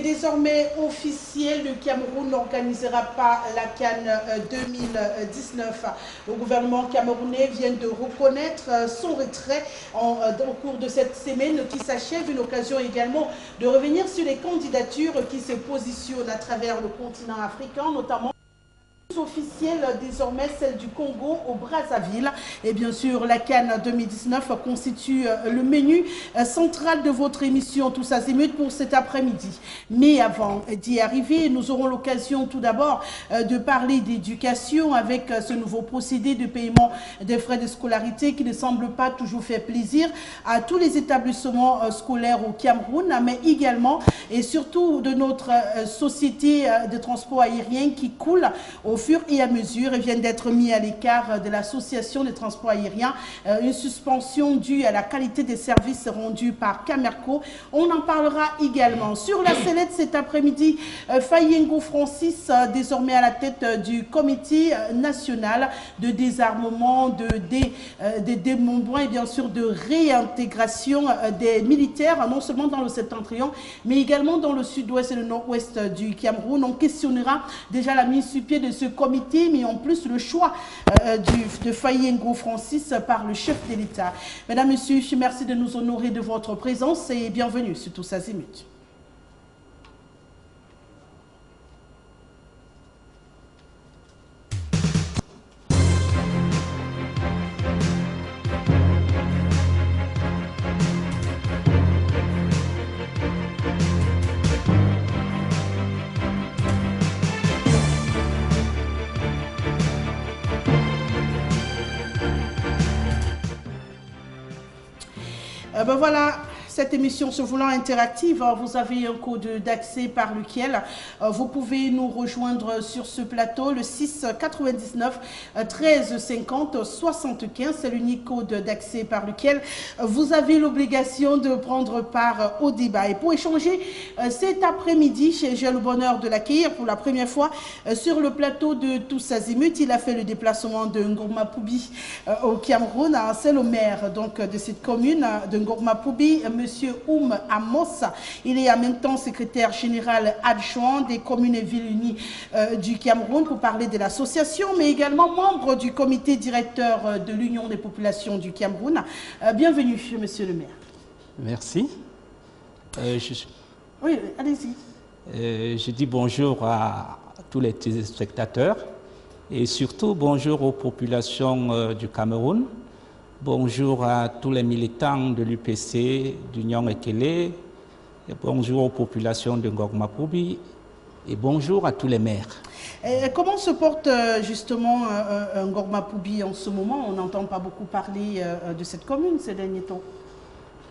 désormais officiel, le Cameroun n'organisera pas la CAN 2019. Le gouvernement camerounais vient de reconnaître son retrait au cours de cette semaine qui s'achève. Une occasion également de revenir sur les candidatures qui se positionnent à travers le continent africain, notamment officielle désormais, celle du Congo au Brazzaville. Et bien sûr, la CAN 2019 constitue le menu central de votre émission Tous Azimuts pour cet après-midi. Mais avant d'y arriver, nous aurons l'occasion tout d'abord de parler d'éducation avec ce nouveau procédé de paiement des frais de scolarité qui ne semble pas toujours faire plaisir à tous les établissements scolaires au Cameroun, mais également et surtout de notre société de transport aérien qui coule au fur et à mesure et viennent d'être mis à l'écart de l'association des transports aériens. Une suspension due à la qualité des services rendus par Camerco. On en parlera également. Sur la sellette cet après-midi, Fayengo Francis, désormais à la tête du comité national de désarmement, de démembrement et bien sûr de réintégration des militaires, non seulement dans le septentrion, mais également dans le sud-ouest et le nord-ouest du Cameroun. On questionnera déjà la mise sur pied de ce comité, mais en plus le choix de Fayengo Francis par le chef de l'État. Mesdames, Messieurs, merci de nous honorer de votre présence et bienvenue sur Tous Azimuts. Ben voilà, cette émission se voulant interactive, vous avez un code d'accès par lequel vous pouvez nous rejoindre sur ce plateau, le 6 99 13 50 75. C'est l'unique code d'accès par lequel vous avez l'obligation de prendre part au débat. Et pour échanger cet après-midi, j'ai le bonheur de l'accueillir pour la première fois sur le plateau de Tous Azimuts. Il a fait le déplacement de Ngorma Poubi au Cameroun. C'est le maire donc, de cette commune de Ngorma Poubi, Monsieur Oum Amos. Il est en même temps secrétaire général adjoint des communes et villes unies du Cameroun pour parler de l'association, mais également membre du comité directeur de l'Union des populations du Cameroun. Bienvenue, monsieur le maire. Merci. Oui, allez-y. Je dis bonjour à tous les téléspectateurs et surtout bonjour aux populations du Cameroun. Bonjour à tous les militants de l'UPC, d'Union Ekele, bonjour aux populations de Ngorma Poubi et bonjour à tous les maires. Comment se porte justement Ngorma Poubi en ce moment? On n'entend pas beaucoup parler de cette commune ces derniers temps.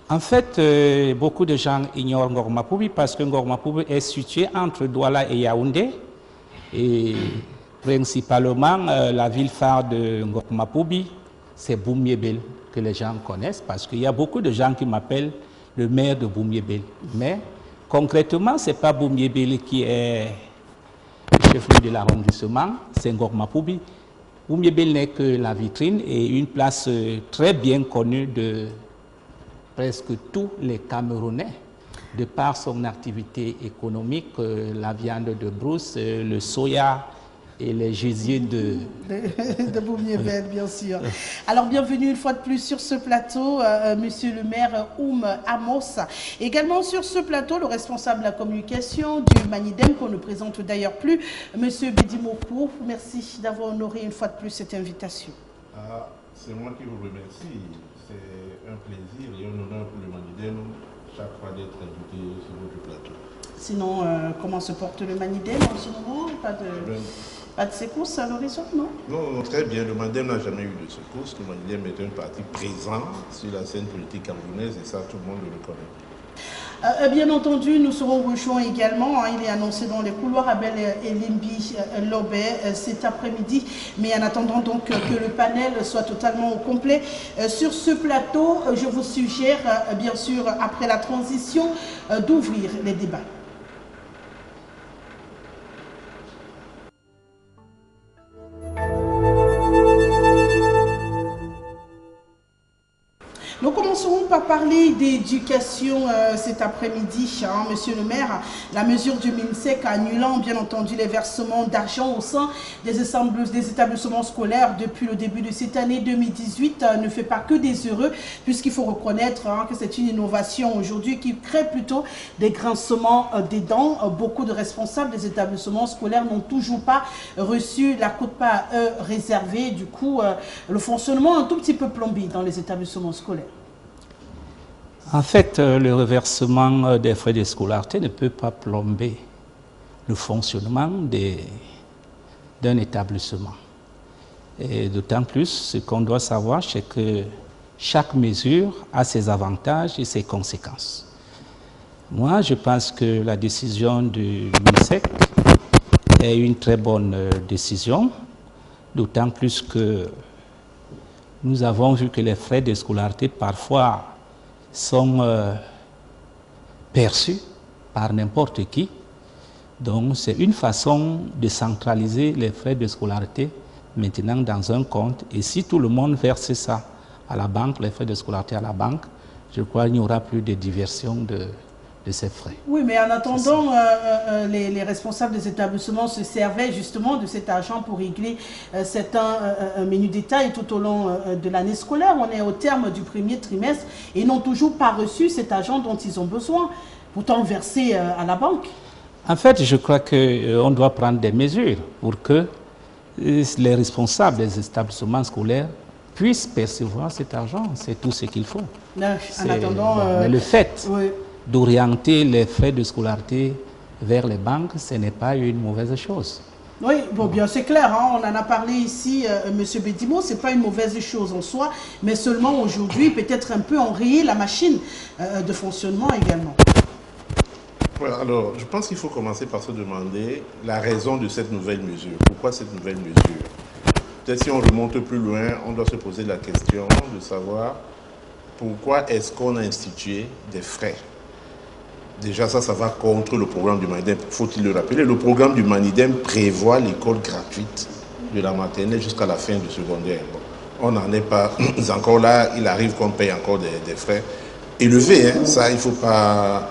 En fait, beaucoup de gens ignorent Ngorma Poubi parce que Ngorma Poubi est situé entre Douala et Yaoundé. Et principalement, la ville phare de Ngorma Poubi, c'est Boumiébel que les gens connaissent parce qu'il y a beaucoup de gens qui m'appellent le maire de Boumiébel. Mais concrètement, ce n'est pas Boumiébel qui est le chef-lieu de l'arrondissement, c'est Ngorma Poubi. Boumiébel n'est que la vitrine et une place très bien connue de presque tous les Camerounais de par son activité économique, la viande de brousse, le soya, et les gésiers de Boumiébel, bien sûr. Alors, bienvenue une fois de plus sur ce plateau, monsieur le maire Oum Amos. Également sur ce plateau, le responsable de la communication du Manidem, qu'on ne présente d'ailleurs plus, monsieur Bedimokou. Merci d'avoir honoré une fois de plus cette invitation. C'est moi qui vous remercie. C'est un plaisir et un honneur pour le Manidem chaque fois d'être invité sur votre plateau. Sinon, comment se porte le Manidem en ce moment? Pas de secousses à l'horizon, non? Non, très bien. Le Manidem n'a jamais eu de secousses. Le Manidem est un parti présent sur la scène politique camerounaise et ça, tout le monde le reconnaît. Bien entendu, nous serons rejoints également, il est annoncé dans les couloirs Abel et Limbi Lobé cet après-midi. Mais en attendant donc que le panel soit totalement au complet sur ce plateau, je vous suggère, bien sûr, après la transition, d'ouvrir les débats. Nous commencerons pas parler d'éducation cet après-midi, hein, monsieur le maire. La mesure du MINSEC annulant bien entendu les versements d'argent au sein des établissements scolaires depuis le début de cette année 2018 ne fait pas que des heureux, puisqu'il faut reconnaître que c'est une innovation aujourd'hui qui crée plutôt des grincements des dents. Beaucoup de responsables des établissements scolaires n'ont toujours pas reçu la quote-part réservée. Du coup, le fonctionnement est un tout petit peu plombé dans les établissements scolaires. En fait, le reversement des frais de scolarité ne peut pas plomber le fonctionnement d'un établissement. Et d'autant plus, ce qu'on doit savoir, c'est que chaque mesure a ses avantages et ses conséquences. Moi, je pense que la décision du MINSEC est une très bonne décision, d'autant plus que nous avons vu que les frais de scolarité parfois sont perçus par n'importe qui. Donc c'est une façon de centraliser les frais de scolarité maintenant dans un compte. Et si tout le monde verse ça à la banque, les frais de scolarité à la banque, je crois qu'il n'y aura plus de diversion de ces frais. Oui, mais en attendant, les responsables des établissements se servaient justement de cet argent pour régler certains menus détails tout au long de l'année scolaire. On est au terme du premier trimestre et n'ont toujours pas reçu cet argent dont ils ont besoin, pourtant versé à la banque. En fait, je crois qu'on doit prendre des mesures pour que les responsables des établissements scolaires puissent percevoir cet argent. C'est tout ce qu'il faut. En attendant, mais le fait oui, d'orienter les frais de scolarité vers les banques, ce n'est pas une mauvaise chose. Oui, bon, bien c'est clair, hein, on en a parlé ici, Monsieur Bedimo, c'est pas une mauvaise chose en soi, mais seulement aujourd'hui, peut-être un peu enrayer la machine de fonctionnement également. Voilà, alors, je pense qu'il faut commencer par se demander la raison de cette nouvelle mesure. Pourquoi cette nouvelle mesure? Peut-être si on remonte plus loin, on doit se poser la question de savoir pourquoi est-ce qu'on a institué des frais. Déjà, ça va contre le programme du Manidem. Faut-il le rappeler? Le programme du Manidem prévoit l'école gratuite de la maternelle jusqu'à la fin du secondaire. Bon, on n'en est pas encore là. Il arrive qu'on paye encore des frais élevés. Hein. Ça, il ne faut pas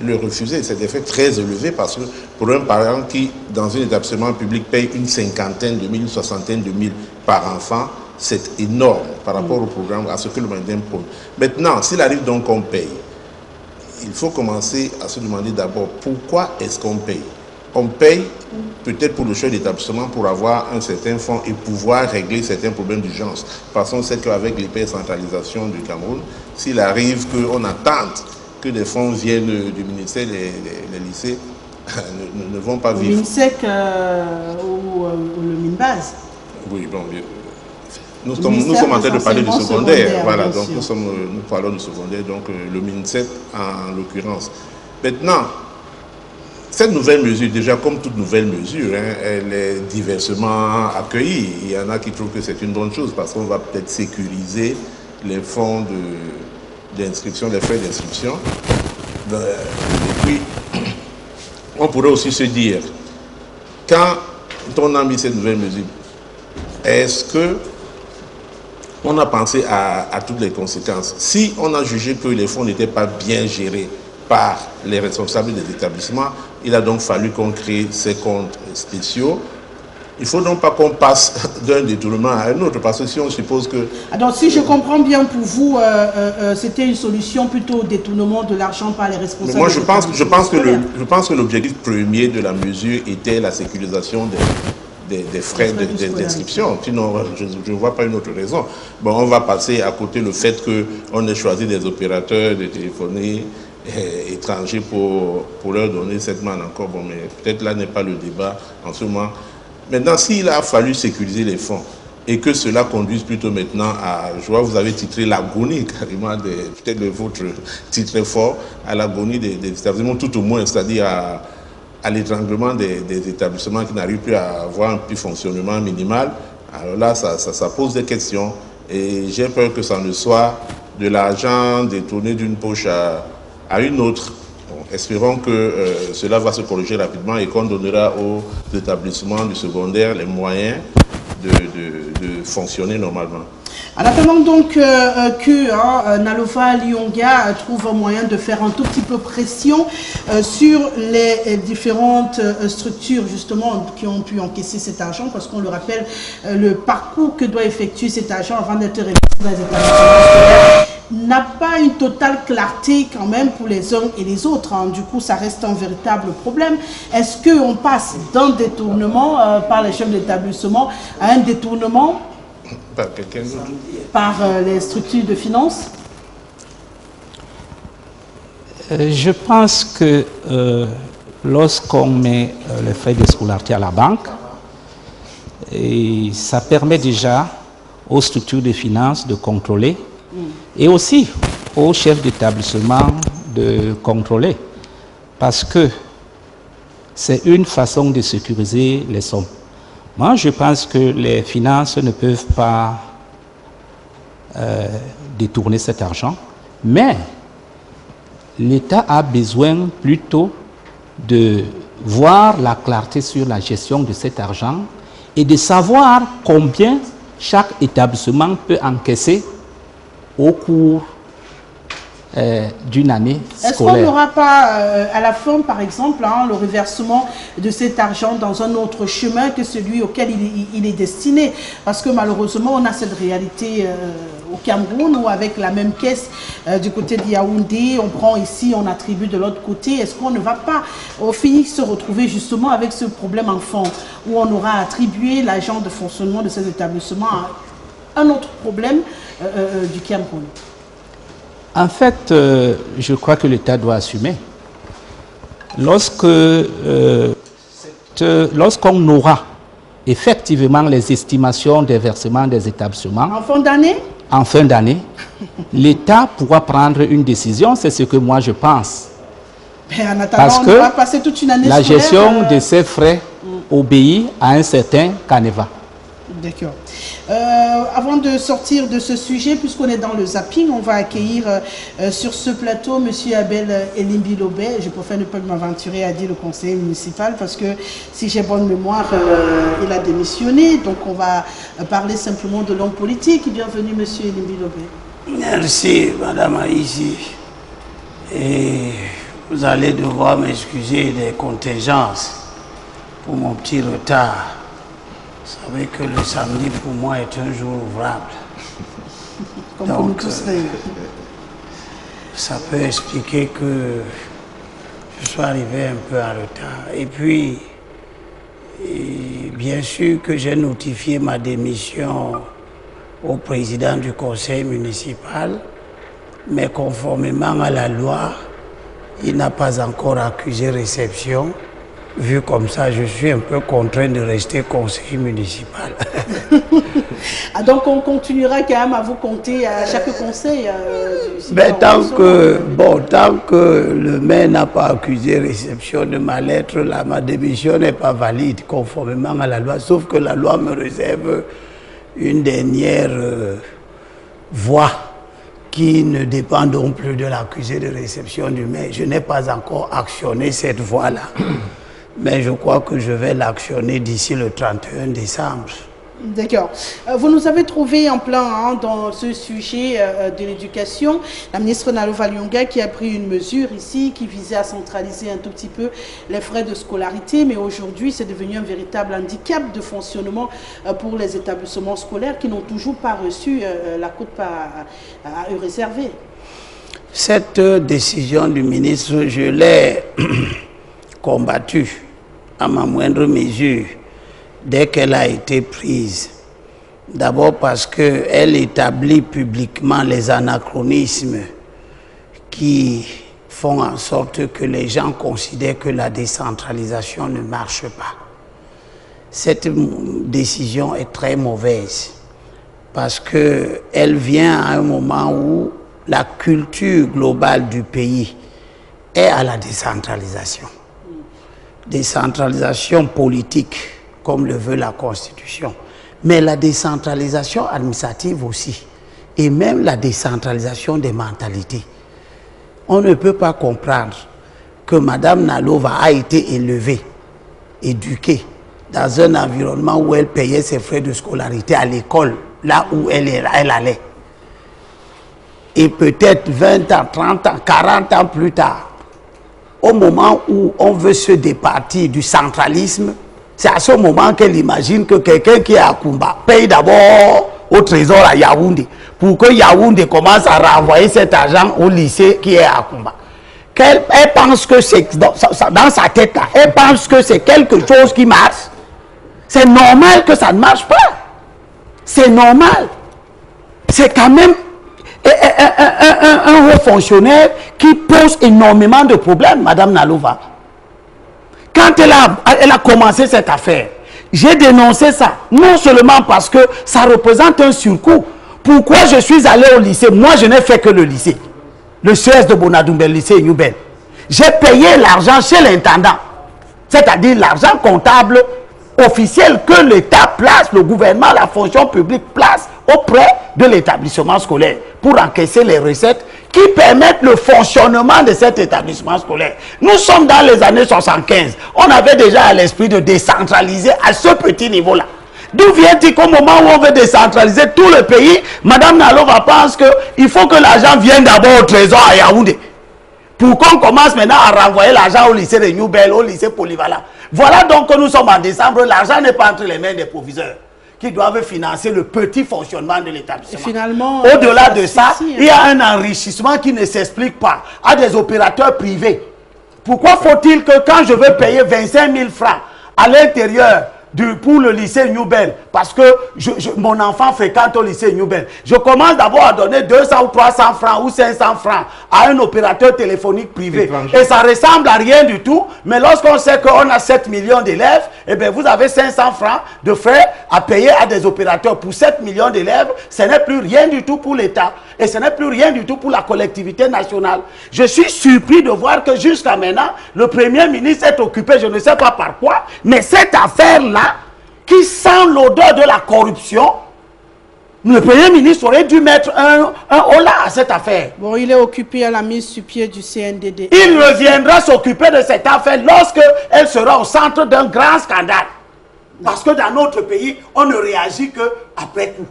le refuser. C'est des frais très élevés parce que pour un parent qui, dans un établissement public, paye une cinquantaine de mille, une soixantaine de mille par enfant, c'est énorme par rapport au programme, à ce que le Manidem prône. Maintenant, s'il arrive donc qu'on paye, il faut commencer à se demander d'abord pourquoi est-ce qu'on paye. On paye peut-être pour le choix d'établissement pour avoir un certain fonds et pouvoir régler certains problèmes d'urgence. Parce qu'on sait qu'avec l'hypercentralisation du Cameroun, s'il arrive qu'on attende que des fonds viennent du ministère, les lycées ne vont pas vivre. Le MINSEC ou le MINBAS. Oui, bon, nous sommes en train de parler du secondaire. Voilà, donc nous parlons du secondaire, donc le MINSEC en l'occurrence. Maintenant, cette nouvelle mesure, déjà comme toute nouvelle mesure, hein, elle est diversement accueillie. Il y en a qui trouvent que c'est une bonne chose parce qu'on va peut-être sécuriser les fonds d'inscription, les frais d'inscription. Et puis, on pourrait aussi se dire, quand on a mis cette nouvelle mesure, est-ce que on a pensé à toutes les conséquences? Si on a jugé que les fonds n'étaient pas bien gérés par les responsables des établissements, il a donc fallu qu'on crée ces comptes spéciaux. Il ne faut donc pas qu'on passe d'un détournement à un autre, parce que si on suppose que... Alors, si je comprends bien pour vous, c'était une solution plutôt au détournement de l'argent par les responsables. Mais moi, je pense que l'objectif premier de la mesure était la sécurisation des frais d'inscription. Sinon, je ne vois pas une autre raison. Bon, on va passer à côté le fait qu'on ait choisi des opérateurs de téléphonie étrangers pour leur donner cette manne encore. Bon, mais peut-être là n'est pas le débat en ce moment. Maintenant, s'il a fallu sécuriser les fonds et que cela conduise plutôt maintenant à, je vois, vous avez titré l'agonie carrément, peut-être votre titre est fort, à l'agonie des établissements, tout au moins, c'est-à-dire à l'étranglement des établissements qui n'arrivent plus à avoir un petit fonctionnement minimal, alors là, ça pose des questions. Et j'ai peur que ça ne soit de l'argent détourné d'une poche à une autre. Bon, espérons que cela va se corriger rapidement et qu'on donnera aux établissements du secondaire les moyens de fonctionner normalement. En attendant donc que Nalova Lyonga trouve un moyen de faire un tout petit peu pression sur les différentes structures justement qui ont pu encaisser cet argent, parce qu'on le rappelle, le parcours que doit effectuer cet argent avant d'être réparti dans les établissements n'a pas une totale clarté quand même pour les uns et les autres. Hein. Du coup, ça reste un véritable problème. Est-ce qu'on passe d'un détournement par les chefs d'établissement à un détournement par quelqu'un d'autre? Par les structures de finances? Je pense que lorsqu'on met les frais de scolarité à la banque, et ça permet déjà aux structures de finances de contrôler et aussi aux chefs d'établissement de contrôler, parce que c'est une façon de sécuriser les sommes. Moi, je pense que les finances ne peuvent pas détourner cet argent, mais l'État a besoin plutôt de voir la clarté sur la gestion de cet argent et de savoir combien chaque établissement peut encaisser au cours d'une année scolaire. Est-ce qu'on n'aura pas à la fin, par exemple, le reversement de cet argent dans un autre chemin que celui auquel il est destiné? Parce que malheureusement, on a cette réalité au Cameroun où avec la même caisse du côté de Yaoundé, on prend ici, on attribue de l'autre côté. Est-ce qu'on ne va pas au final se retrouver justement avec ce problème enfant où on aura attribué l'argent de fonctionnement de ces établissements à un autre problème du Cameroun? En fait, je crois que l'État doit assumer. Lorsqu'on aura effectivement les estimations des versements des établissements en fin d'année, l'État pourra prendre une décision, c'est ce que moi je pense. Mais en attendant, parce que on va passer toute une année la scolaire, gestion de ces frais obéit à un certain canevas. D'accord. Avant de sortir de ce sujet, puisqu'on est dans le zapping, on va accueillir sur ce plateau M. Abel Elimbilobé. Je préfère ne pas m'aventurer à dire le conseiller municipal parce que si j'ai bonne mémoire, il a démissionné. Donc on va parler simplement de l'homme politique. Bienvenue M. Elimbilobé. Merci Madame Aïssi. Et vous allez devoir m'excuser des contingences pour mon petit retard. Vous savez que le samedi pour moi est un jour ouvrable. Comme pour nous tous. Ça peut expliquer que je sois arrivé un peu en retard. Et puis, bien sûr que j'ai notifié ma démission au président du conseil municipal, mais conformément à la loi, il n'a pas encore accusé réception. Vu comme ça, je suis un peu contraint de rester conseiller municipal. Donc on continuera quand même à vous compter à chaque conseil. Mais tant que le maire n'a pas accusé réception de ma lettre, là, ma démission n'est pas valide conformément à la loi, sauf que la loi me réserve une dernière voie qui ne dépend donc plus de l'accusé de réception du maire. Je n'ai pas encore actionné cette voie-là. Mais je crois que je vais l'actionner d'ici le 31 décembre. D'accord. Vous nous avez trouvé en plein dans ce sujet de l'éducation. La ministre Nalova Lyonga qui a pris une mesure ici qui visait à centraliser un tout petit peu les frais de scolarité. Mais aujourd'hui, c'est devenu un véritable handicap de fonctionnement pour les établissements scolaires qui n'ont toujours pas reçu la quote à eux réservée. Cette décision du ministre, je l'ai combattue à ma moindre mesure dès qu'elle a été prise. D'abord parce qu'elle établit publiquement les anachronismes qui font en sorte que les gens considèrent que la décentralisation ne marche pas. Cette décision est très mauvaise parce qu'elle vient à un moment où la culture globale du pays est à la décentralisation. Décentralisation politique, comme le veut la Constitution, mais la décentralisation administrative aussi, et même la décentralisation des mentalités. On ne peut pas comprendre que Mme Nalova a été élevée, éduquée dans un environnement où elle payait ses frais de scolarité à l'école, là où elle allait. Et peut-être 20 ans, 30 ans, 40 ans plus tard, au moment où on veut se départir du centralisme, c'est à ce moment qu'elle imagine que quelqu'un qui est à Kumba paye d'abord au trésor à Yaoundé, pour que Yaoundé commence à renvoyer cet argent au lycée qui est à Kumba. Elle pense que c'est dans sa tête là, elle pense que c'est quelque chose qui marche. C'est normal que ça ne marche pas. C'est normal. C'est quand même un haut fonctionnaire qui pose énormément de problèmes, Madame Nalova. Quand elle a commencé cette affaire, j'ai dénoncé ça, non seulement parce que ça représente un surcoût. Pourquoi je suis allé au lycée? Moi, je n'ai fait que le lycée. Le CS de Bonadumbe, le lycée Newbel. J'ai payé l'argent chez l'intendant, c'est-à-dire l'argent comptable officiel que l'État place, le gouvernement, la fonction publique place auprès de l'établissement scolaire pour encaisser les recettes qui permettent le fonctionnement de cet établissement scolaire. Nous sommes dans les années 75. On avait déjà à l'esprit de décentraliser à ce petit niveau-là. D'où vient-il qu'au moment où on veut décentraliser tout le pays, Madame Nalova pense qu'il faut que l'argent vienne d'abord au trésor à Yaoundé. Pour qu'on commence maintenant à renvoyer l'argent au lycée de Newbel, au lycée polyvalent. Voilà donc que nous sommes en décembre, l'argent n'est pas entre les mains des proviseurs qui doivent financer le petit fonctionnement de l'établissement. Finalement, au-delà de ça, il y a un enrichissement qui ne s'explique pas à des opérateurs privés. Pourquoi faut-il que quand je veux payer 25 000 francs à l'intérieur pour le lycée Newbel, parce que mon enfant fréquente au lycée Newbel, je commence d'abord à donner 200 ou 300 francs ou 500 francs à un opérateur téléphonique privé. Et ça ressemble à rien du tout, mais lorsqu'on sait qu'on a 7 millions d'élèves, eh bien vous avez 500 francs de frais à payer à des opérateurs. Pour 7 millions d'élèves, ce n'est plus rien du tout pour l'État et ce n'est plus rien du tout pour la collectivité nationale. Je suis surpris de voir que jusqu'à maintenant, le Premier ministre est occupé, je ne sais pas par quoi, mais cette affaire-là, qui sent l'odeur de la corruption, le Premier ministre aurait dû mettre un holà à cette affaire. Bon, il est occupé à la mise sur pied du CNDD. Il reviendra s'occuper de cette affaire lorsqu'elle sera au centre d'un grand scandale. Parce que dans notre pays, on ne réagit qu'après coup.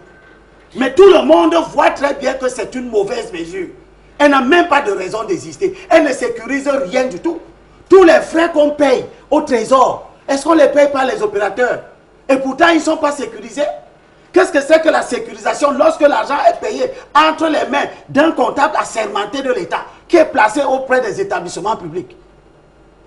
Mais tout le monde voit très bien que c'est une mauvaise mesure. Elle n'a même pas de raison d'exister. Elle ne sécurise rien du tout. Tous les frais qu'on paye au trésor, est-ce qu'on les paye par les opérateurs? Et pourtant, ils ne sont pas sécurisés. Qu'est-ce que c'est que la sécurisation lorsque l'argent est payé entre les mains d'un comptable assermenté de l'État qui est placé auprès des établissements publics?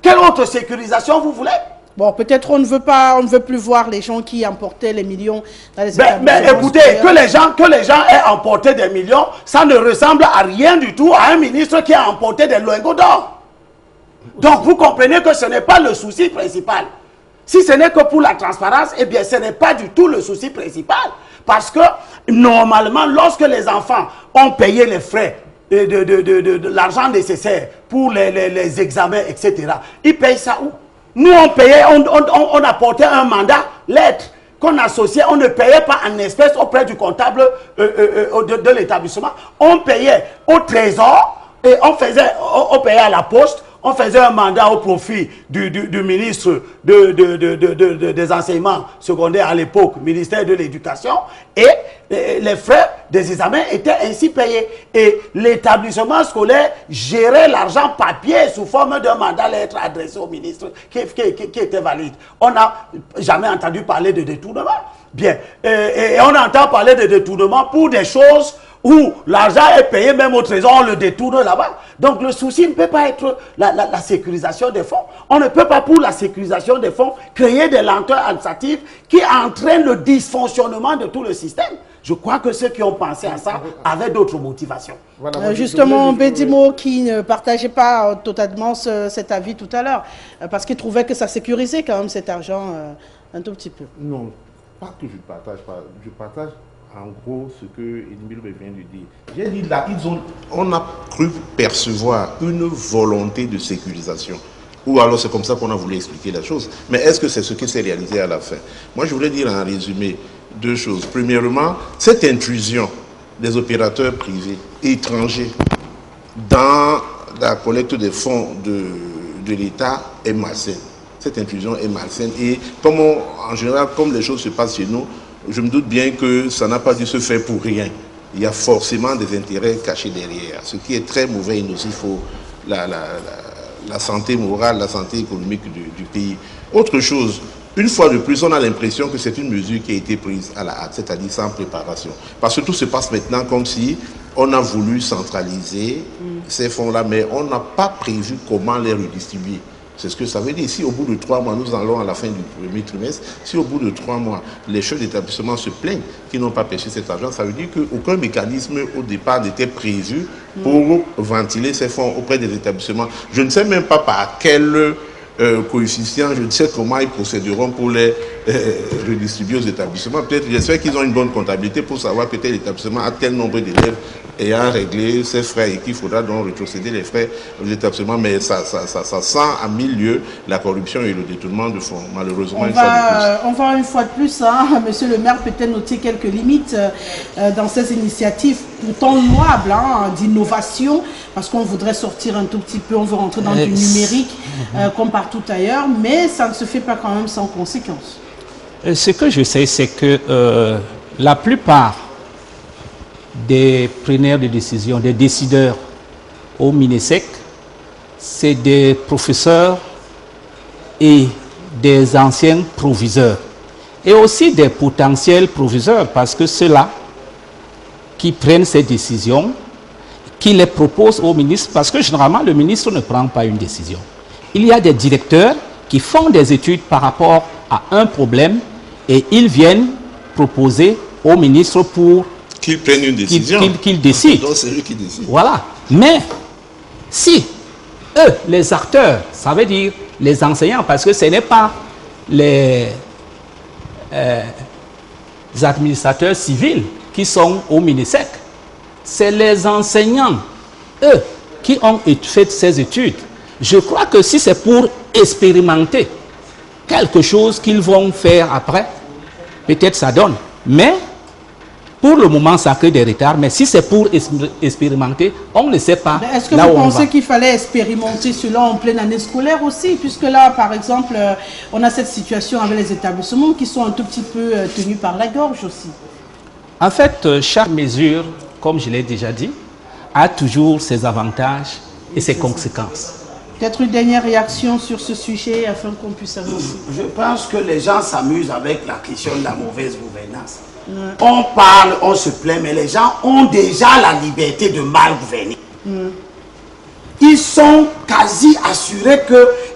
Quelle autre sécurisation vous voulez? Bon, peut-être on ne veut plus voir les gens qui emportaient les millions dans les établissements. Mais écoutez, que les gens aient emporté des millions, ça ne ressemble à rien du tout à un ministre qui a emporté des lingots d'or. Donc vous comprenez que ce n'est pas le souci principal. Si ce n'est que pour la transparence, eh bien ce n'est pas du tout le souci principal. Parce que normalement, lorsque les enfants ont payé les frais de l'argent nécessaire pour les examens, etc., ils payent ça où? Nous, on payait, on apportait un mandat, lettre, qu'on associait, on ne payait pas en espèces auprès du comptable de l'établissement. On payait au trésor et on payait à la poste. On faisait un mandat au profit du ministre des enseignements secondaires à l'époque, ministère de l'Éducation, et les frais des examens étaient ainsi payés. Et l'établissement scolaire gérait l'argent papier sous forme d'un mandat lettre adressé au ministre qui était valide. On n'a jamais entendu parler de détournement. Bien. Et on entend parler de détournement pour des choses où l'argent est payé même au trésor, on le détourne là-bas. Donc le souci ne peut pas être la sécurisation des fonds. On ne peut pas pour la sécurisation des fonds créer des lenteurs administratives qui entraînent le dysfonctionnement de tout le système. Je crois que ceux qui ont pensé à ça avaient d'autres motivations. Voilà, justement, Bédimo qui ne partageait pas totalement cet avis tout à l'heure, parce qu'il trouvait que ça sécurisait quand même cet argent un tout petit peu. Non, pas que je ne partage pas. Je partage en gros ce que Edmilbe vient de dire. J'ai dit là, on a cru percevoir une volonté de sécurisation. Ou alors c'est comme ça qu'on a voulu expliquer la chose. Mais est-ce que c'est ce qui s'est réalisé à la fin? Moi, je voulais dire en résumé deux choses. Premièrement, cette intrusion des opérateurs privés étrangers dans la collecte des fonds de l'État est malsaine. cette inclusion est malsaine. Et en général, comme les choses se passent chez nous, je me doute bien que ça n'a pas dû se faire pour rien. Il y a forcément des intérêts cachés derrière, ce qui est très mauvais et nocif pour la santé morale, la santé économique du pays. Autre chose, une fois de plus, on a l'impression que c'est une mesure qui a été prise à la hâte, c'est-à-dire sans préparation. Parce que tout se passe maintenant comme si on a voulu centraliser ces fonds-là, mais on n'a pas prévu comment les redistribuer. C'est ce que ça veut dire. Si au bout de 3 mois, nous allons à la fin du premier trimestre, si au bout de 3 mois, les chefs d'établissement se plaignent qu'ils n'ont pas perçu cet argent, ça veut dire qu'aucun mécanisme au départ n'était prévu pour ventiler ces fonds auprès des établissements. Je ne sais même pas par quel coefficient, je ne sais comment ils procéderont pour les redistribuer aux établissements. Peut-être, j'espère qu'ils ont une bonne comptabilité pour savoir que tel établissement a tel nombre d'élèves ayant réglé ses frais et qu'il faudra donc retrocéder les frais aux établissements. Mais ça sent à 1000 lieues la corruption et le détournement de fonds, malheureusement. On va une fois de plus, hein, monsieur le maire, peut-être noter quelques limites dans ces initiatives pourtant louables d'innovation, parce qu'on voudrait sortir un tout petit peu, on veut rentrer dans du numérique comme partout ailleurs, mais ça ne se fait pas quand même sans conséquences. Ce que je sais, c'est que la plupart des preneurs de décision, des décideurs au MINESEC, c'est des professeurs et des anciens proviseurs, et aussi des potentiels proviseurs, parce que ceux-là qui prennent ces décisions, qui les proposent au ministre, parce que généralement le ministre ne prend pas une décision. Il y a des directeurs qui font des études par rapport à un problème et ils viennent proposer au ministre pour qu'ils prennent une décision. Qu'ils décident. Donc c'est eux qui décident. Voilà. Mais si eux, les acteurs, ça veut dire les enseignants, parce que ce n'est pas les administrateurs civils qui sont au MINESEC, c'est les enseignants, eux, qui ont fait ces études. Je crois que si c'est pour expérimenter quelque chose qu'ils vont faire après, peut-être ça donne. Mais pour le moment, ça crée des retards. Mais si c'est pour expérimenter, on ne sait pas. Est-ce que vous pensez qu'il fallait expérimenter cela en pleine année scolaire aussi? Puisque là, par exemple, on a cette situation avec les établissements qui sont un tout petit peu tenus par la gorge aussi. En fait, chaque mesure, comme je l'ai déjà dit, a toujours ses avantages et ses conséquences. Peut-être une dernière réaction sur ce sujet afin qu'on puisse avancer. Je pense que les gens s'amusent avec la question de la mauvaise gouvernance. On parle, on se plaint, mais les gens ont déjà la liberté de mal gouverner. Ils sont quasi assurés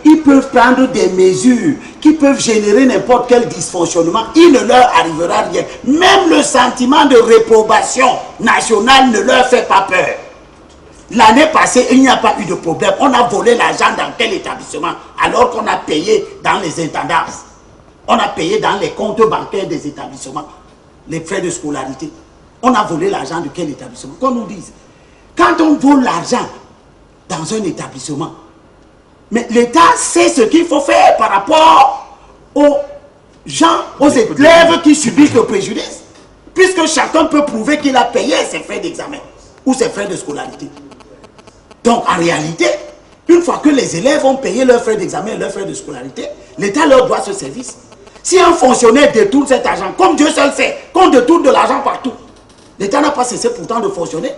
qu'ils peuvent prendre des mesures qui peuvent générer n'importe quel dysfonctionnement. Il ne leur arrivera rien. Même le sentiment de réprobation nationale ne leur fait pas peur. L'année passée, il n'y a pas eu de problème. On a volé l'argent dans quel établissement alors qu'on a payé dans les intendances. On a payé dans les comptes bancaires des établissements les frais de scolarité. On a volé l'argent de quel établissement? Qu'on nous dise. Quand on vole l'argent dans un établissement, mais l'État sait ce qu'il faut faire par rapport aux gens, aux élèves qui subissent le préjudice, puisque chacun peut prouver qu'il a payé ses frais d'examen ou ses frais de scolarité. Donc en réalité, une fois que les élèves ont payé leurs frais d'examen et leurs frais de scolarité, l'État leur doit ce service. Si un fonctionnaire détourne cet argent, comme Dieu seul sait, qu'on détourne de l'argent partout, l'État n'a pas cessé pourtant de fonctionner.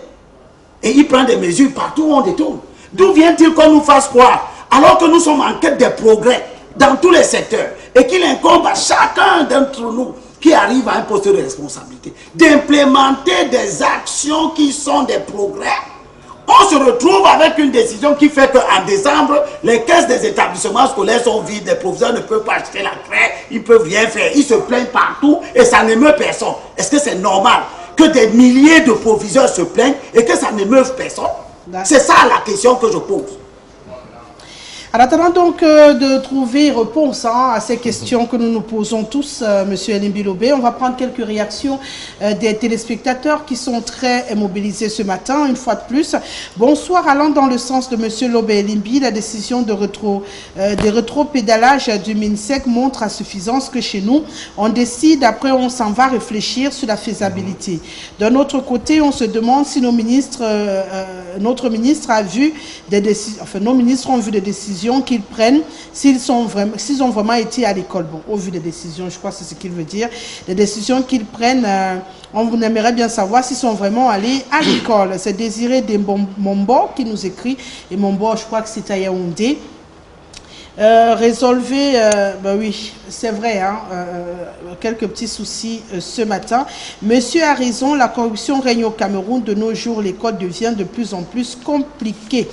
Et il prend des mesures partout où on détourne. D'où vient-il qu'on nous fasse croire, alors que nous sommes en quête de progrès dans tous les secteurs, et qu'il incombe à chacun d'entre nous qui arrive à un poste de responsabilité, d'implémenter des actions qui sont des progrès? On se retrouve avec une décision qui fait qu'en décembre, les caisses des établissements scolaires sont vides, les professeurs ne peuvent pas acheter la craie, ils ne peuvent rien faire, ils se plaignent partout et ça n'émeut personne. Est-ce que c'est normal que des milliers de proviseurs se plaignent et que ça n'émeuve personne? C'est ça la question que je pose. En attendant donc de trouver réponse à ces questions que nous nous posons tous, Monsieur Elimbi Lobé, on va prendre quelques réactions des téléspectateurs qui sont très mobilisés ce matin, une fois de plus. Bonsoir, allant dans le sens de Monsieur Lobé Elimbi, la décision de rétro-pédalage du MINESEC montre à suffisance que chez nous, on décide, après on s'en va réfléchir sur la faisabilité. D'un autre côté, on se demande si nos ministres, notre ministre a vu des décisions, enfin nos ministres ont vu des décisions décisions qu'ils prennent, s'ils ont vraiment été à l'école. Bon, au vu des décisions, je crois que c'est ce qu'il veut dire. Les décisions qu'ils prennent, on aimerait bien savoir s'ils sont vraiment allés à l'école. C'est Désiré de Mombo qui nous écrit. Et Mombo, je crois que c'est à Yaoundé. Résolver, ben oui, c'est vrai, hein, quelques petits soucis ce matin. Monsieur a raison, la corruption règne au Cameroun. De nos jours, l'école devient de plus en plus compliquée.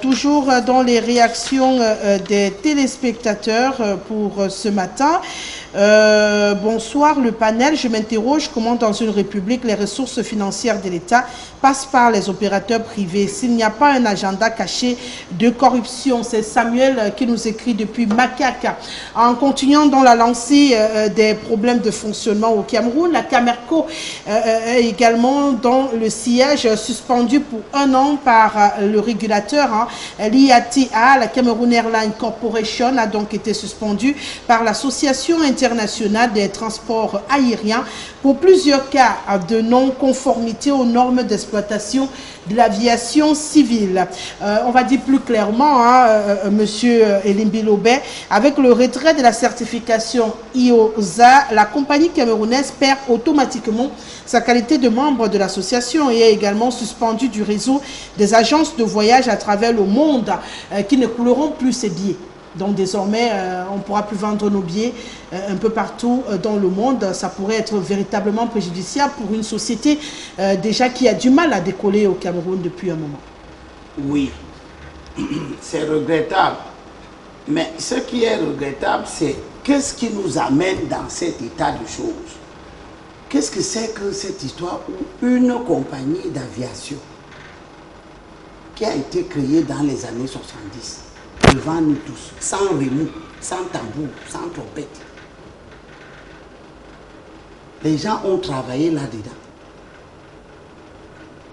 Toujours dans les réactions des téléspectateurs pour ce matin. Bonsoir le panel, je m'interroge comment dans une république les ressources financières de l'État passent par les opérateurs privés s'il n'y a pas un agenda caché de corruption. C'est Samuel qui nous écrit depuis Macaque. En continuant dans la lancée des problèmes de fonctionnement au Cameroun, la Camerco est également dans le siège suspendu pour 1 an par le régulateur. L'IATA, la Cameroon Airline Corporation, a donc été suspendue par l'association internationale des transports aériens pour plusieurs cas de non-conformité aux normes d'exploitation de l'aviation civile. On va dire plus clairement, monsieur Elimbi Lobé, avec le retrait de la certification IOSA, la compagnie camerounaise perd automatiquement sa qualité de membre de l'association et est également suspendue du réseau des agences de voyage à travers le monde qui ne couleront plus ses billets. Donc désormais, on ne pourra plus vendre nos billets un peu partout dans le monde. Ça pourrait être véritablement préjudiciable pour une société déjà qui a du mal à décoller au Cameroun depuis un moment. Oui, c'est regrettable. Mais ce qui est regrettable, c'est qu'est-ce qui nous amène dans cet état de choses. Qu'est-ce que c'est que cette histoire où une compagnie d'aviation qui a été créée dans les années 70, devant nous tous, sans remous, sans tambour, sans trompette. Les gens ont travaillé là-dedans.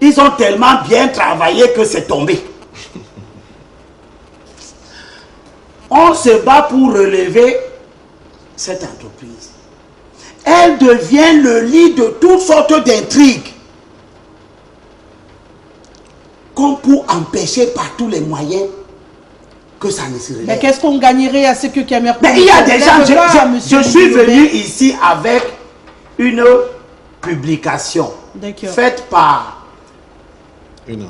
Ils ont tellement bien travaillé que c'est tombé. On se bat pour relever cette entreprise. Elle devient le lit de toutes sortes d'intrigues. Comme pour empêcher par tous les moyens que ça ne se relève. Mais qu'est-ce qu'on gagnerait à ce que Cameroun... Mais il y a des gens, je suis venu ici avec une publication faite par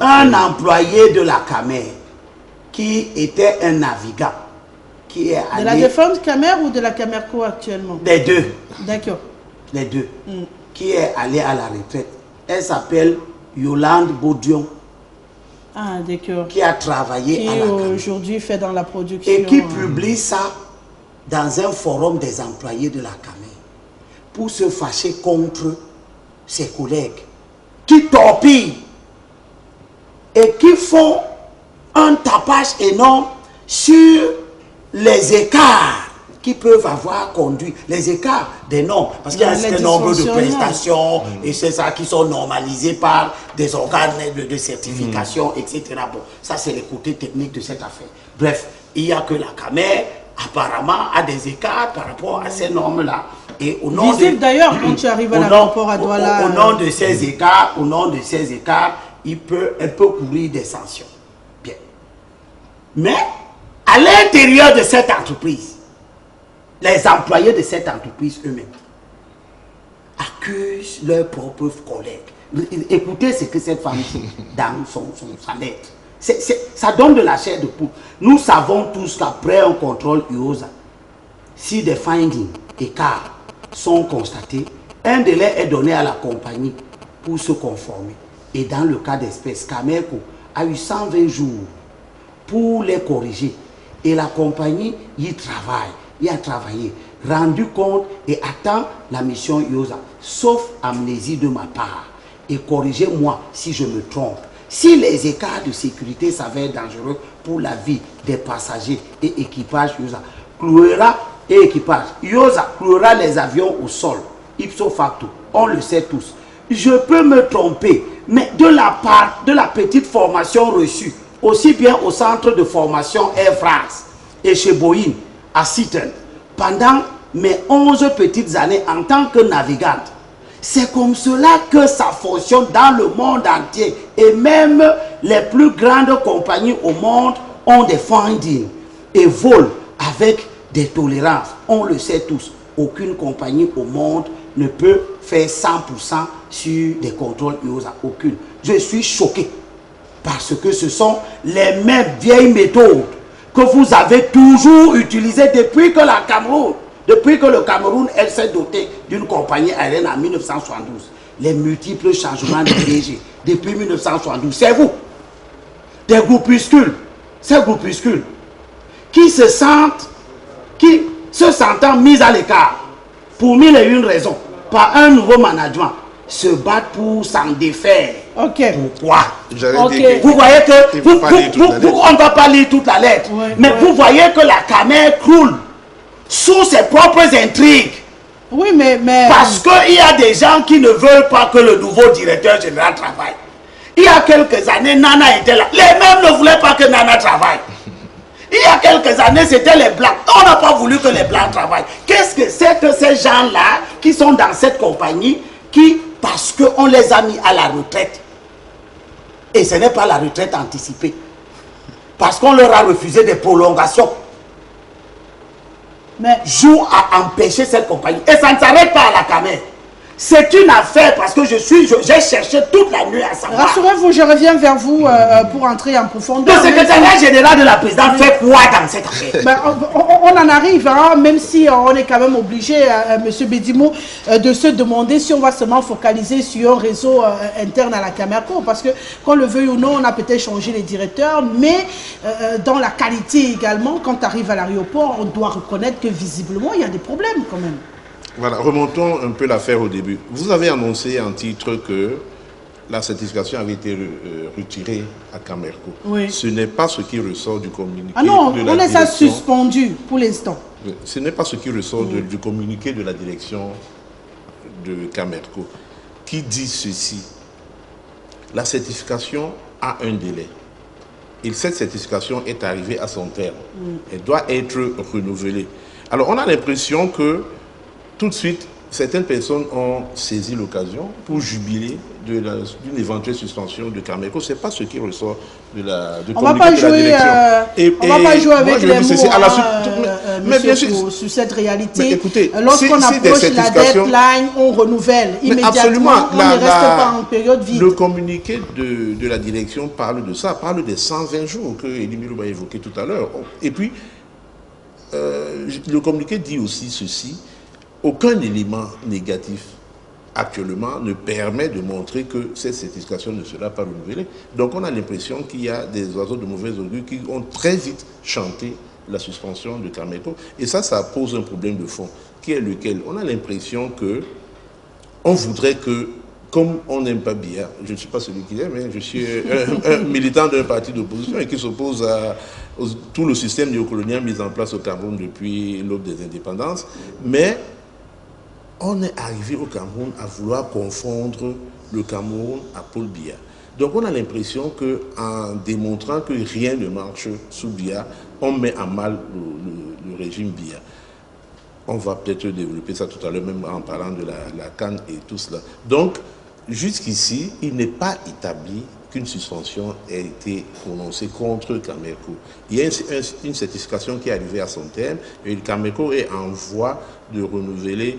un employé de la Camer qui était un navigant. Qui est allé... De la défense Camer ou de la Camerco actuellement? Les deux. D'accord. Les deux. Qui est allé à la retraite. Elle s'appelle Yolande Baudion. Ah, d'accord. Qui a travaillé à la Camer. Qui aujourd'hui fait dans la production. Et qui publie ça dans un forum des employés de la Camer pour se fâcher contre ses collègues qui torpillent et qui font un tapage énorme sur les écarts qui peuvent avoir conduit, les écarts des normes, parce qu'il y a un certain nombre de prestations et c'est ça qui sont normalisés par des organes de certification, etc. Bon, ça c'est les côtés techniques de cette affaire. Bref, il n'y a que la Camer apparemment a des écarts par rapport à ces normes-là. Et au nom d'ailleurs, quand tu arrives à l'aéroport à Douala... Au nom de ces écarts, elle peut courir des sanctions. Bien. Mais, à l'intérieur de cette entreprise, les employés de cette entreprise eux-mêmes accusent leurs propres collègues. Écoutez ce que cette femme dit dans sa lettre. Ça donne de la chair de poule. Nous savons tous qu'après un contrôle IOSA, si des findings, écarts, sont constatés, un délai est donné à la compagnie pour se conformer. Et dans le cas d'espèce, Camerco a eu 120 jours pour les corriger. Et la compagnie y a travaillé, rendu compte et attend la mission IOSA, sauf amnésie de ma part. Et corrigez-moi si je me trompe. Si les écarts de sécurité s'avèrent dangereux pour la vie des passagers et équipages IOSA, IOSA clouera les avions au sol, ipso facto, on le sait tous. Je peux me tromper, mais de la petite formation reçue, aussi bien au centre de formation Air France et chez Boeing, à Seaton, pendant mes 11 petites années en tant que navigante. C'est comme cela que ça fonctionne dans le monde entier. Et même les plus grandes compagnies au monde ont des findings. et vole avec des tolérances. On le sait tous, aucune compagnie au monde ne peut faire 100% sur des contrôles USA. Aucune. Je suis choqué parce que ce sont les mêmes vieilles méthodes que vous avez toujours utilisées depuis que le Cameroun elle s'est doté d'une compagnie aérienne en 1972. Les multiples changements de DG depuis 1972, c'est vous. Des groupuscules, ces groupuscules qui se sentant mis à l'écart pour mille et une raisons par un nouveau management, se battent pour s'en défaire. Ok. Pourquoi? Okay. Vous voyez que on ne va pas lire toute la lettre, mais vous voyez que la Camer croule sous ses propres intrigues. Oui, mais... Parce qu'il y a des gens qui ne veulent pas que le nouveau directeur général travaille. Il y a quelques années, Nana était là. Les mêmes ne voulaient pas que Nana travaille. Il y a quelques années, c'était les Blancs. On n'a pas voulu que les Blancs travaillent. Qu'est-ce que c'est que ces gens-là qui sont dans cette compagnie, qui, parce qu'on les a mis à la retraite, et ce n'est pas la retraite anticipée, parce qu'on leur a refusé des prolongations, jouent à empêcher cette compagnie. Et ça ne s'arrête pas à la Camer. C'est une affaire parce que j'ai cherché toute la nuit à savoir. Rassurez-vous, je reviens vers vous pour entrer en profondeur. Le secrétariat général de la présidente fait quoi dans cette affaire? Ben, on en arrive, hein, même si on est quand même obligé, M. Bedimo, de se demander si on va seulement focaliser sur un réseau interne à la Camerco. Parce que, qu'on le veuille ou non, on a peut-être changé les directeurs, mais dans la qualité également, quand tu arrives à l'aéroport, on doit reconnaître que visiblement, il y a des problèmes quand même. Voilà, remontons un peu l'affaire au début. Vous avez annoncé en titre que la certification avait été retirée à Camerco. Oui. Ce n'est pas ce qui ressort du communiqué. Ah non, de la on les a direction. suspendus pour l'instant. Ce n'est pas ce qui ressort du communiqué de la direction de Camerco qui dit ceci. La certification a un délai. Et cette certification est arrivée à son terme. Elle doit être renouvelée. Alors, on a l'impression que tout de suite, certaines personnes ont saisi l'occasion pour jubiler d'une éventuelle suspension de Camerco. Ce n'est pas ce qui ressort de la communiqué de la direction. On ne va pas jouer avec les mots, mais bien sûr, sur cette réalité. Écoutez, lorsqu'on approche la deadline, on renouvelle immédiatement, on ne reste pas en période vide. Le communiqué de la direction parle de ça, parle des 120 jours que Elimilou a évoqué tout à l'heure. Et puis, le communiqué dit aussi ceci. Aucun élément négatif actuellement ne permet de montrer que cette certification ne sera pas renouvelée. Donc on a l'impression qu'il y a des oiseaux de mauvais augure qui ont très vite chanté la suspension de Camerco. Et ça pose un problème de fond, qui est lequel? On a l'impression que on voudrait que, comme on n'aime pas Biya, je ne suis pas celui qui l'aime, mais je suis un militant d'un parti d'opposition et qui s'oppose à tout le système néocolonial mis en place au Cameroun depuis l'aube des indépendances, mais on est arrivé au Cameroun à vouloir confondre le Cameroun à Paul Biya. Donc on a l'impression qu'en démontrant que rien ne marche sous Biya, on met à mal le régime Biya. On va peut-être développer ça tout à l'heure, même en parlant de la CAN et tout cela. Donc, jusqu'ici, il n'est pas établi qu'une suspension ait été prononcée contre Camerco. Il y a une certification qui est arrivée à son terme et le Camerco est en voie de renouveler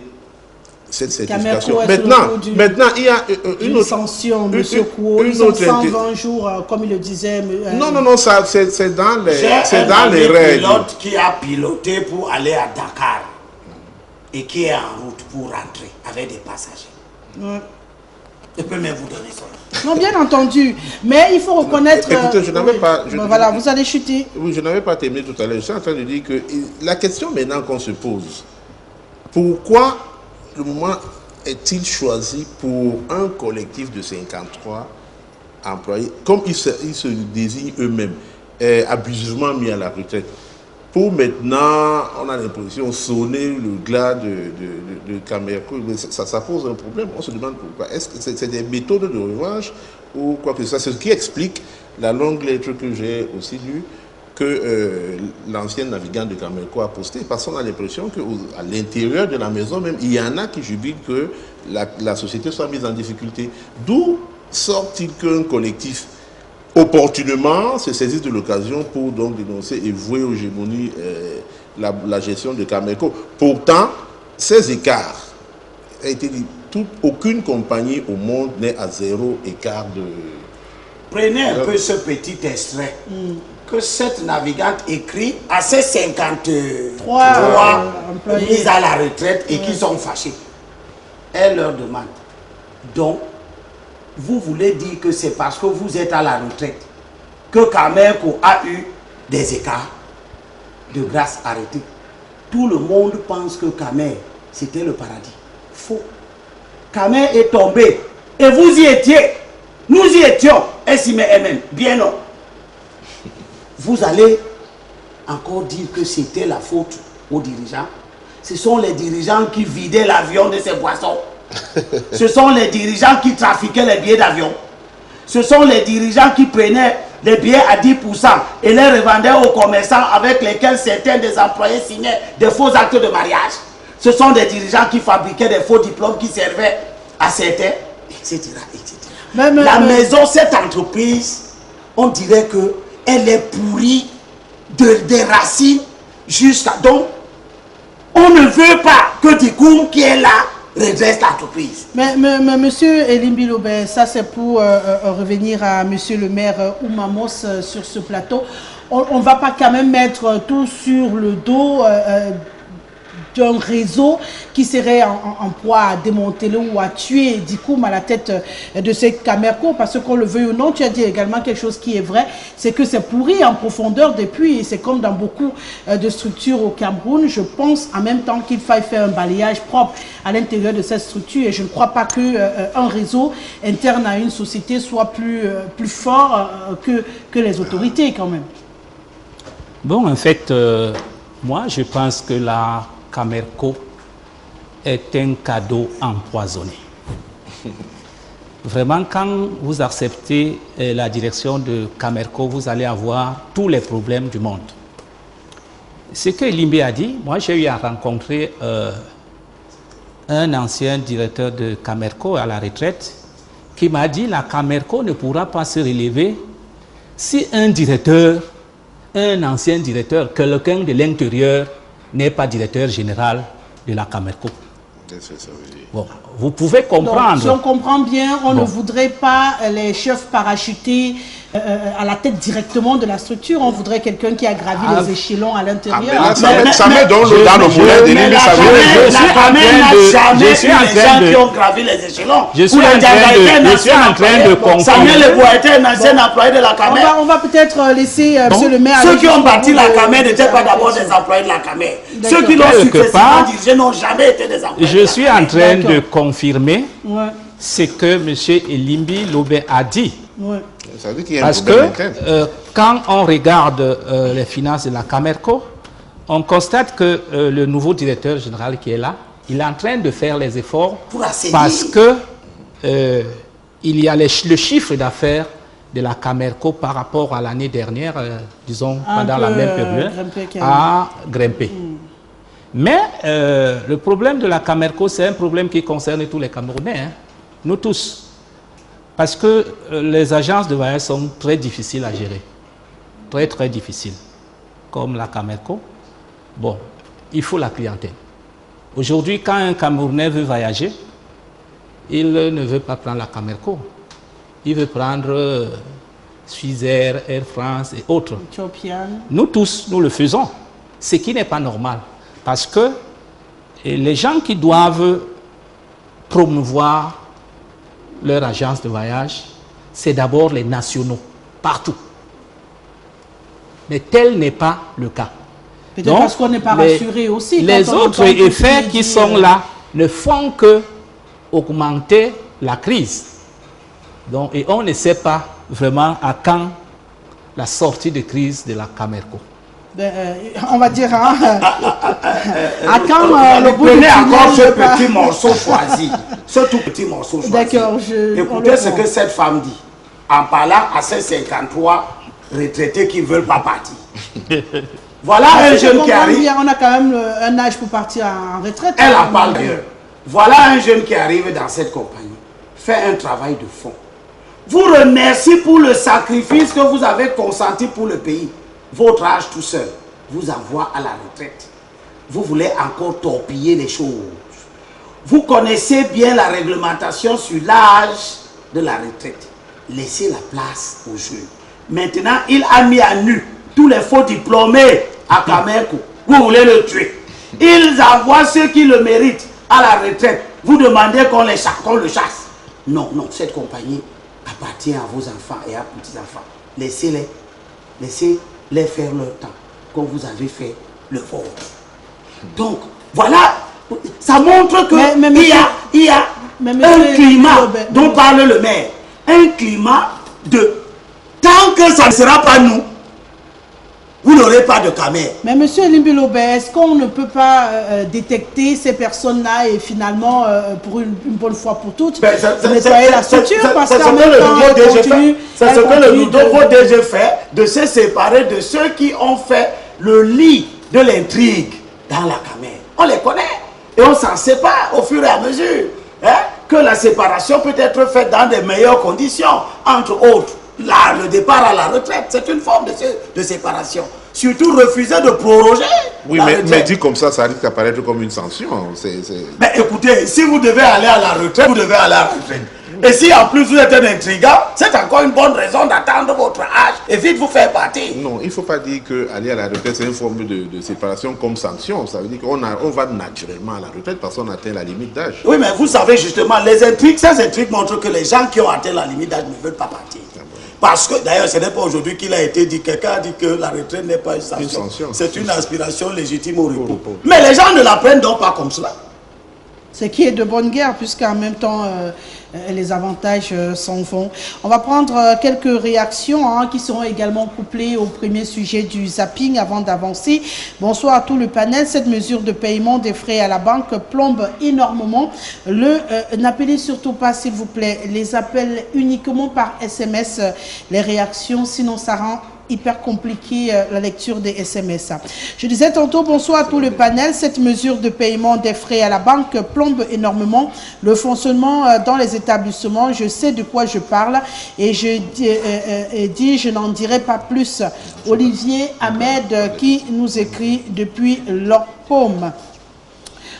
cette certification. Maintenant, il y a une autre sanction, M. Kouo, ils ont 120 jours, comme il le disait. Non, c'est dans les règles. J'ai un pilote qui a piloté pour aller à Dakar et qui est en route pour rentrer avec des passagers. Je peux même vous donner ça. Non, bien entendu. Mais il faut reconnaître... Écoutez, je n'avais pas... voilà, vous allez chuter. Oui, je n'avais pas terminé tout à l'heure. Je suis en train de dire que la question maintenant qu'on se pose, pourquoi le moment est-il choisi pour un collectif de 53 employés, comme ils se désignent eux-mêmes, abusivement mis à la retraite? Pour maintenant, on a l'impression de sonner le glas de Camerco. Ça pose un problème. On se demande pourquoi. Est-ce que c'est des méthodes de revanche ou quoi que ce soit? C'est ce qui explique la longue lettre que j'ai aussi lue que l'ancien navigant de Camerco a posté, parce qu'on a l'impression qu'à l'intérieur de la maison même, il y en a qui jubilent que la société soit mise en difficulté. D'où sort-il qu'un collectif opportunément se saisissent de l'occasion pour donc dénoncer et vouer aux gémonies la gestion de Cameco. Pourtant, ces écarts a été dit, aucune compagnie au monde n'est à 0 écart de... Prenez un peu ce petit extrait que cette navigante écrit à ses 53 mises à la retraite et qui sont fâchés. Elle leur demande, donc, vous voulez dire que c'est parce que vous êtes à la retraite que Cameco a eu des écarts de grâce arrêtés. Tout le monde pense que Camer, c'était le paradis. Faux. Camer est tombé. Et vous y étiez. Nous y étions. SIMM. Bien non. Vous allez encore dire que c'était la faute aux dirigeants. Ce sont les dirigeants qui vidaient l'avion de ses boissons. Ce sont les dirigeants qui trafiquaient les billets d'avion. Ce sont les dirigeants qui prenaient les billets à 10% et les revendaient aux commerçants avec lesquels certains des employés signaient des faux actes de mariage. Ce sont des dirigeants qui fabriquaient des faux diplômes qui servaient à certains, etc. etc. La maison, cette entreprise, on dirait qu'elle est pourrie des racines jusqu'à... Donc, on ne veut pas que Dikoum qui est là redresse l'entreprise. Mais monsieur Elimbi Lobé, ça c'est pour revenir à monsieur le maire Oumamos sur ce plateau. On ne va pas quand même mettre tout sur le dos d'un réseau qui serait en poids à démanteler ou à tuer Dikoum à la tête de cette Cameco, parce qu'on le veuille ou non, tu as dit également quelque chose qui est vrai, c'est que c'est pourri en profondeur depuis, et c'est comme dans beaucoup de structures au Cameroun. Je pense en même temps qu'il faille faire un balayage propre à l'intérieur de cette structure, et je ne crois pas qu'un réseau interne à une société soit plus fort que les autorités quand même. Bon, en fait, moi je pense que la Cameco est un cadeau empoisonné. Vraiment, quand vous acceptez la direction de Cameco, vous allez avoir tous les problèmes du monde. Ce que Limbe a dit, moi j'ai eu à rencontrer un ancien directeur de Cameco à la retraite qui m'a dit la Cameco ne pourra pas se relever si un directeur, un ancien directeur, quelqu'un de l'intérieur n'est pas directeur général de la Cameco. Bon, vous pouvez comprendre. Donc, si on comprend bien, on ne voudrait pas les chefs parachutés à la tête directement de la structure. On voudrait quelqu'un qui a gravi les échelons à l'intérieur. Ça met dans le moulin de l'île. Je suis en train de... qui ont gravi les échelons. Je suis en train de comprendre. Samuel Lebois était un ancien employé de la Camer. On va peut-être laisser monsieur le maire... Ceux qui ont bâti la Camer n'étaient pas d'abord des employés de la Camer. Ceux qui l'ont successivement dirigé n'ont jamais été des employés. Je suis en train de confirmer ce que M. Elimbi Lobé a dit. Parce que quand on regarde les finances de la Cameco, on constate que le nouveau directeur général qui est là, il est en train de faire les efforts parce que il y a le chiffre d'affaires de la Cameco par rapport à l'année dernière, disons pendant la même période, a grimpé. Mais le problème de la Cameco, c'est un problème qui concerne tous les Camerounais, hein, nous tous. Parce que les agences de voyage sont très difficiles à gérer. Très, très difficiles. Comme la Cameco. Bon, il faut la clientèle. Aujourd'hui, quand un Camerounais veut voyager, il ne veut pas prendre la Cameco. Il veut prendre Swissair, Air France et autres. Nous tous, nous le faisons. Ce qui n'est pas normal. Parce que les gens qui doivent promouvoir leur agence de voyage, c'est d'abord les nationaux, partout. Mais tel n'est pas le cas. Peut-être parce qu'on n'est pas rassuré aussi. Les autres effets qui sont là ne font que augmenter la crise. Donc, et on ne sait pas vraiment à quand la sortie de crise de la Cameco. On va dire, hein, à quand le bout prenez encore ce petit morceau choisi, ce tout petit morceau choisi. D'accord, écoutez ce que cette femme dit, en parlant à ces 53 retraités qui ne veulent pas partir. Voilà un jeune qui arrive. On a quand même un âge pour partir en retraite. Elle en parle d'ailleurs. Voilà un jeune qui arrive dans cette compagnie, fait un travail de fond. vous remercie pour le sacrifice que vous avez consenti pour le pays. Votre âge tout seul vous envoie à la retraite. Vous voulez encore torpiller les choses. Vous connaissez bien la réglementation sur l'âge de la retraite. Laissez la place aux jeunes. Maintenant, il a mis à nu tous les faux diplômés à Cameroun. Vous voulez le tuer. Ils envoient ceux qui le méritent à la retraite. Vous demandez qu'on le chasse. Non, non, cette compagnie appartient à vos enfants et à petits-enfants. Laissez-les. Laissez-les faire leur temps, comme vous avez fait le vôtre. Donc, voilà, ça montre qu'il y a un climat dont parle le maire. Un climat de... Tant que ça ne sera pas nous, vous n'aurez pas de caméra. Mais M. Elimbilobe, est-ce qu'on ne peut pas détecter ces personnes-là et finalement, pour une bonne fois pour toutes, nettoyer la structure parce qu'en même temps, c'est ce que le nouveau DG fait, de se séparer de ceux qui ont fait le lit de l'intrigue dans la caméra. On les connaît et on s'en sépare au fur et à mesure. Hein, que la séparation peut être faite dans de meilleures conditions, entre autres. Là, le départ à la retraite, c'est une forme de séparation. Surtout refuser de proroger. Oui, mais dit comme ça risque d'apparaître comme une sanction. Mais écoutez, si vous devez aller à la retraite, vous devez aller à la retraite. Et si en plus vous êtes un intrigant, c'est encore une bonne raison d'attendre votre âge et vite vous faire partir. Non, il ne faut pas dire qu'aller à la retraite, c'est une forme de séparation comme sanction. Ça veut dire qu'on va naturellement à la retraite parce qu'on atteint la limite d'âge. Oui, mais vous savez justement, ces intrigues montrent que les gens qui ont atteint la limite d'âge ne veulent pas partir. Parce que, d'ailleurs, ce n'est pas aujourd'hui qu'il a été dit, quelqu'un a dit que la retraite n'est pas une sanction. C'est une aspiration légitime au repos. Mais les gens ne la prennent donc pas comme cela. Ce qui est de bonne guerre, puisqu'en même temps, les avantages s'en vont. On va prendre quelques réactions qui seront également couplées au premier sujet du zapping avant d'avancer. Bonsoir à tout le panel. Cette mesure de paiement des frais à la banque plombe énormément. N'appelez surtout pas, s'il vous plaît, les appels uniquement par SMS, les réactions, sinon ça rend hyper compliqué la lecture des SMS. Je disais tantôt, bonsoir à tout le panel. Cette mesure de paiement des frais à la banque plombe énormément le fonctionnement dans les établissements. Je sais de quoi je parle et je n'en dirai pas plus. Olivier Ahmed qui nous écrit depuis leur paume.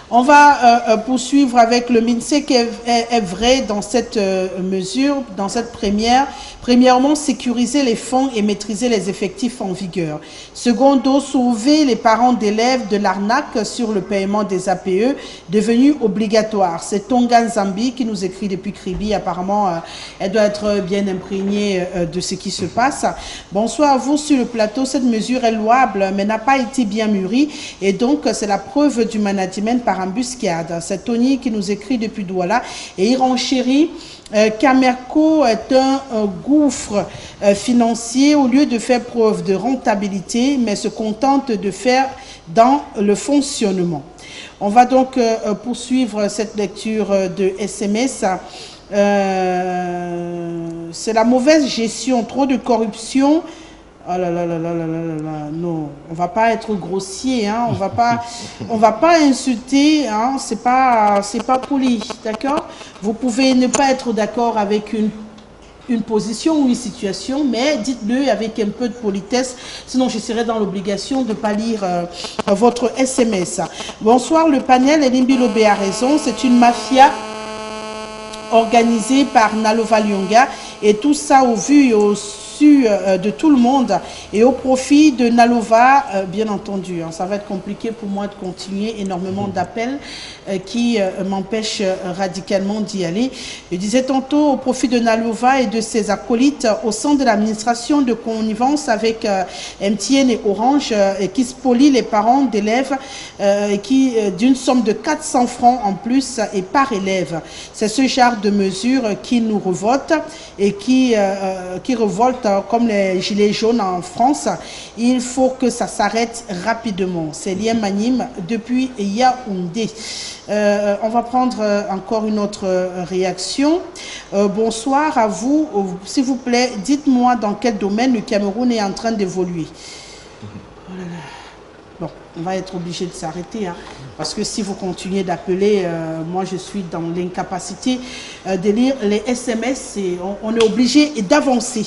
On va poursuivre avec le MINSEC est vrai dans cette mesure, dans cette première. Premièrement, sécuriser les fonds et maîtriser les effectifs en vigueur. Secondo, sauver les parents d'élèves de l'arnaque sur le paiement des APE devenu obligatoire. C'est Tongan Zambi qui nous écrit depuis Kribi. Apparemment, elle doit être bien imprégnée de ce qui se passe. Bonsoir à vous sur le plateau. Cette mesure est louable mais n'a pas été bien mûrie et donc c'est la preuve du management par embuscade. C'est Tony qui nous écrit depuis Douala et il renchérit. Camerco est un gouffre financier au lieu de faire preuve de rentabilité, mais se contente de faire dans le fonctionnement. On va donc poursuivre cette lecture de SMS. C'est la mauvaise gestion, trop de corruption. Oh là là là là là là là, non, on va pas être grossier, hein, on va pas insulter, hein, c'est pas poli, d'accord? Vous pouvez ne pas être d'accord avec une position ou une situation, mais dites-le avec un peu de politesse, sinon je serai dans l'obligation de ne pas lire votre SMS. Bonsoir le panel, Elimbilobe a raison, c'est une mafia organisée par Nalova Lyonga et tout ça au vu et au de tout le monde et au profit de Nalova, bien entendu. Hein, ça va être compliqué pour moi de continuer, énormément d'appels qui m'empêchent radicalement d'y aller. Je disais tantôt au profit de Nalova et de ses acolytes au sein de l'administration de connivence avec MTN et Orange qui spolie les parents d'élèves qui d'une somme de 400 francs en plus et par élève. C'est ce genre de mesures qui nous révolte et qui révolte comme les gilets jaunes en France. Il faut que ça s'arrête rapidement. C'est Lien Manim depuis Yaoundé. On va prendre encore une autre réaction. Bonsoir à vous. S'il vous plaît, dites-moi dans quel domaine le Cameroun est en train d'évoluer. Oh là là. Bon, on va être obligé de s'arrêter. Hein, parce que si vous continuez d'appeler, moi je suis dans l'incapacité de lire les SMS et on est obligé d'avancer.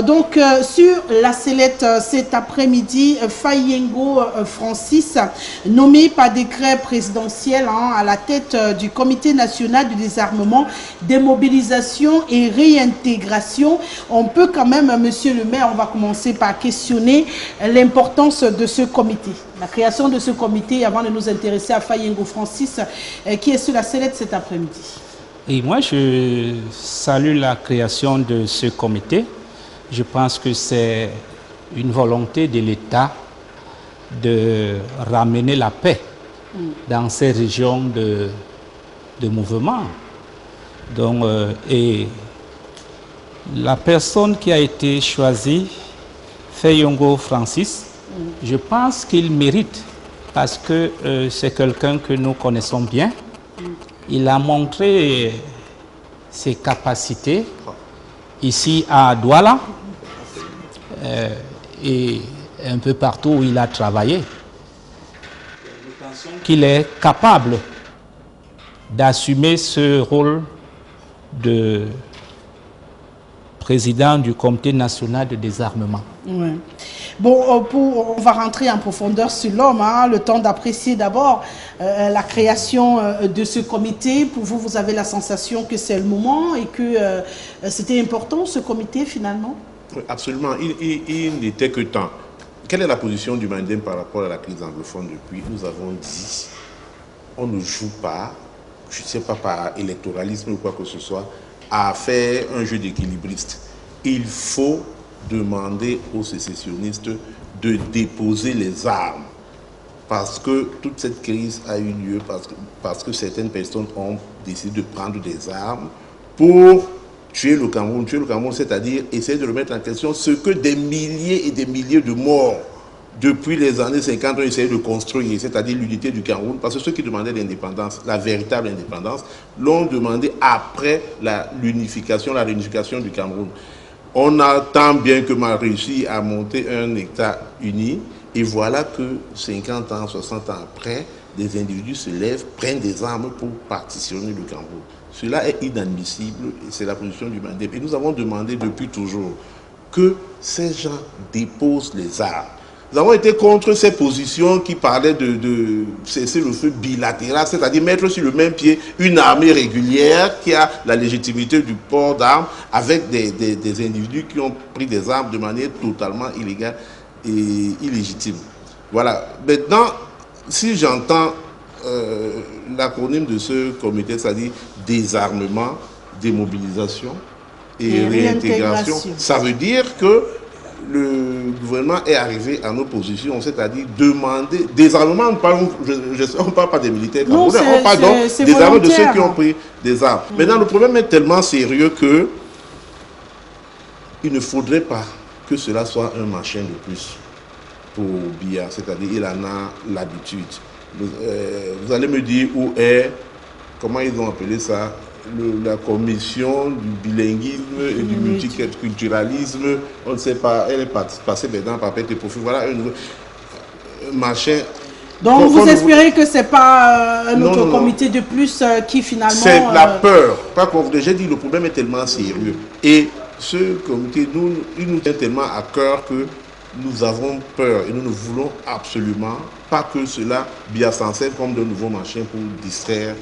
Donc sur la sellette cet après-midi, Fayengo Francis, nommé par décret présidentiel à la tête du Comité national du désarmement, démobilisation et réintégration. On peut quand même, monsieur le maire, on va commencer par questionner l'importance de ce comité. La création de ce comité, avant de nous intéresser à Fayengo Francis, qui est sur la sellette cet après-midi. Et moi, je salue la création de ce comité. Je pense que c'est une volonté de l'État de ramener la paix dans ces régions de mouvement. Donc, et la personne qui a été choisie, Fayengo Francis, je pense qu'il mérite parce que c'est quelqu'un que nous connaissons bien. Il a montré ses capacités ici à Douala et un peu partout où il a travaillé. Nous pensons qu'il est capable d'assumer ce rôle de président du Comité national de désarmement. Ouais. Bon, on va rentrer en profondeur sur l'homme, le temps d'apprécier d'abord la création de ce comité. Pour vous, vous avez la sensation que c'est le moment et que c'était important ce comité finalement? Oui, absolument, il n'était que temps. Quelle est la position du Mandem par rapport à la crise anglophone depuis? Nous avons dit, on ne joue pas, je ne sais pas par électoralisme ou quoi que ce soit, à faire un jeu d'équilibriste. Il faut demander aux sécessionnistes de déposer les armes parce que toute cette crise a eu lieu parce que certaines personnes ont décidé de prendre des armes pour tuer le Cameroun. Tuer le Cameroun, c'est-à-dire essayer de remettre en question ce que des milliers et des milliers de morts depuis les années 50 ont essayé de construire, c'est-à-dire l'unité du Cameroun, parce que ceux qui demandaient l'indépendance, la véritable indépendance, l'ont demandé après l'unification, la réunification du Cameroun. On a tant bien que mal réussi à monter un État uni, et voilà que 50 ans, 60 ans après, des individus se lèvent, prennent des armes pour partitionner le Cameroun. Cela est inadmissible et c'est la position du Mandem. Et nous avons demandé depuis toujours que ces gens déposent les armes. Nous avons été contre ces positions qui parlaient de cesser le feu bilatéral, c'est-à-dire mettre sur le même pied une armée régulière qui a la légitimité du port d'armes avec des individus qui ont pris des armes de manière totalement illégale et illégitime. Voilà. Maintenant, si j'entends l'acronyme de ce comité, c'est-à-dire désarmement, démobilisation et réintégration, ça veut dire que le gouvernement est arrivé à nos positions, c'est-à-dire demander désarmement. On ne parle pas des militaires camerounais, on parle donc des armes de ceux qui ont pris des armes. Maintenant, le problème est tellement sérieux que il ne faudrait pas que cela soit un machin de plus pour Biya, c'est-à-dire il en a l'habitude. Vous allez me dire où est, comment ils ont appelé ça, la commission du bilinguisme et du multiculturalisme, on ne sait pas, elle est passée maintenant par perte de profit. Voilà un machin. Donc vous espérez que ce n'est pas un autre comité de plus qui finalement... C'est la peur. Pas qu'on j'ai dit, le problème est tellement sérieux. Et ce comité, il nous tient tellement à cœur que nous avons peur et nous ne voulons absolument pas que cela bien s'en serve comme de nouveaux machins pour distraire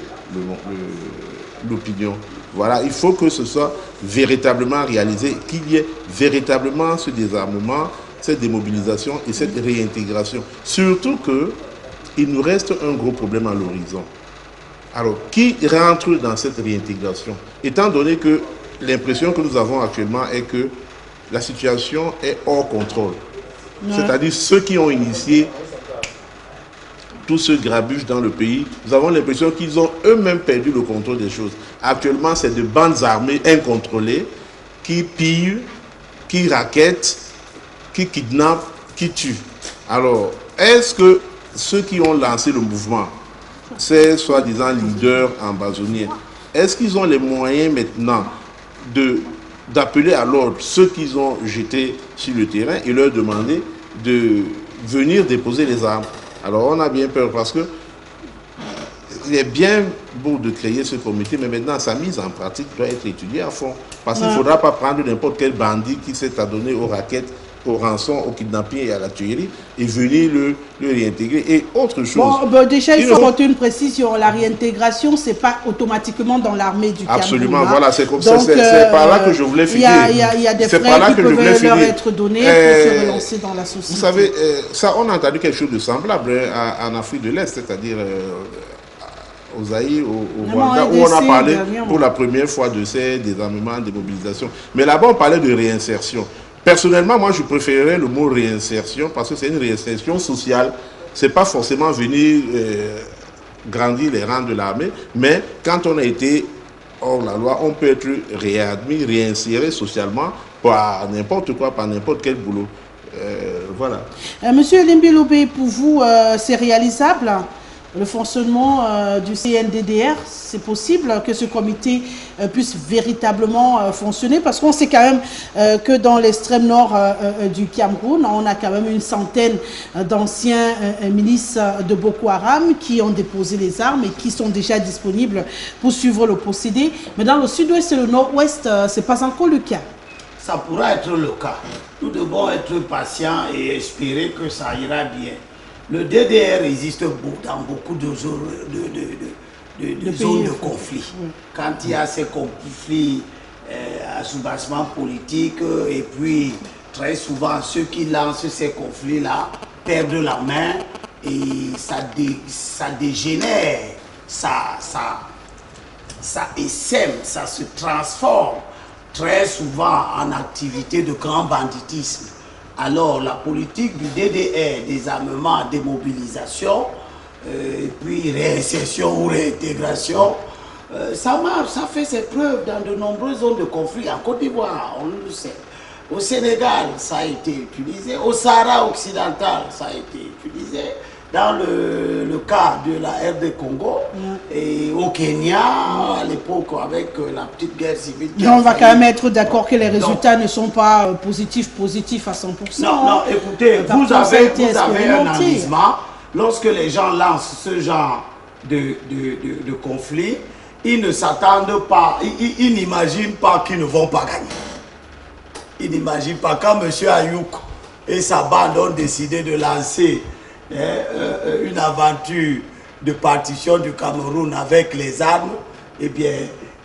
l'opinion. Voilà, il faut que ce soit véritablement réalisé, qu'il y ait véritablement ce désarmement, cette démobilisation et cette réintégration. Surtout qu'il nous reste un gros problème à l'horizon. Alors, qui rentre dans cette réintégration? Étant donné que l'impression que nous avons actuellement est que la situation est hors contrôle. Ouais. C'est-à-dire ceux qui ont initié tout ce grabuge dans le pays, nous avons l'impression qu'ils ont eux-mêmes perdu le contrôle des choses. Actuellement, c'est de bandes armées incontrôlées qui pillent, qui raquettent, qui kidnappent, qui tuent. Alors, est-ce que ceux qui ont lancé le mouvement, ces soi-disant leaders ambazoniens, est-ce qu'ils ont les moyens maintenant d'appeler à l'ordre ceux qu'ils ont jetés sur le terrain et leur demander de venir déposer les armes? Alors on a bien peur parce que il est bien beau de créer ce comité, mais maintenant sa mise en pratique doit être étudiée à fond. Parce qu'il ne faudra pas prendre n'importe quel bandit qui s'est adonné aux raquettes, aux rançons, au kidnapping et à la tuerie et venir le réintégrer. Et autre chose. Bon, déjà, il faut apporter une précision. La réintégration, ce n'est pas automatiquement dans l'armée du Cameroun. Absolument, voilà, c'est comme ça. C'est par là que je voulais finir. Il y a des frais qui peuvent leur être donnés pour se relancer dans la société. Vous savez, ça, on a entendu quelque chose de semblable en Afrique de l'Est, c'est-à-dire au Zaïre, au Rwanda, où on a parlé pour la première fois de ces désarmements, des mobilisations. Mais là-bas, on parlait de réinsertion. Personnellement, moi, je préférerais le mot réinsertion parce que c'est une réinsertion sociale. Ce n'est pas forcément venir grandir les rangs de l'armée, mais quand on a été hors la loi, on peut être réadmis, réinséré socialement par n'importe quoi, par n'importe quel boulot. Voilà. Monsieur Limbilobé, pour vous, c'est réalisable le fonctionnement du CNDDR? C'est possible que ce comité puisse véritablement fonctionner? Parce qu'on sait quand même que dans l'extrême nord du Cameroun, on a quand même une centaine d'anciens milices de Boko Haram qui ont déposé les armes et qui sont déjà disponibles pour suivre le procédé. Mais dans le sud-ouest et le nord-ouest, ce n'est pas encore le cas. Ça pourra être le cas. Nous devons être patients et espérer que ça ira bien. Le DDR existe dans beaucoup de zones de conflit. Quand il y a ces conflits à soubassement politique, et puis très souvent ceux qui lancent ces conflits-là perdent la main et ça dégénère, ça essaime, ça se transforme très souvent en activité de grand banditisme. Alors la politique du DDR, désarmement, démobilisation, et puis réinsertion ou réintégration, ça marche, ça fait ses preuves dans de nombreuses zones de conflit. En Côte d'Ivoire, on le sait. Au Sénégal, ça a été utilisé. Au Sahara occidental, ça a été utilisé. Dans le cas de la RD Congo et au Kenya, à l'époque, avec la petite guerre civile. Mais on va quand même être d'accord que les résultats ne sont pas positifs à 100%. Non, écoutez, vous avez un enlisement. Lorsque les gens lancent ce genre de conflit, ils ne s'attendent pas, ils n'imaginent pas qu'ils ne vont pas gagner. Ils n'imaginent pas quand M. Ayouk et sa bande ont décidé de lancer une aventure de partition du Cameroun avec les armes, eh bien,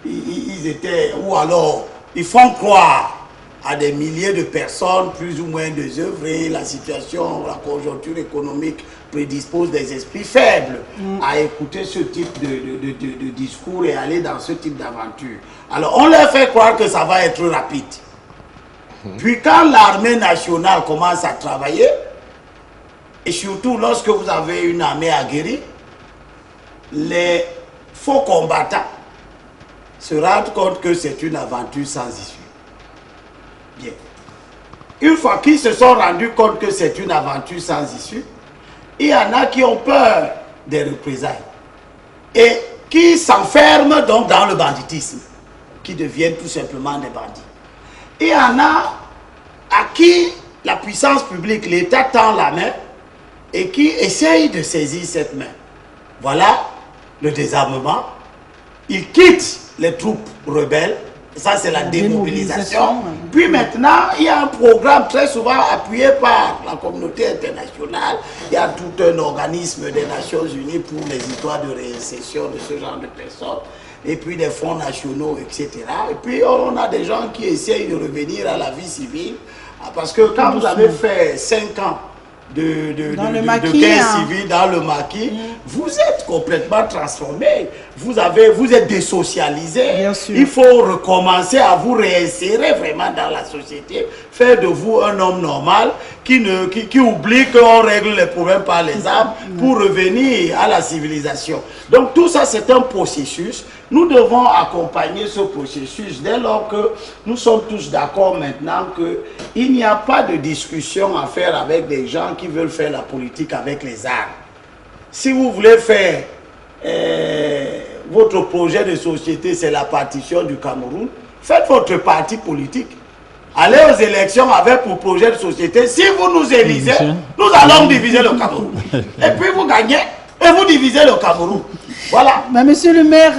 ils étaient, ou alors, ils font croire à des milliers de personnes, plus ou moins désœuvrées, la situation, la conjoncture économique prédispose des esprits faibles à écouter ce type de discours et aller dans ce type d'aventure. Alors, on leur fait croire que ça va être rapide. Puis quand l'armée nationale commence à travailler, et surtout lorsque vous avez une armée aguerrie, les faux combattants se rendent compte que c'est une aventure sans issue. Bien. Une fois qu'ils se sont rendus compte que c'est une aventure sans issue, il y en a qui ont peur des représailles et qui s'enferment donc dans le banditisme, qui deviennent tout simplement des bandits. Il y en a à qui la puissance publique, l'État tend la main et qui essayent de saisir cette main. Voilà le désarmement. Ils quittent les troupes rebelles. Ça, c'est la démobilisation. Puis maintenant, il y a un programme très souvent appuyé par la communauté internationale. Il y a tout un organisme des Nations Unies pour les histoires de réinsertion de ce genre de personnes. Et puis des fonds nationaux, etc. Et puis on a des gens qui essayent de revenir à la vie civile. Parce que quand vous avez fait 5 ans de guerre civile dans le maquis, vous êtes complètement transformé. Vous êtes désocialisé. Il faut recommencer à vous réinsérer vraiment dans la société, faire de vous un homme normal qui oublie qu'on règle les problèmes par les armes pour revenir à la civilisation. Donc tout ça, c'est un processus. Nous devons accompagner ce processus dès lors que nous sommes tous d'accord maintenant qu'il n'y a pas de discussion à faire avec des gens qui veulent faire la politique avec les armes. Si vous voulez faire votre projet de société, c'est la partition du Cameroun, faites votre parti politique. aller aux élections avec pour projet de société, si vous nous élisez, nous allons diviser le Cameroun. Et puis vous gagnez et vous divisez le Cameroun. Voilà. Mais monsieur le maire,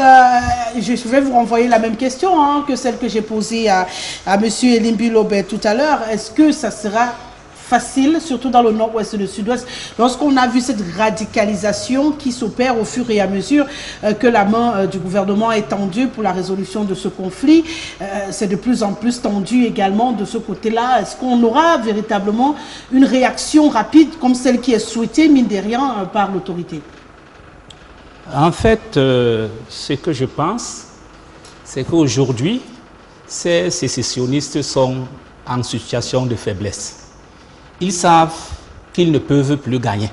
je vais vous renvoyer la même question que celle que j'ai posée à monsieur Elimbi Lobet tout à l'heure. Est-ce que ça sera facile, surtout dans le nord-ouest et le sud-ouest, lorsqu'on a vu cette radicalisation qui s'opère au fur et à mesure que la main du gouvernement est tendue pour la résolution de ce conflit. C'est de plus en plus tendu également de ce côté-là. Est-ce qu'on aura véritablement une réaction rapide comme celle qui est souhaitée, mine de rien, par l'autorité? En fait, ce que je pense, c'est qu'aujourd'hui, ces sécessionnistes sont en situation de faiblesse. Ils savent qu'ils ne peuvent plus gagner.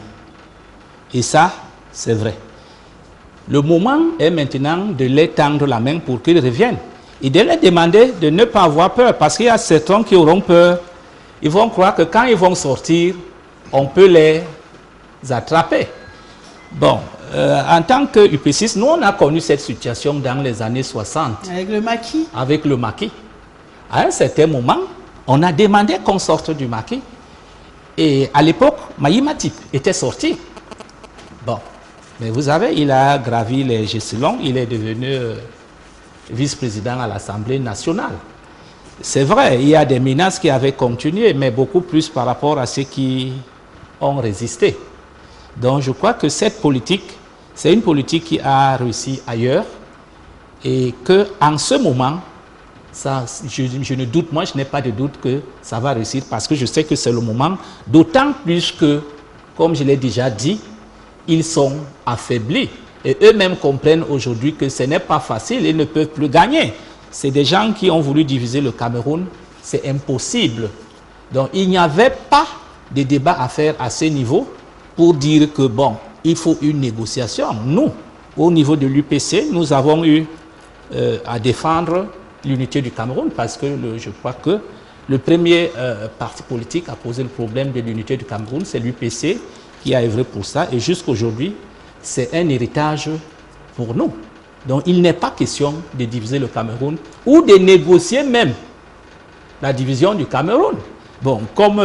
Et ça, c'est vrai. Le moment est maintenant de les tendre la main pour qu'ils reviennent. Et de leur demander de ne pas avoir peur, parce qu'il y a certains qui auront peur. Ils vont croire que quand ils vont sortir, on peut les attraper. Bon, en tant que UP6, nous, on a connu cette situation dans les années 60. Avec le maquis? Avec le maquis. À un certain moment, on a demandé qu'on sorte du maquis. Et à l'époque, Maï Matip était sorti. Bon, mais vous savez, il a gravi les échelons, il est devenu vice-président à l'Assemblée nationale. C'est vrai, il y a des menaces qui avaient continué, mais beaucoup plus par rapport à ceux qui ont résisté. Donc je crois que cette politique, c'est une politique qui a réussi ailleurs et qu'en ce moment, ça, je ne doute, moi je n'ai pas de doute que ça va réussir parce que je sais que c'est le moment, d'autant plus que, comme je l'ai déjà dit, ils sont affaiblis et eux-mêmes comprennent aujourd'hui que ce n'est pas facile, ils ne peuvent plus gagner. C'est des gens qui ont voulu diviser le Cameroun, c'est impossible. Donc il n'y avait pas de débat à faire à ce niveau pour dire que bon, il faut une négociation. Nous, au niveau de l'UPC, nous avons eu à défendre l'unité du Cameroun parce que je crois que le premier parti politique à poser le problème de l'unité du Cameroun, c'est l'UPC qui a œuvré pour ça et jusqu'aujourd'hui, c'est un héritage pour nous. Donc il n'est pas question de diviser le Cameroun ou de négocier même la division du Cameroun. Bon, comme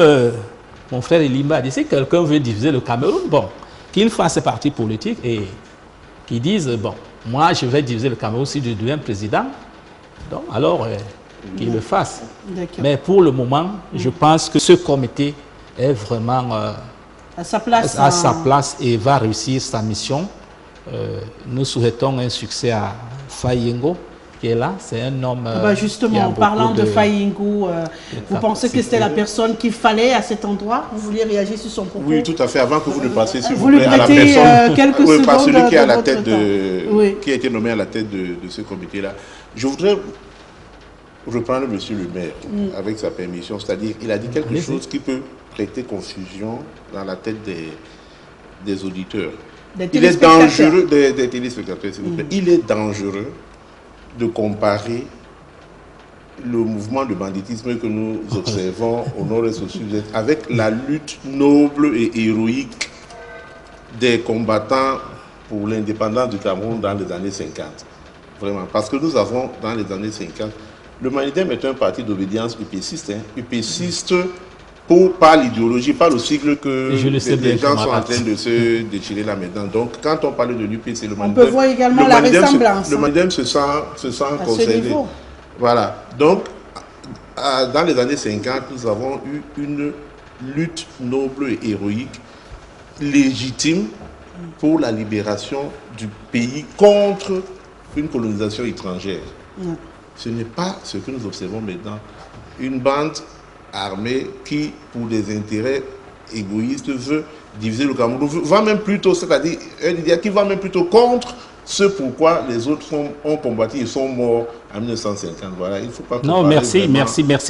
mon frère Elimba a dit, si quelqu'un veut diviser le Cameroun, bon, qu'il fasse ses partis politiques et qu'il dise, bon, moi je vais diviser le Cameroun si je deviens président. Donc, alors, qu'il le fasse. Mais pour le moment, je pense que ce comité est vraiment à sa place et va réussir sa mission. Nous souhaitons un succès à Fayingo, qui est là. C'est un homme... justement, en parlant de Fayingo, vous pensez que c'était la personne qu'il fallait à cet endroit? Vous vouliez réagir sur son propos? Oui, tout à fait. Avant que vous ne passiez, s'il vous plaît, à la personne... quelques secondes pas celui qui, est à la tête qui a été nommé à la tête de ce comité-là. Je voudrais reprendre M. le maire avec sa permission. C'est-à-dire, il a dit quelque chose qui peut prêter confusion dans la tête des auditeurs. Il est dangereux, des téléspectateurs, s'il vous plaît. Il est dangereux de comparer le mouvement de banditisme que nous observons au nord-est au sud-est avec la lutte noble et héroïque des combattants pour l'indépendance du Cameroun dans les années 50. Vraiment. Parce que nous avons, dans les années 50, le Manidem est un parti d'obédience UPCiste. UPCiste par l'idéologie, par le cycle que les gens sont en train de se déchirer là maintenant. Donc, quand on parle de l'UPC, le Manidem... On peut voir également la ressemblance. Le Manidem se sent concerné. Voilà. Donc, dans les années 50, nous avons eu une lutte noble et héroïque, légitime, pour la libération du pays contre une colonisation étrangère. Ce n'est pas ce que nous observons maintenant. Une bande armée qui, pour des intérêts égoïstes, veut diviser le Cameroun, va même plutôt, c'est-à-dire un idée qui va même plutôt contre ce pourquoi les autres ont combattu et sont morts en 1950. Voilà, il ne faut pas... Non, merci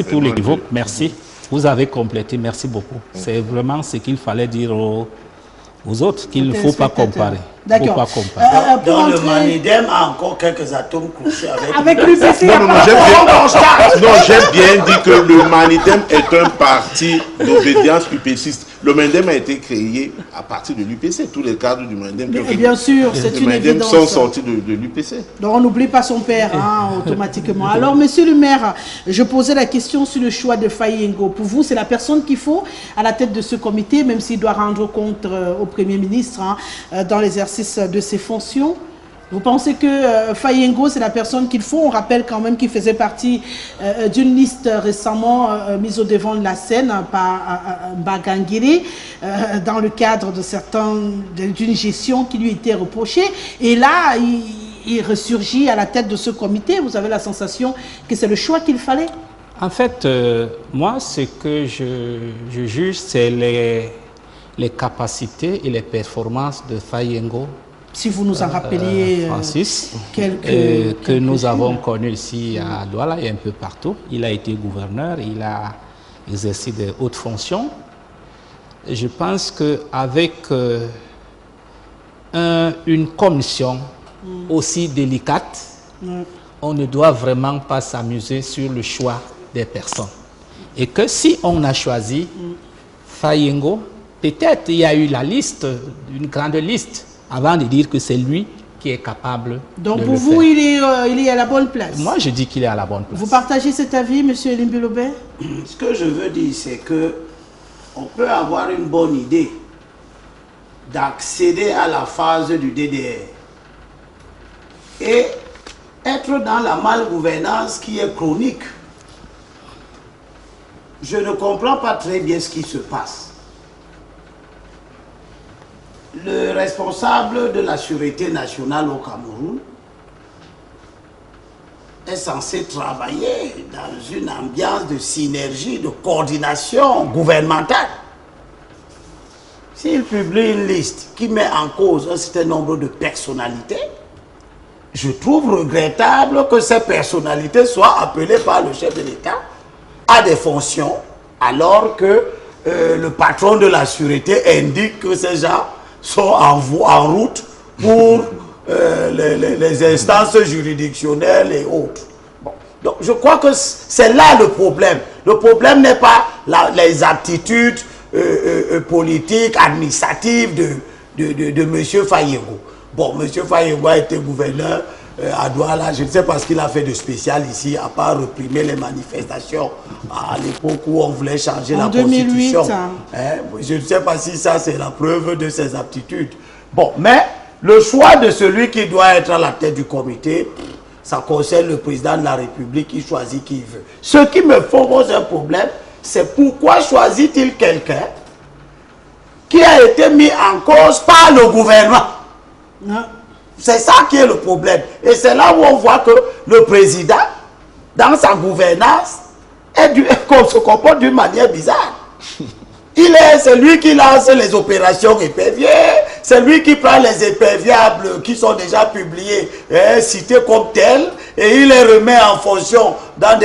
pour l'équivoque, merci. Vous avez complété, merci beaucoup. C'est vraiment ce qu'il fallait dire aux autres, qu'il ne faut pas comparer. D'accord. Pourquoi comparer? Dans le Manidem a encore quelques atomes couchés avec l'UPC. Non, j'ai bien dit que le Manidem est un parti d'obédience UPCiste. Le Manidem a été créé à partir de l'UPC. Tous les cadres du Manidem bien sûr, c'est une évidence. sont sortis de l'UPC. Donc on n'oublie pas son père automatiquement. Alors monsieur le maire, je posais la question sur le choix de Faye Ngo. Pour vous, c'est la personne qu'il faut à la tête de ce comité, même s'il doit rendre compte au Premier ministre dans l'exercice de ses fonctions. Vous pensez que Faye Ngo, c'est la personne qu'il faut? On rappelle quand même qu'il faisait partie d'une liste récemment mise au devant de la scène par Mbagangiri dans le cadre d'une gestion qui lui était reprochée. Et là, il ressurgit à la tête de ce comité. Vous avez la sensation que c'est le choix qu'il fallait? En fait, moi, ce que je juge, c'est les capacités et les performances de Faye Ngo. Si vous nous en rappeliez, Francis, que nous avons connu ici à Douala et un peu partout. Il a été gouverneur, il a exercé de hautes fonctions. Je pense qu'avec une commission aussi délicate, on ne doit vraiment pas s'amuser sur le choix des personnes. Et que si on a choisi Faye Ngo, peut-être il y a eu la liste, une grande liste, avant de dire que c'est lui qui est capable donc de pour le vous, faire. il est à la bonne place? Moi, je dis qu'il est à la bonne place. Vous partagez cet avis, M. Elimbilobé? Ce que je veux dire, c'est que on peut avoir une bonne idée d'accéder à la phase du DDR et être dans la malgouvernance qui est chronique. Je ne comprends pas très bien ce qui se passe. Le responsable de la sécurité nationale au Cameroun est censé travailler dans une ambiance de synergie, de coordination gouvernementale. S'il publie une liste qui met en cause un certain nombre de personnalités, je trouve regrettable que ces personnalités soient appelées par le chef de l'État à des fonctions, alors que le patron de la sécurité indique que ces gens sont en route pour les instances juridictionnelles et autres. Bon. Donc je crois que c'est là le problème. Le problème n'est pas les aptitudes politiques, administratives de M. Faye Ngo. Bon, M. Faye Ngo a été gouverneur à Douala, je ne sais pas ce qu'il a fait de spécial ici, à part réprimer les manifestations à l'époque où on voulait changer la Constitution. Je ne sais pas si ça c'est la preuve de ses aptitudes. Bon, mais le choix de celui qui doit être à la tête du comité, ça concerne le président de la République qui choisit qui il veut. Ce qui me pose un problème, c'est pourquoi choisit-il quelqu'un qui a été mis en cause par le gouvernement? Non. C'est ça qui est le problème. Et c'est là où on voit que le président, dans sa gouvernance, se comporte d'une manière bizarre. C'est lui qui lance les opérations éperviers, c'est lui qui prend les éperviables qui sont déjà publiés, cités comme tels, et il les remet en fonction dans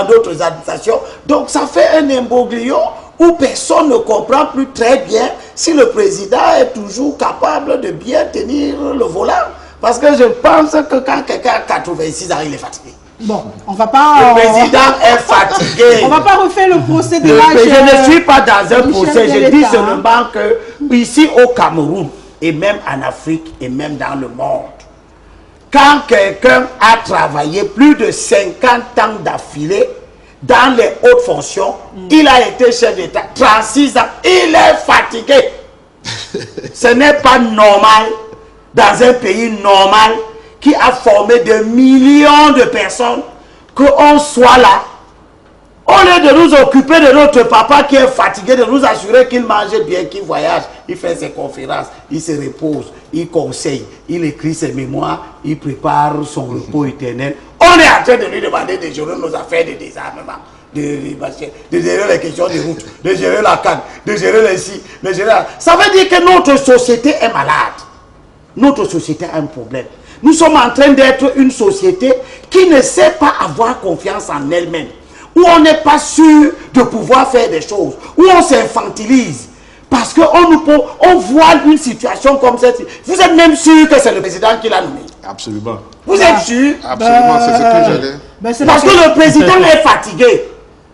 d'autres administrations. Donc ça fait un imbroglio où personne ne comprend plus très bien si le président est toujours capable de bien tenir le volant. Parce que je pense que quand quelqu'un a 86 ans, il est fatigué. Bon, on va pas... Le président est fatigué. On va pas refaire le procès de l'âge. Je ne suis pas dans un procès, je dis seulement que ici au Cameroun, et même en Afrique, et même dans le monde, quand quelqu'un a travaillé plus de 50 ans d'affilée, dans les hautes fonctions, il a été chef d'État 36 ans, il est fatigué. Ce n'est pas normal, dans un pays normal, qui a formé des millions de personnes, qu'on soit là, au lieu de nous occuper de notre papa qui est fatigué, de nous assurer qu'il mange bien, qu'il voyage, il fait ses conférences, il se repose, il conseille, il écrit ses mémoires, il prépare son repos éternel. On est en train de lui demander de gérer nos affaires de désarmement, de gérer les questions de route, de gérer la canne, de gérer les ci, de gérer la... Ça veut dire que notre société est malade. Notre société a un problème. Nous sommes en train d'être une société qui ne sait pas avoir confiance en elle-même, où on n'est pas sûr de pouvoir faire des choses, où on s'infantilise. Parce qu'on voit une situation comme cette. Vous êtes même sûr que c'est le président qui l'a nommé? Absolument. Vous êtes sûr? Absolument, c'est ce que j'allais. Parce que le président est fatigué.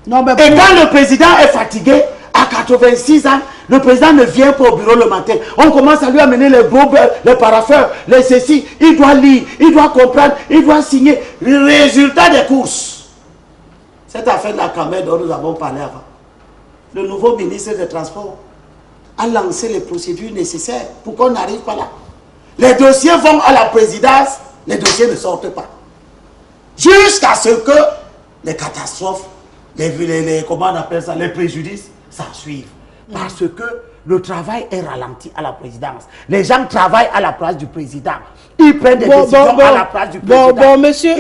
Non, mais et quand le président est fatigué, à 86 ans, le président ne vient pas au bureau le matin. On commence à lui amener les bobes, les paraffeurs, les ceci. Il doit lire, il doit comprendre, il doit signer. Le résultat des courses. Cette affaire de la caméra dont nous avons parlé avant. Le nouveau ministre des Transports a lancé les procédures nécessaires pour qu'on n'arrive pas là. Les dossiers vont à la présidence, les dossiers ne sortent pas. Jusqu'à ce que les catastrophes, comment on appelle ça, les préjudices, s'en suivent. Parce que le travail est ralenti à la présidence. Les gens travaillent à la place du président. Ils prennent des décisions à la place du président. Monsieur,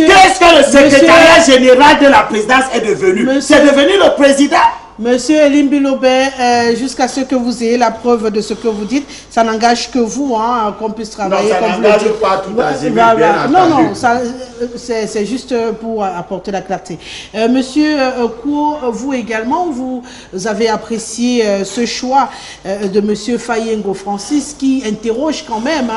qu'est-ce que le secrétariat général de la présidence est devenu? C'est devenu le président. Monsieur Elim Bilobert, jusqu'à ce que vous ayez la preuve de ce que vous dites, ça n'engage que vous, hein, qu'on puisse travailler comme vous le dites. Pas tout azimut, non, c'est juste pour apporter la clarté. Monsieur Kouo, vous également, vous avez apprécié ce choix de Monsieur Fayengo Francis qui interroge quand même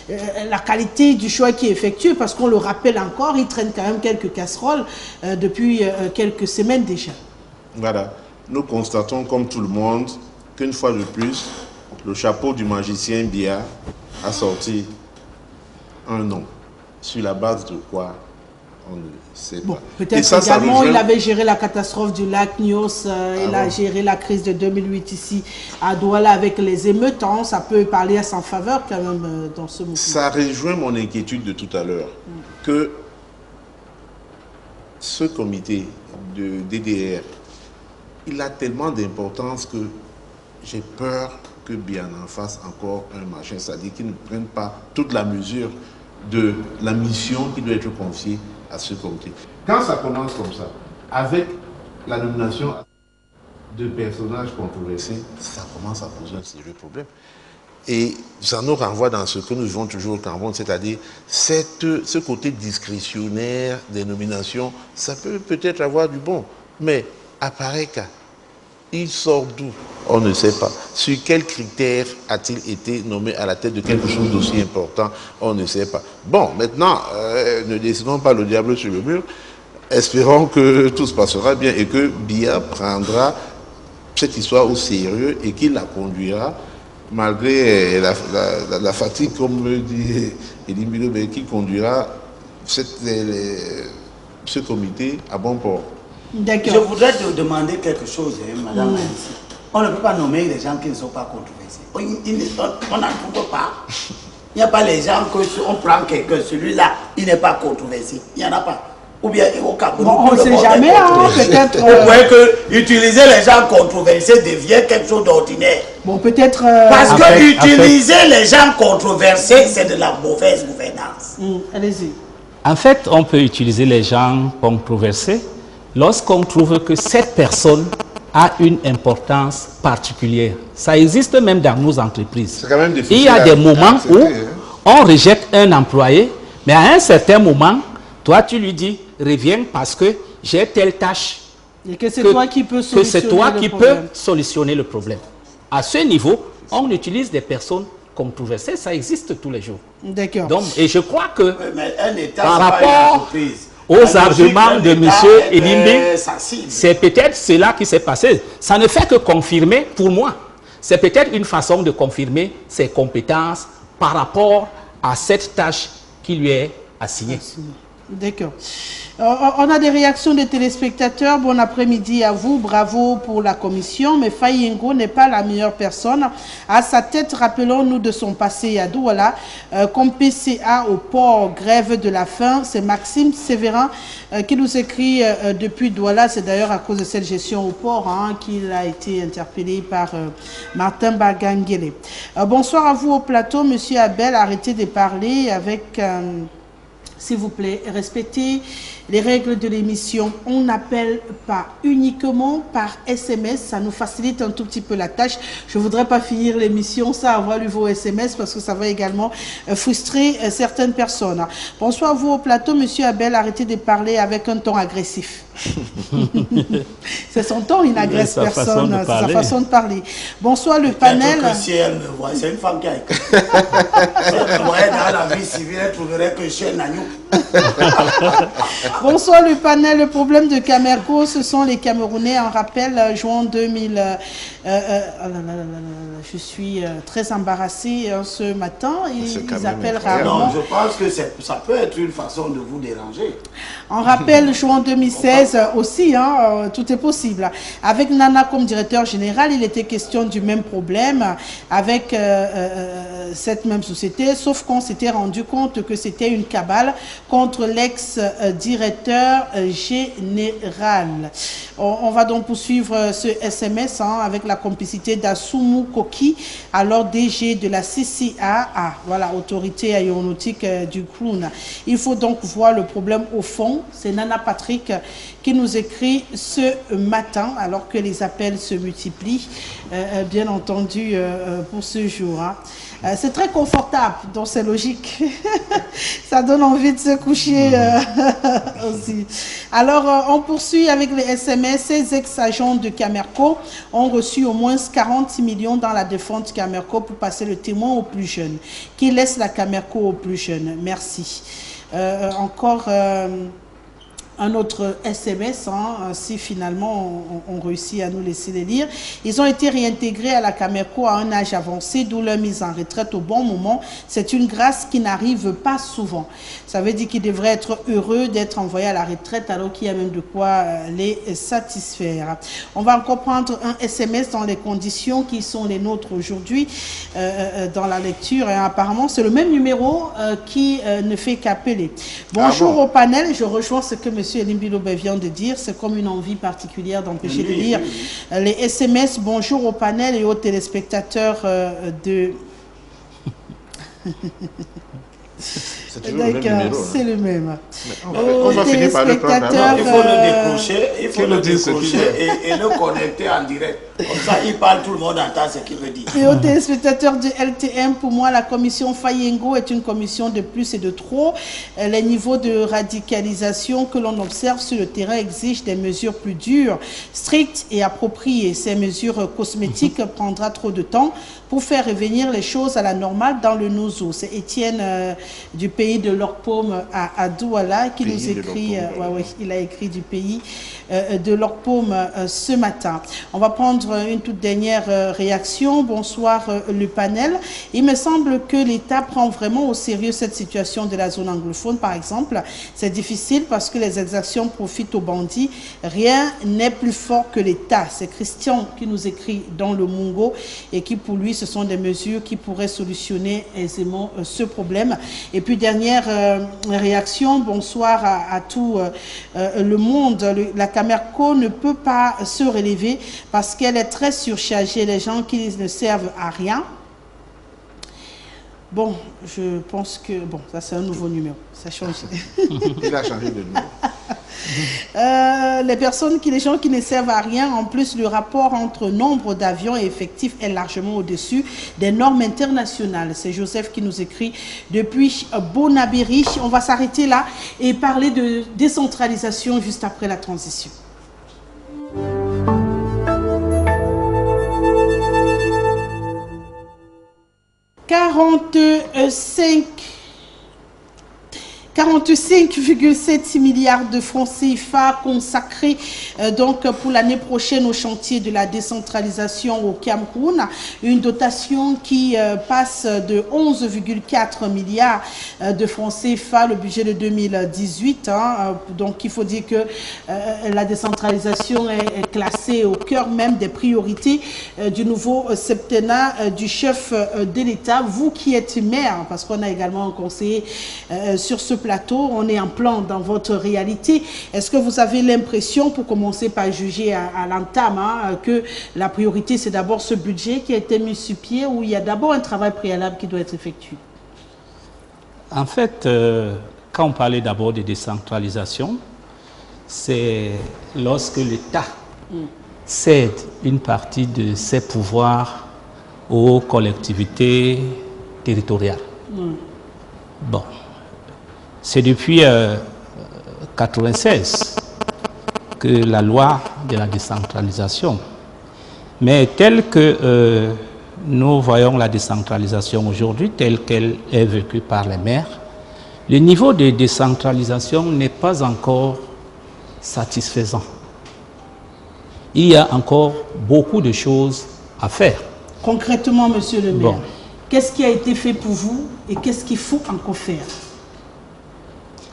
la qualité du choix qui est effectué, parce qu'on le rappelle encore, il traîne quand même quelques casseroles depuis quelques semaines déjà. Voilà, nous constatons comme tout le monde qu'une fois de plus, le chapeau du magicien Bia a sorti un nom. Sur la base de quoi, on ne sait pas. Peut-être également, il avait géré la catastrophe du lac Nyos, il a géré la crise de 2008 ici à Douala avec les émeutants. Ça peut parler à sa faveur quand même dans ce mouvement. Ça rejoint mon inquiétude de tout à l'heure, que ce comité de DDR, il a tellement d'importance que j'ai peur que bien en fasse encore un machin, c'est-à-dire qu'ils ne prennent pas toute la mesure de la mission qui doit être confiée à ce comité. Quand ça commence comme ça, avec la nomination de personnages controversés, ça commence à poser un sérieux problème. Et ça nous renvoie dans ce que nous vivons toujours au Cameroun, c'est-à-dire ce côté discrétionnaire des nominations, ça peut peut-être avoir du bon, mais à pareil cas, il sort d'où? On ne sait pas. Sur quels critères a-t-il été nommé à la tête de quelque chose d'aussi important? On ne sait pas. Bon, maintenant, ne dessinons pas le diable sur le mur. Espérons que tout se passera bien et que Bia prendra cette histoire au sérieux et qu'il la conduira, malgré la fatigue, comme me dit Elim Bilobert, qui conduira ce comité à bon port. Je voudrais te demander quelque chose, madame. On ne peut pas nommer les gens qui ne sont pas controversés. On n'en trouve pas. Il n'y a pas les gens qu'on prend quelqu'un, celui-là, il n'est pas controversé. Il n'y en a pas. Ou bien au Cameroun. On ne sait jamais, peut-être. Vous voyez que utiliser les gens controversés devient quelque chose d'ordinaire. Bon, peut-être. Parce que utiliser les gens controversés, c'est de la mauvaise gouvernance. Allez-y. En fait, on peut utiliser les gens controversés lorsqu'on trouve que cette personne a une importance particulière. Ça existe même dans nos entreprises. Quand même il y a des moments où on rejette un employé, mais à un certain moment, toi tu lui dis, reviens parce que j'ai telle tâche. Et que c'est toi qui peux solutionner le problème. À ce niveau, on utilise des personnes controversées, ça existe tous les jours. D'accord. Donc, et je crois que par rapport aux arguments de M. Elimbe, c'est peut-être cela qui s'est passé. Ça ne fait que confirmer, pour moi, c'est peut-être une façon de confirmer ses compétences par rapport à cette tâche qui lui est assignée. D'accord. On a des réactions des téléspectateurs. Bon après-midi à vous. Bravo pour la commission. Mais Fayengo n'est pas la meilleure personne. À sa tête, rappelons-nous de son passé à Douala. Comme PCA au port, grève de la faim. C'est Maxime Sévérin qui nous écrit depuis Douala. C'est d'ailleurs à cause de cette gestion au port qu'il a été interpellé par Martin Bagangele. Bonsoir à vous au plateau. Monsieur Abel, arrêtez de parler avec... S'il vous plaît, respectez les règles de l'émission. On n'appelle pas uniquement par SMS. Ça nous facilite un tout petit peu la tâche. Je ne voudrais pas finir l'émission sans avoir lu vos SMS parce que ça va également frustrer certaines personnes. Bonsoir à vous au plateau. Monsieur Abel, arrêtez de parler avec un ton agressif. C'est son ton, il n'agresse personne. C'est sa façon de parler. Bonsoir le panel. Si elle me voit, c'est une femme qui a écrit. Si elle me voyait dans la vie civile, elle trouverait que je suis un agneau. Bonsoir le panel. Le problème de Camerco, ce sont les Camerounais. En rappel, juin 2000. Je suis très embarrassée ce matin. Ils appellent rarement. Non, je pense que ça peut être une façon de vous déranger. En rappel, juin 2016 aussi, hein, tout est possible. Avec Nana comme directeur général, il était question du même problème avec cette même société, sauf qu'on s'était rendu compte que c'était une cabale contre l'ex-directeur général. On va donc poursuivre ce SMS avec la complicité d'Assoumou Koki, alors DG de la CCAA, voilà, autorité aéronautique du Croun. Il faut donc voir le problème au fond. C'est Nana Patrick qui nous écrit ce matin, alors que les appels se multiplient, bien entendu, pour ce jour. C'est très confortable, donc c'est logique. Ça donne envie de se coucher aussi. Alors, on poursuit avec les SMS. Ces ex-agents de Camerco ont reçu au moins 40 millions dans la défense Camerco pour passer le témoin aux plus jeunes. Qui laisse la Camerco aux plus jeunes? Merci. Encore un autre SMS, si finalement on réussit à nous laisser les lire. Ils ont été réintégrés à la Camerco à un âge avancé, d'où leur mise en retraite au bon moment. C'est une grâce qui n'arrive pas souvent. Ça veut dire qu'ils devraient être heureux d'être envoyés à la retraite alors qu'il y a même de quoi les satisfaire. On va encore prendre un SMS dans les conditions qui sont les nôtres aujourd'hui dans la lecture. Et apparemment, c'est le même numéro qui ne fait qu'appeler. Bonjour au panel, je rejoins ce que M. Elimbilobe vient de dire, c'est comme une envie particulière d'empêcher de lire les SMS. Bonjour au panel et aux téléspectateurs de... C'est toujours le même numéro. C'est le même. On va finir par le prendre. Il faut le décrocher, et le connecter en direct. Comme ça, il parle, tout le monde entend ce qu'il veut dire. Et aux téléspectateurs de LTM, pour moi, la commission Fayengo est une commission de plus et de trop. Les niveaux de radicalisation que l'on observe sur le terrain exigent des mesures plus dures, strictes et appropriées. Ces mesures cosmétiques prendra trop de temps pour faire revenir les choses à la normale dans le Nozo. C'est Étienne du pays de l'Orpaume à Douala qui nous écrit, il a écrit du pays de l'Orpaume ce matin. On va prendre une toute dernière réaction. Bonsoir le panel. Il me semble que l'État prend vraiment au sérieux cette situation de la zone anglophone, par exemple. C'est difficile parce que les exactions profitent aux bandits. Rien n'est plus fort que l'État. C'est Christian qui nous écrit dans le Mungo et qui, pour lui, ce sont des mesures qui pourraient solutionner aisément ce problème. Et puis, dernière réaction. Bonsoir à tout le monde. La Camerco ne peut pas se relever parce qu'elle est très surchargée. Les gens qui ne servent à rien. Bon, je pense que... Bon, ça c'est un nouveau numéro. Ça change. Il a changé de numéro. Les gens qui ne servent à rien, en plus le rapport entre nombre d'avions et effectifs est largement au-dessus des normes internationales. C'est Joseph qui nous écrit depuis Bonabéry. On va s'arrêter là et parler de décentralisation juste après la transition. $45,7 milliards de francs CFA consacrés donc pour l'année prochaine au chantier de la décentralisation au Cameroun. Une dotation qui passe de 11,4 milliards de francs CFA, le budget de 2018. Donc il faut dire que la décentralisation est classée au cœur même des priorités du nouveau septennat du chef de l'État. Vous qui êtes maire, parce qu'on a également un conseiller sur ce plateau, on est en plan dans votre réalité. Est-ce que vous avez l'impression, pour commencer par juger à l'entame, que la priorité c'est d'abord ce budget qui a été mis sur pied, ou il y a d'abord un travail préalable qui doit être effectué? En fait, quand on parlait d'abord de décentralisation, c'est lorsque l'État cède une partie de ses pouvoirs aux collectivités territoriales. Bon, c'est depuis 1996 que la loi de la décentralisation, mais telle que nous voyons la décentralisation aujourd'hui, telle qu'elle est vécue par les maires, le niveau de décentralisation n'est pas encore satisfaisant. Il y a encore beaucoup de choses à faire. Concrètement, monsieur le maire, qu'est-ce qui a été fait pour vous et qu'est-ce qu'il faut encore faire?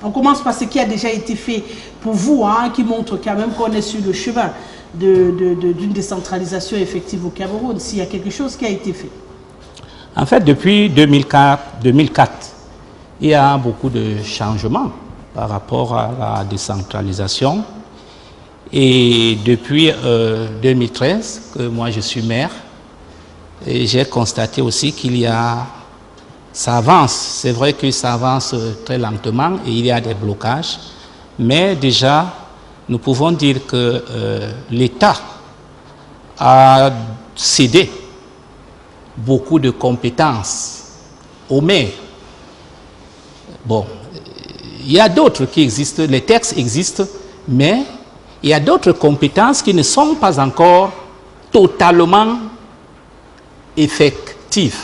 On commence par ce qui a déjà été fait pour vous, hein, qui montre quand même qu'on est sur le chemin d'une décentralisation effective au Cameroun, s'il y a quelque chose qui a été fait. En fait, depuis 2004, il y a beaucoup de changements par rapport à la décentralisation. Et depuis 2013, que moi je suis maire, et j'ai constaté aussi qu'il y a... Ça avance, c'est vrai que ça avance très lentement et il y a des blocages, mais déjà, nous pouvons dire que l'État a cédé beaucoup de compétences aux maires. Bon, il y a d'autres qui existent, les textes existent, mais il y a d'autres compétences qui ne sont pas encore totalement effectives.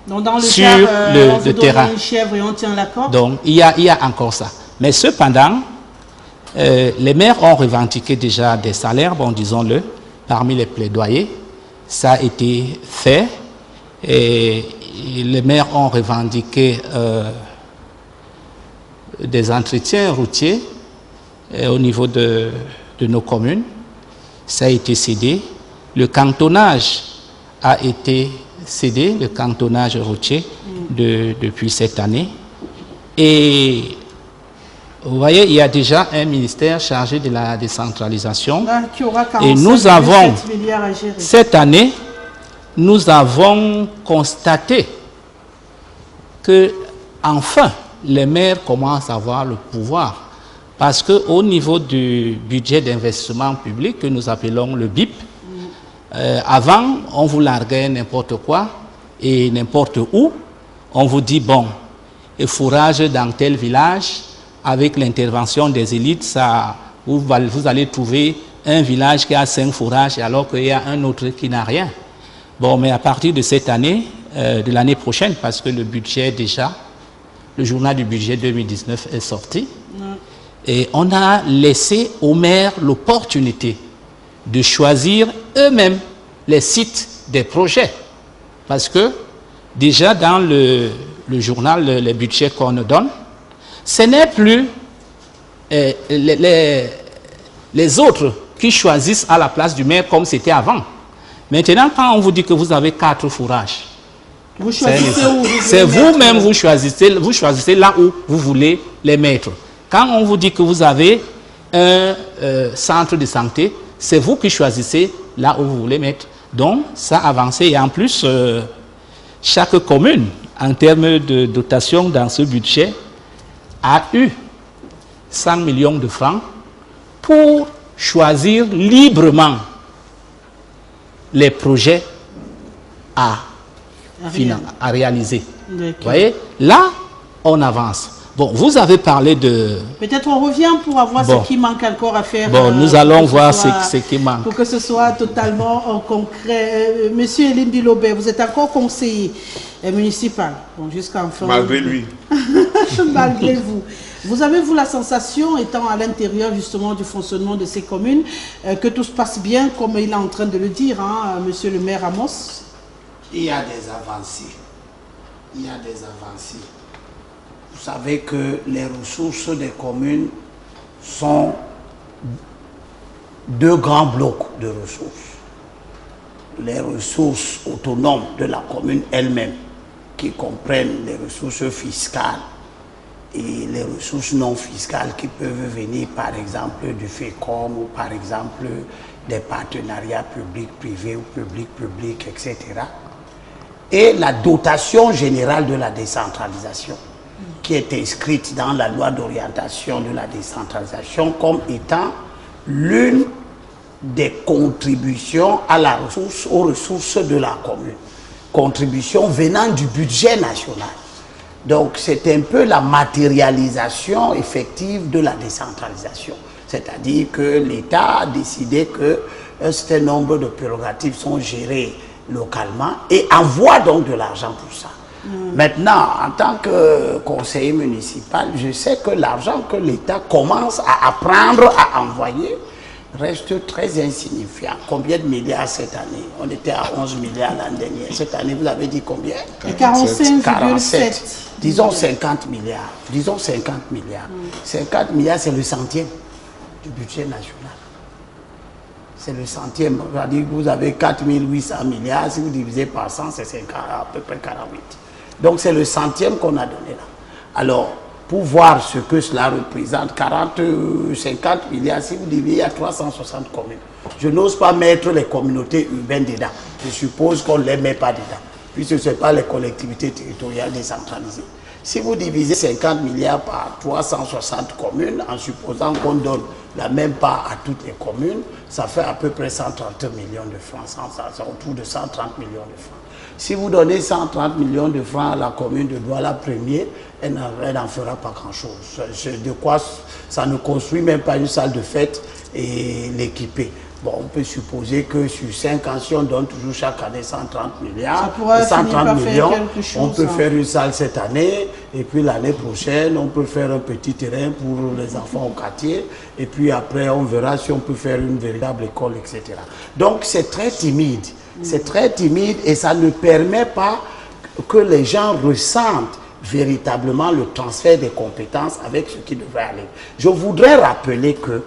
Donc dans le sur cadre, le terrain. Une chèvre et on tient la corde. Donc il y a encore ça. Mais cependant, les maires ont revendiqué déjà des salaires, bon disons-le, parmi les plaidoyers. Ça a été fait. Et les maires ont revendiqué des entretiens routiers au niveau de nos communes. Ça a été cédé. Le cantonnage a été cédé, le cantonnage routier depuis cette année. Et vous voyez, il y a déjà un ministère chargé de la décentralisation. Là, qui aura Et nous avons, 47 milliards à gérer. cette année, nous avons constaté que, enfin, les maires commencent à avoir le pouvoir. Parce qu'au niveau du budget d'investissement public, que nous appelons le BIP, avant, on vous larguait n'importe quoi et n'importe où. On vous dit, bon, et fourrage dans tel village, avec l'intervention des élites, ça, vous allez trouver un village qui a 5 fourrages alors qu'il y a un autre qui n'a rien. Bon, mais à partir de cette année, de l'année prochaine, parce que le budget déjà, le journal du budget 2019 est sorti, et on a laissé aux maires l'opportunité de choisir eux-mêmes les sites des projets. Parce que déjà dans le journal, les budgets qu'on nous donne, ce n'est plus les autres qui choisissent à la place du maire comme c'était avant. Maintenant, quand on vous dit que vous avez 4 fourrages, vous choisissez où c'est vous-même, vous choisissez là où vous voulez les mettre. Quand on vous dit que vous avez un centre de santé, c'est vous qui choisissez là où vous voulez mettre. Donc, ça a avancé. Et en plus, chaque commune, en termes de dotation dans ce budget, a eu 100 millions de francs pour choisir librement les projets à réaliser. Vous voyez, là, on avance. Bon, vous avez parlé de... Peut-être on revient pour avoir ce qui manque encore à faire. Bon, nous allons voir ce qui manque. Pour que ce soit totalement concret. Monsieur Elim Bilobé, vous êtes encore conseiller municipal. Bon, jusqu'à fin... Malgré lui. Malgré vous. Vous avez, vous, la sensation, étant à l'intérieur justement du fonctionnement de ces communes, que tout se passe bien, comme il est en train de le dire, hein, monsieur le maire Amos? Il y a des avancées. Il y a des avancées. Vous savez que les ressources des communes sont 2 grands blocs de ressources. Les ressources autonomes de la commune elle-même, qui comprennent les ressources fiscales et les ressources non fiscales qui peuvent venir par exemple du FECOM ou par exemple des partenariats publics-privés ou publics-publics, etc. Et la dotation générale de la décentralisation. qui est inscrite dans la loi d'orientation de la décentralisation comme étant l'une des contributions à la ressource, aux ressources de la commune. Contribution venant du budget national. Donc c'est un peu la matérialisation effective de la décentralisation. C'est-à-dire que l'État a décidé qu'un certain nombre de prérogatives sont gérées localement et envoie donc de l'argent pour ça. Maintenant, en tant que conseiller municipal, je sais que l'argent que l'État commence à apprendre à envoyer reste très insignifiant. Combien de milliards cette année? On était à 11 milliards l'an dernier. Cette année, vous avez dit combien? 45,7. Disons 50 milliards. Disons 50 milliards. 50 milliards, c'est le centième du budget national. C'est le centième. C'est-à-dire que vous avez 4800 milliards. Si vous divisez par 100, c'est à peu près 48. Donc c'est le centième qu'on a donné là. Alors, pour voir ce que cela représente, 50 milliards, si vous divisez, il y a 360 communes. Je n'ose pas mettre les communautés urbaines dedans. Je suppose qu'on ne les met pas dedans, puisque ce n'est pas les collectivités territoriales décentralisées. Si vous divisez 50 milliards par 360 communes, en supposant qu'on donne la même part à toutes les communes, ça fait à peu près 130 millions de francs, c'est autour de 130 millions de francs. Si vous donnez 130 millions de francs à la commune de Douala premier, elle n'en fera pas grand-chose. De quoi ça ne construit même pas une salle de fête et l'équiper. Bon, on peut supposer que sur 5 ans, si on donne toujours chaque année 130 milliards, 130 millions, on peut faire une salle cette année, et puis l'année prochaine, on peut faire un petit terrain pour les enfants au quartier, et puis après, on verra si on peut faire une véritable école, etc. Donc, c'est très timide. C'est très timide et ça ne permet pas que les gens ressentent véritablement le transfert des compétences avec ce qui devrait aller. Je voudrais rappeler que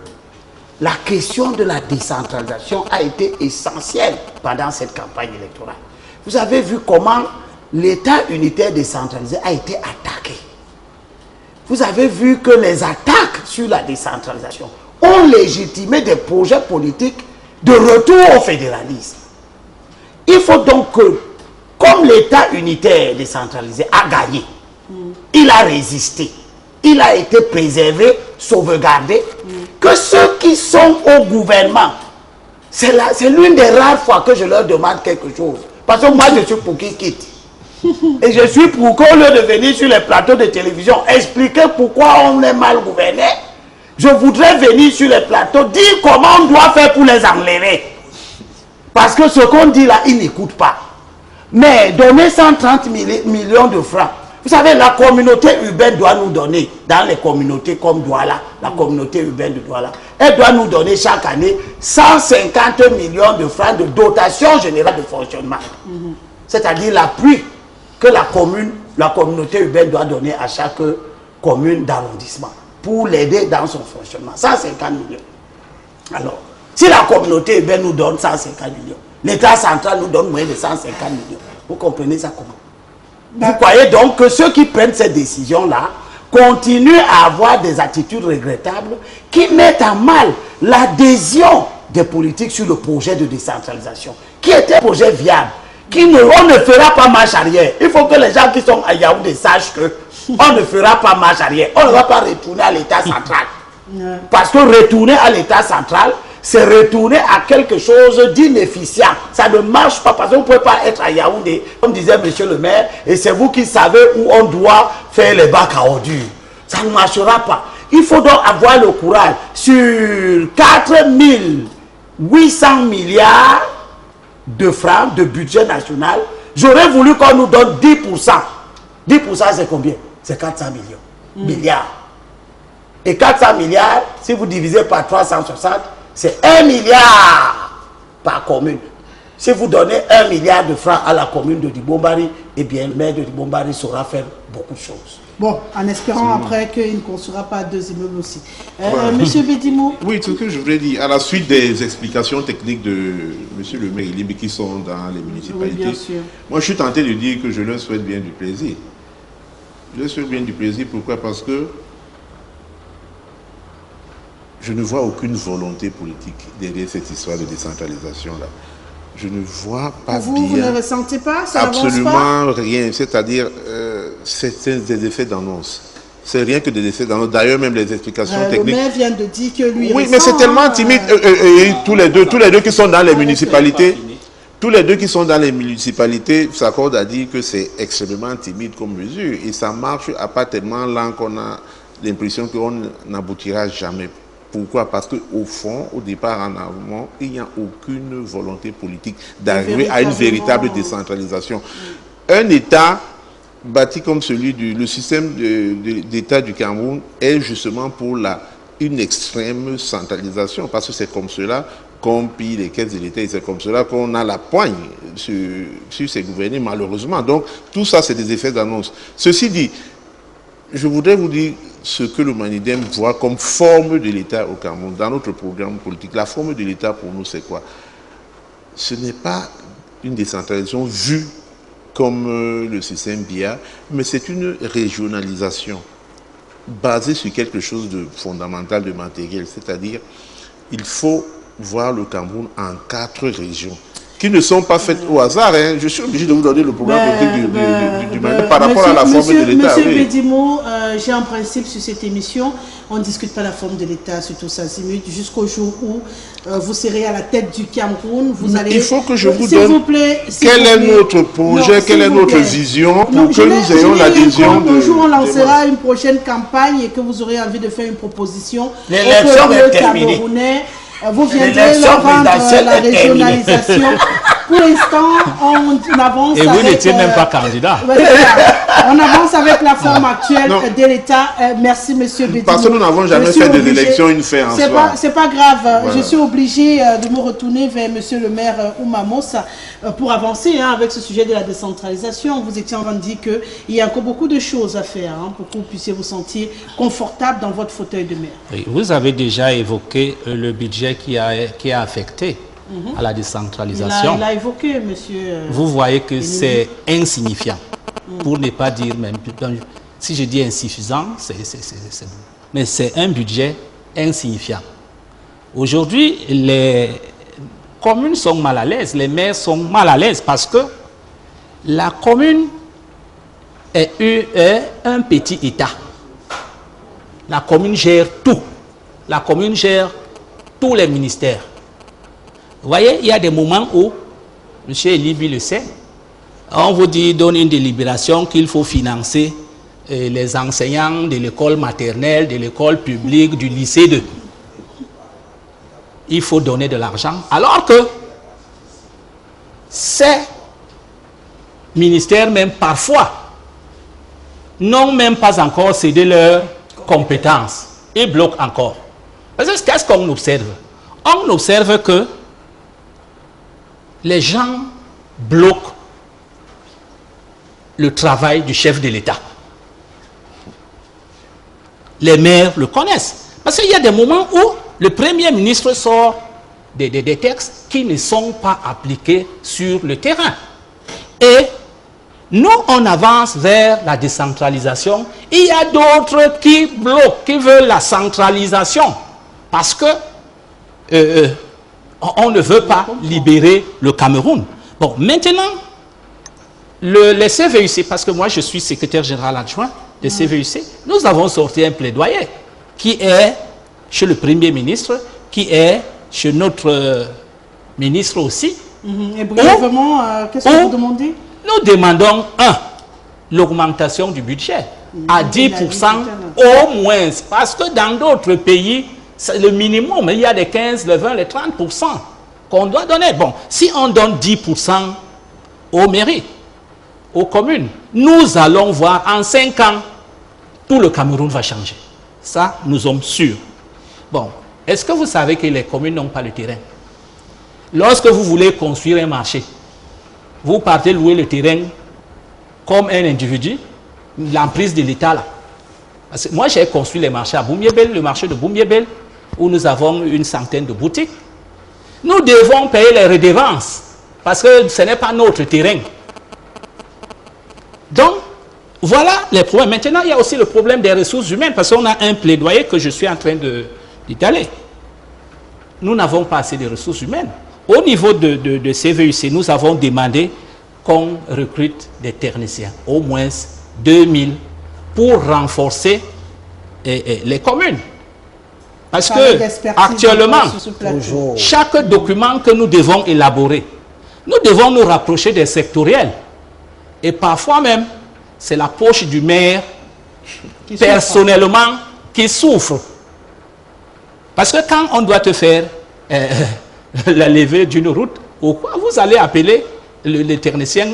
la question de la décentralisation a été essentielle pendant cette campagne électorale. Vous avez vu comment l'État unitaire décentralisé a été attaqué. Vous avez vu que les attaques sur la décentralisation ont légitimé des projets politiques de retour au fédéralisme. Il faut donc que, comme l'État unitaire décentralisé a gagné, il a résisté, il a été préservé, sauvegardé, que ceux qui sont au gouvernement, c'est l'une des rares fois que je leur demande quelque chose. Parce que moi, je suis pour qu'ils quittent. Et je suis pour qu'au lieu de venir sur les plateaux de télévision, expliquer pourquoi on est mal gouverné, je voudrais venir sur les plateaux, dire comment on doit faire pour les enlever. Parce que ce qu'on dit là, ils n'écoutent pas. Mais donner 130 millions de francs, vous savez, la communauté urbaine doit nous donner, dans les communautés comme Douala, la communauté urbaine de Douala, elle doit nous donner chaque année 150 millions de francs de dotation générale de fonctionnement. C'est-à-dire l'appui que la communauté urbaine doit donner à chaque commune d'arrondissement pour l'aider dans son fonctionnement. 150 millions. Alors, si la communauté urbaine nous donne 150 millions, l'État central nous donne moins de 150 millions. Vous comprenez ça comment? Vous croyez donc que ceux qui prennent ces décisions-là continuent à avoir des attitudes regrettables qui mettent à mal l'adhésion des politiques sur le projet de décentralisation, qui était un projet viable, on ne fera pas marche arrière. Il faut que les gens qui sont à Yaoundé sachent qu'on ne fera pas marche arrière. On ne va pas retourner à l'État central. Parce que retourner à l'État central, c'est retourner à quelque chose d'inefficient. Ça ne marche pas parce qu'on ne peut pas être à Yaoundé, comme disait monsieur le maire, et c'est vous qui savez où on doit faire les bacs à ordures. Ça ne marchera pas. Il faut donc avoir le courage. Sur 4800 milliards de francs de budget national, j'aurais voulu qu'on nous donne 10%. 10% c'est combien? C'est 400 milliards. Et 400 milliards, si vous divisez par 360, c'est 1 milliard par commune. Si vous donnez 1 milliard de francs à la commune de Dibombari, eh bien le maire de Dibombari saura faire beaucoup de choses. Bon, en espérant après qu'il ne construira pas 2 immeubles aussi. Monsieur Bedimou. Oui, ce que je voulais dire, à la suite des explications techniques de monsieur le maire Ilimbi qui sont dans les municipalités, oui, bien sûr. Moi je suis tenté de dire que je leur souhaite bien du plaisir. Je leur souhaite bien du plaisir, pourquoi? Parce que je ne vois aucune volonté politique derrière cette histoire de décentralisation-là. Je ne vois pas vous, bien. Vous ne ressentez pas? Ça absolument avance pas? Rien. C'est-à-dire, c'est des effets d'annonce. C'est rien que des effets d'annonce. D'ailleurs, même les explications techniques... Le maire vient de dire que lui... Oui, mais c'est tellement timide. Tous les deux qui sont dans les municipalités... Tous les deux qui sont dans les municipalités s'accordent à dire que c'est extrêmement timide comme mesure. Et ça marche à pas tellement lent qu'on a l'impression qu'on n'aboutira jamais. Pourquoi? Parce qu'au fond, au départ, en avant, il n'y a aucune volonté politique d'arriver à une véritable décentralisation. Un État bâti comme celui le système d'État du Cameroun est justement pour une extrême centralisation. Parce que c'est comme cela qu'on pille les caisses de l'État et c'est comme cela qu'on a la poigne sur ces gouvernements, malheureusement. Donc, tout ça, c'est des effets d'annonce. Ceci dit, je voudrais vous dire ce que le Manidem voit comme forme de l'État au Cameroun, dans notre programme politique. La forme de l'État, pour nous, c'est quoi? Ce n'est pas une décentralisation vue comme le système BIA, mais c'est une régionalisation basée sur quelque chose de fondamental, de matériel. C'est-à-dire, il faut voir le Cameroun en 4 régions qui ne sont pas faites au hasard. Hein. Je suis obligé de vous donner le programme politique du Mali par rapport à la forme de l'État. Monsieur Bédimo, j'ai un principe sur cette émission. On ne discute pas la forme de l'État, surtout ça, jusqu'au jour où vous serez à la tête du Cameroun. Il faut que je vous donne quel est notre projet, quelle est notre vision pour que nous ayons l'adhésion de... Un jour, on lancera une prochaine campagne et que vous aurez envie de faire une proposition au peuple camerounais. Vous viendrez leur rendre la régionalisation. Pour l'instant, on avance. Et vous n'étiez même pas candidat. On avance avec la forme actuelle de l'État. Merci, monsieur Bédimo. Parce que nous n'avons jamais fait des élections une fois en soi. C'est pas grave. Voilà. Je suis obligé de me retourner vers monsieur le maire Oumamos pour avancer avec ce sujet de la décentralisation. Vous étiez en train de dire qu'il y a encore beaucoup de choses à faire pour que vous puissiez vous sentir confortable dans votre fauteuil de maire. Oui, vous avez déjà évoqué le budget qui a affecté à la décentralisation. Il a évoqué, monsieur... Vous voyez que c'est insignifiant, pour ne pas dire même... Si je dis insuffisant, mais c'est un budget insignifiant. Aujourd'hui, les communes sont mal à l'aise, les maires sont mal à l'aise parce que la commune est un petit État. La commune gère tout. La commune gère tous les ministères. Vous voyez, il y a des moments où, M. Elibi le sait, on vous dit, donne une délibération qu'il faut financer les enseignants de l'école maternelle, de l'école publique, du lycée 2. Il faut donner de l'argent, alors que ces ministères, même parfois, n'ont même pas encore cédé leurs compétences. Ils bloquent encore. Parce que qu'est-ce qu'on observe? On observe que les gens bloquent le travail du chef de l'État. Les maires le connaissent. Parce qu'il y a des moments où le Premier ministre sort des textes qui ne sont pas appliqués sur le terrain. Et nous, on avance vers la décentralisation. Il y a d'autres qui bloquent, qui veulent la centralisation. Parce que on ne veut pas libérer le Cameroun. Bon, maintenant, les CVUC, parce que moi je suis secrétaire général adjoint des CVUC, nous avons sorti un plaidoyer qui est chez le Premier ministre, qui est chez notre ministre aussi. Et brièvement, qu'est-ce que vous demandez? Nous demandons, l'augmentation du budget à 10% au moins, parce que dans d'autres pays, c'est le minimum, il y a les 15, les 20, les 30% qu'on doit donner. Bon, si on donne 10% aux mairies, aux communes, nous allons voir en 5 ans, tout le Cameroun va changer. Ça, nous sommes sûrs. Bon, est-ce que vous savez que les communes n'ont pas le terrain? Lorsque vous voulez construire un marché, vous partez louer le terrain comme un individu, l'emprise de l'État là. Parce que moi, j'ai construit les marchés à Boumiébel, le marché de Boumiébel, où nous avons une centaine de boutiques. Nous devons payer les redevances, parce que ce n'est pas notre terrain. Donc, voilà les problèmes. Maintenant, il y a aussi le problème des ressources humaines, parce qu'on a un plaidoyer que je suis en train d'étaler. Nous n'avons pas assez de ressources humaines. Au niveau de CVUC, nous avons demandé qu'on recrute des techniciens, au moins 2000 pour renforcer les communes. Parce que actuellement, chaque document que nous devons élaborer, nous devons nous rapprocher des sectoriels. Et parfois même, c'est la poche du maire personnellement qui souffre. Parce que quand on doit te faire la levée d'une route, vous allez appeler les techniciens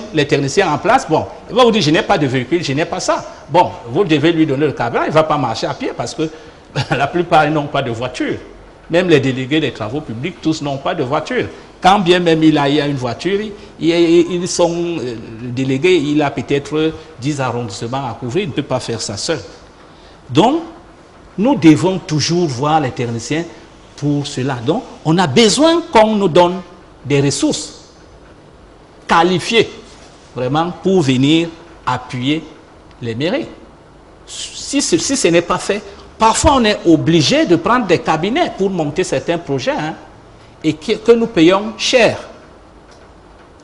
en place. Bon, il va vous dire, je n'ai pas de véhicule, je n'ai pas ça. Bon, vous devez lui donner le carburant, il ne va pas marcher à pied parce que la plupart n'ont pas de voiture. Même les délégués des travaux publics, tous n'ont pas de voiture. Quand bien même il y a une voiture, ils sont délégués, il a peut-être 10 arrondissements à couvrir, il ne peut pas faire ça seul. Donc, nous devons toujours voir les techniciens pour cela. Donc, on a besoin qu'on nous donne des ressources qualifiées, vraiment, pour venir appuyer les mairies. Si ce n'est pas fait, parfois on est obligé de prendre des cabinets pour monter certains projets, hein, et que nous payons cher.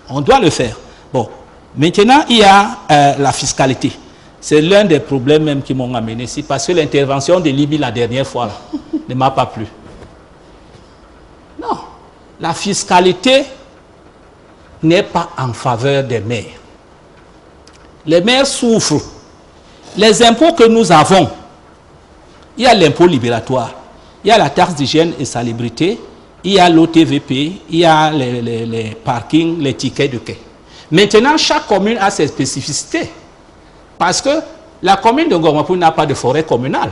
On doit le faire. Bon, maintenant, il y a la fiscalité. C'est l'un des problèmes même qui m'ont amené ici, parce que l'intervention de Libye la dernière fois ne m'a pas plu. Non, la fiscalité n'est pas en faveur des maires. Les maires souffrent. Les impôts que nous avons, il y a l'impôt libératoire, il y a la taxe d'hygiène et salubrité, il y a l'OTVP, il y a les parkings, les tickets de quai. Maintenant, chaque commune a ses spécificités. Parce que la commune de Ngor-Mapuy n'a pas de forêt communale.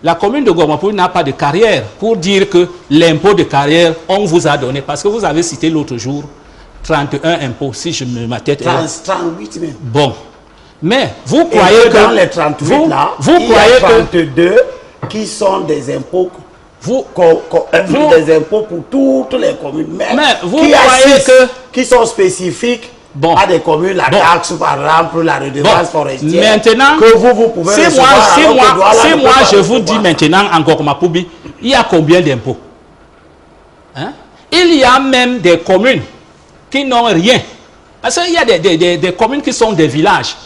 La commune de Ngor-Mapuy n'a pas de carrière. Pour dire que l'impôt de carrière, on vous a donné. Parce que vous avez cité l'autre jour 31 impôts, si je me ma tête. 38 même. Bon. Mais vous croyez que... Dans les 38 là, il y a 32 qui sont des impôts... des impôts pour toutes les communes. Mais vous croyez que... Qui sont spécifiques à des communes, la taxe par exemple, la redevance forestière. Maintenant, que vous pouvez recevoir. Si moi je vous dis maintenant en Ngor-Mapuy, il y a combien d'impôts? Hein? Il y a même des communes qui n'ont rien. Parce qu'il y a des communes qui sont des villages.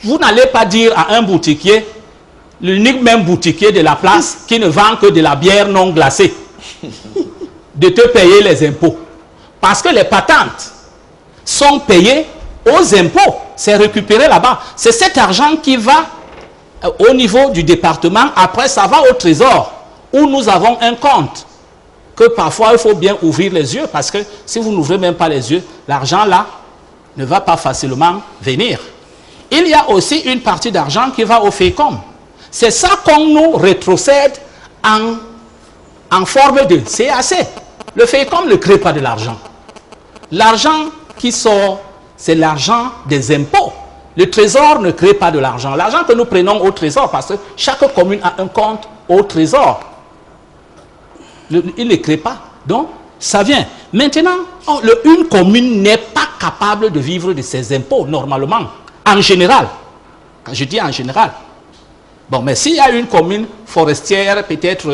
Vous n'allez pas dire à un boutiquier, l'unique même boutiquier de la place qui ne vend que de la bière non glacée, de te payer les impôts. Parce que les patentes sont payées aux impôts. C'est récupéré là-bas. C'est cet argent qui va au niveau du département. Après, ça va au trésor, où nous avons un compte. Que parfois, il faut bien ouvrir les yeux. Parce que si vous n'ouvrez même pas les yeux, l'argent là ne va pas facilement venir. Il y a aussi une partie d'argent qui va au FEICOM. C'est ça qu'on nous rétrocède en forme de CAC. Le FEICOM ne crée pas de l'argent. L'argent qui sort, c'est l'argent des impôts. Le trésor ne crée pas de l'argent. L'argent que nous prenons au trésor, parce que chaque commune a un compte au trésor. Il ne crée pas. Donc, ça vient. Maintenant, une commune n'est pas capable de vivre de ses impôts, normalement. En général. Quand je dis en général. Bon, mais s'il y a une commune forestière, peut-être,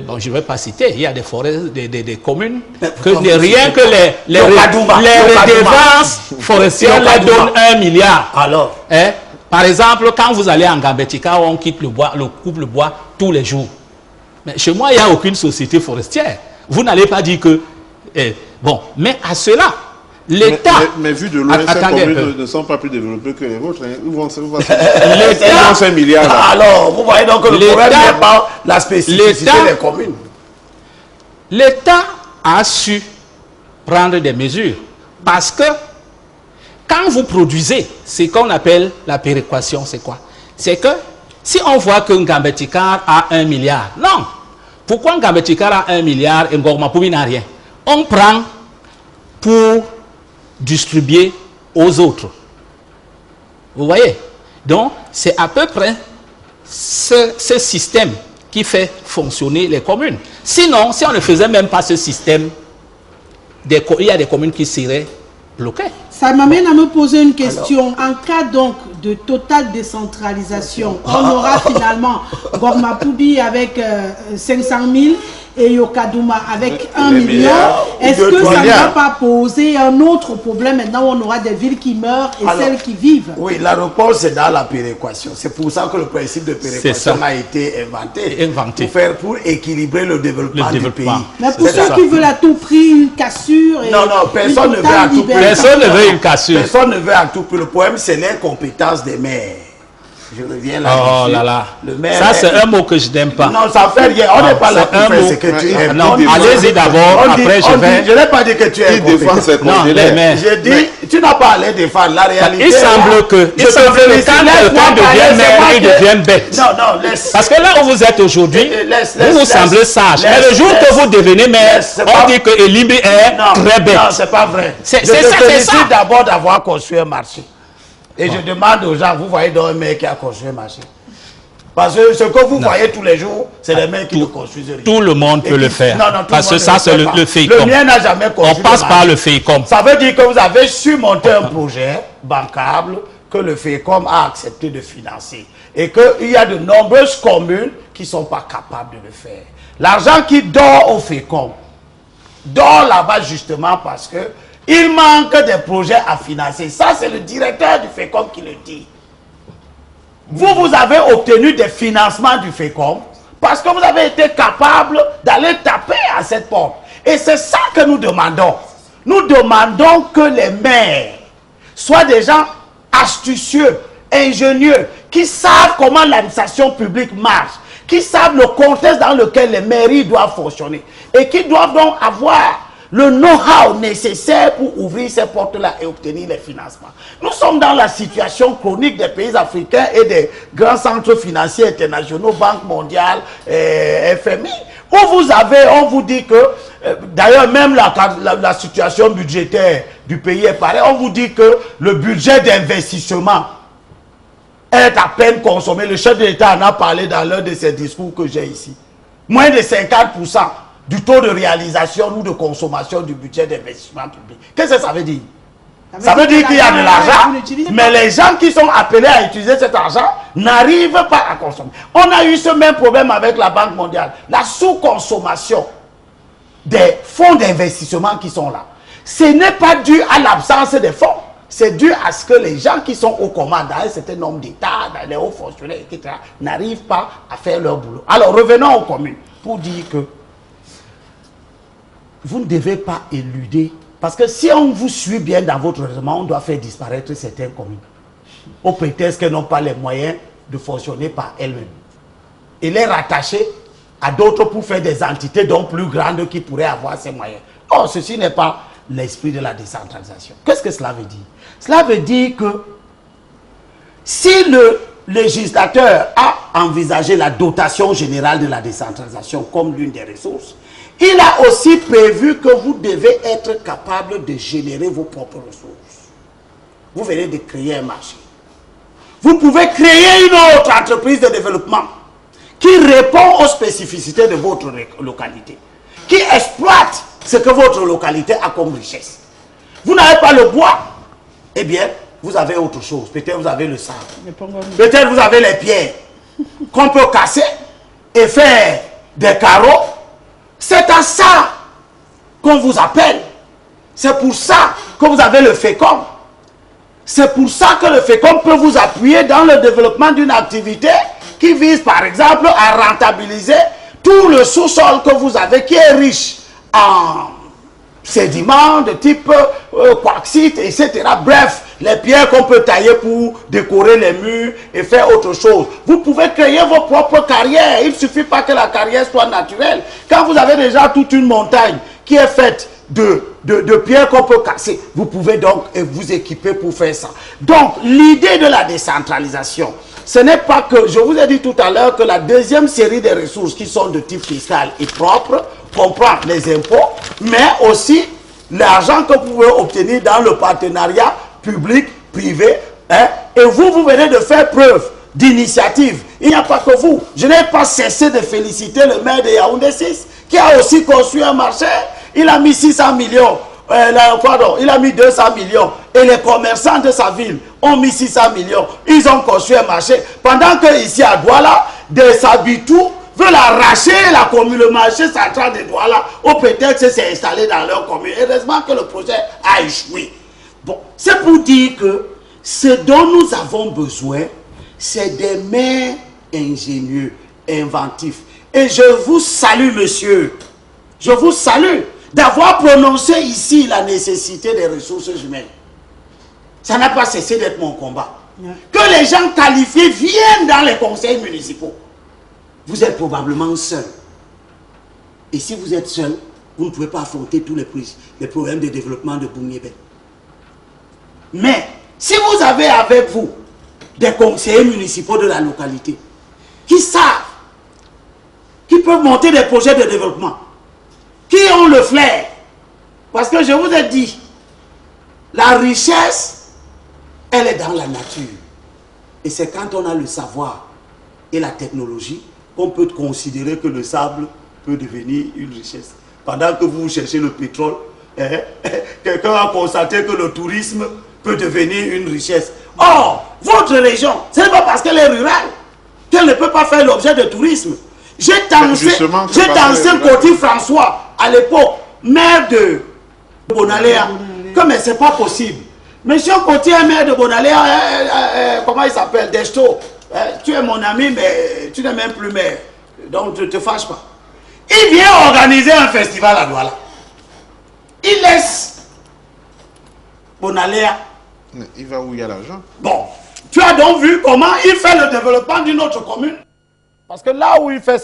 bon, je ne vais pas citer, il y a des forêts, des communes, que rien que les redevances forestières leur donnent 1 milliard. Alors, hein? Par exemple, quand vous allez en Gambetika, on quitte le bois, on coupe le bois tous les jours. Mais chez moi, il n'y a aucune société forestière. Vous n'allez pas dire que... bon, mais à cela... L'État... Mais vu de loin, ces communes ne sont pas plus développées que les vôtres. Hein. Ils vont 5 milliards. Là. Alors, vous voyez donc que le problème n'est pas la spécificité des communes. L'État a su prendre des mesures. Parce que quand vous produisez ce qu'on appelle la péréquation, c'est quoi? C'est que si on voit que Ngambeticar a 1 milliard, non. Pourquoi Ngambeticar a 1 milliard et Ngor-Mapuy n'a rien? On prend pour distribuer aux autres. Vous voyez? Donc, c'est à peu près ce système qui fait fonctionner les communes. Sinon, si on ne faisait même pas ce système, il y a des communes qui seraient bloquées. Ça m'amène à me poser une question. En cas donc de totale décentralisation, on aura finalement Ngor-Mapuy avec 500 000 et Yokadouma avec 1 million. Est-ce que ça ne va pas poser un autre problème maintenant où on aura des villes qui meurent et celles qui vivent? Oui, la réponse est dans la péréquation. C'est pour ça que le principe de péréquation a été inventé. Pour équilibrer le développement du pays. Mais pour ceux qui veulent à tout prix une cassure... Non, personne ne veut à tout prix. Personne ne veut une cassure. Personne ne veut à tout prix. Le problème, c'est l'incompétence des maires. Je reviens là. Oh là là. Ça, c'est un mot que je n'aime pas. Non, ça fait rien. On n'est pas là pour faire ce que tu aimes. Non, allez-y d'abord, après je vais... Je n'ai pas dit que tu es incompétent. Non, mais... Je dis, tu n'as pas à les défendre. La réalité... Il semble que quand devient maire, il devient bête. Non, laisse. Parce que là où vous êtes aujourd'hui, vous semblez sage. Mais le jour que vous devenez maire, on dit que Elimbi est très bête. Non, c'est pas vrai. C'est ça. Je te ça. d'abord d'avoir construit un marché. Et je demande aux gens, vous voyez donc un mec qui a construit un marché. Parce que ce que vous voyez tous les jours, c'est les mecs qui le construisent. Tout le monde peut le faire. Parce que ça, c'est le FEICOM. Le mien n'a jamais construit. On passe par le FEICOM. Ça veut dire que vous avez surmonté un projet bancable que le FEICOM a accepté de financer. Et qu'il y a de nombreuses communes qui ne sont pas capables de le faire. L'argent qui dort au FEICOM dort là-bas justement parce que il manque des projets à financer. Ça, c'est le directeur du FEICOM qui le dit. Vous avez obtenu des financements du FEICOM parce que vous avez été capable d'aller taper à cette porte. Et c'est ça que nous demandons. Nous demandons que les maires soient des gens astucieux, ingénieux, qui savent comment l'administration publique marche, qui savent le contexte dans lequel les mairies doivent fonctionner et qui doivent donc avoir le know-how nécessaire pour ouvrir ces portes-là et obtenir les financements. Nous sommes dans la situation chronique des pays africains et des grands centres financiers internationaux, Banque mondiale, FMI, où on vous dit que, d'ailleurs même la situation budgétaire du pays est pareille, on vous dit que le budget d'investissement est à peine consommé. Le chef de l'État en a parlé dans l'un de ses discours que j'ai ici. Moins de 50% du taux de réalisation ou de consommation du budget d'investissement public. Qu'est-ce que ça veut dire? Ça veut dire qu'il y a de l'argent, mais les gens qui sont appelés à utiliser cet argent n'arrivent pas à consommer. On a eu ce même problème avec la Banque mondiale. La sous-consommation des fonds d'investissement qui sont là. Ce n'est pas dû à l'absence des fonds. C'est dû à ce que les gens qui sont aux commandes, dans un certain nombre d'États, dans les hauts fonctionnaires, etc., n'arrivent pas à faire leur boulot. Alors revenons aux communes pour dire que vous ne devez pas éluder. Parce que si on vous suit bien dans votre raisonnement, on doit faire disparaître certaines communes. Au prétexte qu'elles n'ont pas les moyens de fonctionner par elles-mêmes. Et les rattacher à d'autres pour faire des entités donc plus grandes qui pourraient avoir ces moyens. Or, ceci n'est pas l'esprit de la décentralisation. Qu'est-ce que cela veut dire? Cela veut dire que si le législateur a envisagé la dotation générale de la décentralisation comme l'une des ressources, il a aussi prévu que vous devez être capable de générer vos propres ressources. Vous venez de créer un marché. Vous pouvez créer une autre entreprise de développement qui répond aux spécificités de votre localité, qui exploite ce que votre localité a comme richesse. Vous n'avez pas le bois, eh bien, vous avez autre chose. Peut-être vous avez le sable. Peut-être vous avez les pierres qu'on peut casser et faire des carreaux. C'est à ça qu'on vous appelle. C'est pour ça que vous avez le FEICOM. C'est pour ça que le FEICOM peut vous appuyer dans le développement d'une activité qui vise par exemple à rentabiliser tout le sous-sol que vous avez qui est riche en sédiments de type quartzite, etc. Bref, les pierres qu'on peut tailler pour décorer les murs et faire autre chose. Vous pouvez créer vos propres carrières. Il ne suffit pas que la carrière soit naturelle. Quand vous avez déjà toute une montagne qui est faite de pierres qu'on peut casser, vous pouvez donc vous équiper pour faire ça. Donc, l'idée de la décentralisation, ce n'est pas que, je vous ai dit tout à l'heure que la deuxième série des ressources qui sont de type fiscal et propre comprend les impôts, mais aussi l'argent que vous pouvez obtenir dans le partenariat public-privé. Hein, et vous venez de faire preuve d'initiative. Il n'y a pas que vous. Je n'ai pas cessé de féliciter le maire de Yaoundé 6 qui a aussi construit un marché. Il a mis 600 millions. Il a mis 200 millions. Et les commerçants de sa ville ont mis 600 millions. Ils ont construit un marché. Pendant que ici à Douala, des Sabitou veulent arracher le marché central de Douala, ou peut-être c'est installé dans leur commune. Heureusement que le projet a échoué. Bon, c'est pour dire que ce dont nous avons besoin, c'est des maires ingénieux, inventifs. Et je vous salue, monsieur. Je vous salue d'avoir prononcé ici la nécessité des ressources humaines. Ça n'a pas cessé d'être mon combat. Que les gens qualifiés viennent dans les conseils municipaux. Vous êtes probablement seul. Et si vous êtes seul, vous ne pouvez pas affronter tous les problèmes de développement de Boumyébé. Mais si vous avez avec vous des conseillers municipaux de la localité qui savent, qui peuvent monter des projets de développement, qui ont le flair, parce que je vous ai dit, la richesse, elle est dans la nature. Et c'est quand on a le savoir et la technologie qu'on peut considérer que le sable peut devenir une richesse. Pendant que vous cherchez le pétrole, quelqu'un a constaté que le tourisme peut devenir une richesse. Or, votre région, ce n'est pas parce qu'elle est rurale qu'elle ne peut pas faire l'objet de tourisme. J'ai dansé Coty François, à l'époque, maire de Bonaléa, que mais c'est pas possible. Monsieur Coty est maire de Bonaléa, comment il s'appelle, Desto. Tu es mon ami, mais tu n'es même plus maire. Donc ne te fâche pas. Il vient organiser un festival à Douala. Il laisse Bonaléa. Il va où il y a l'argent. Bon, tu as donc vu comment il fait le développement d'une autre commune. Parce que là où il fait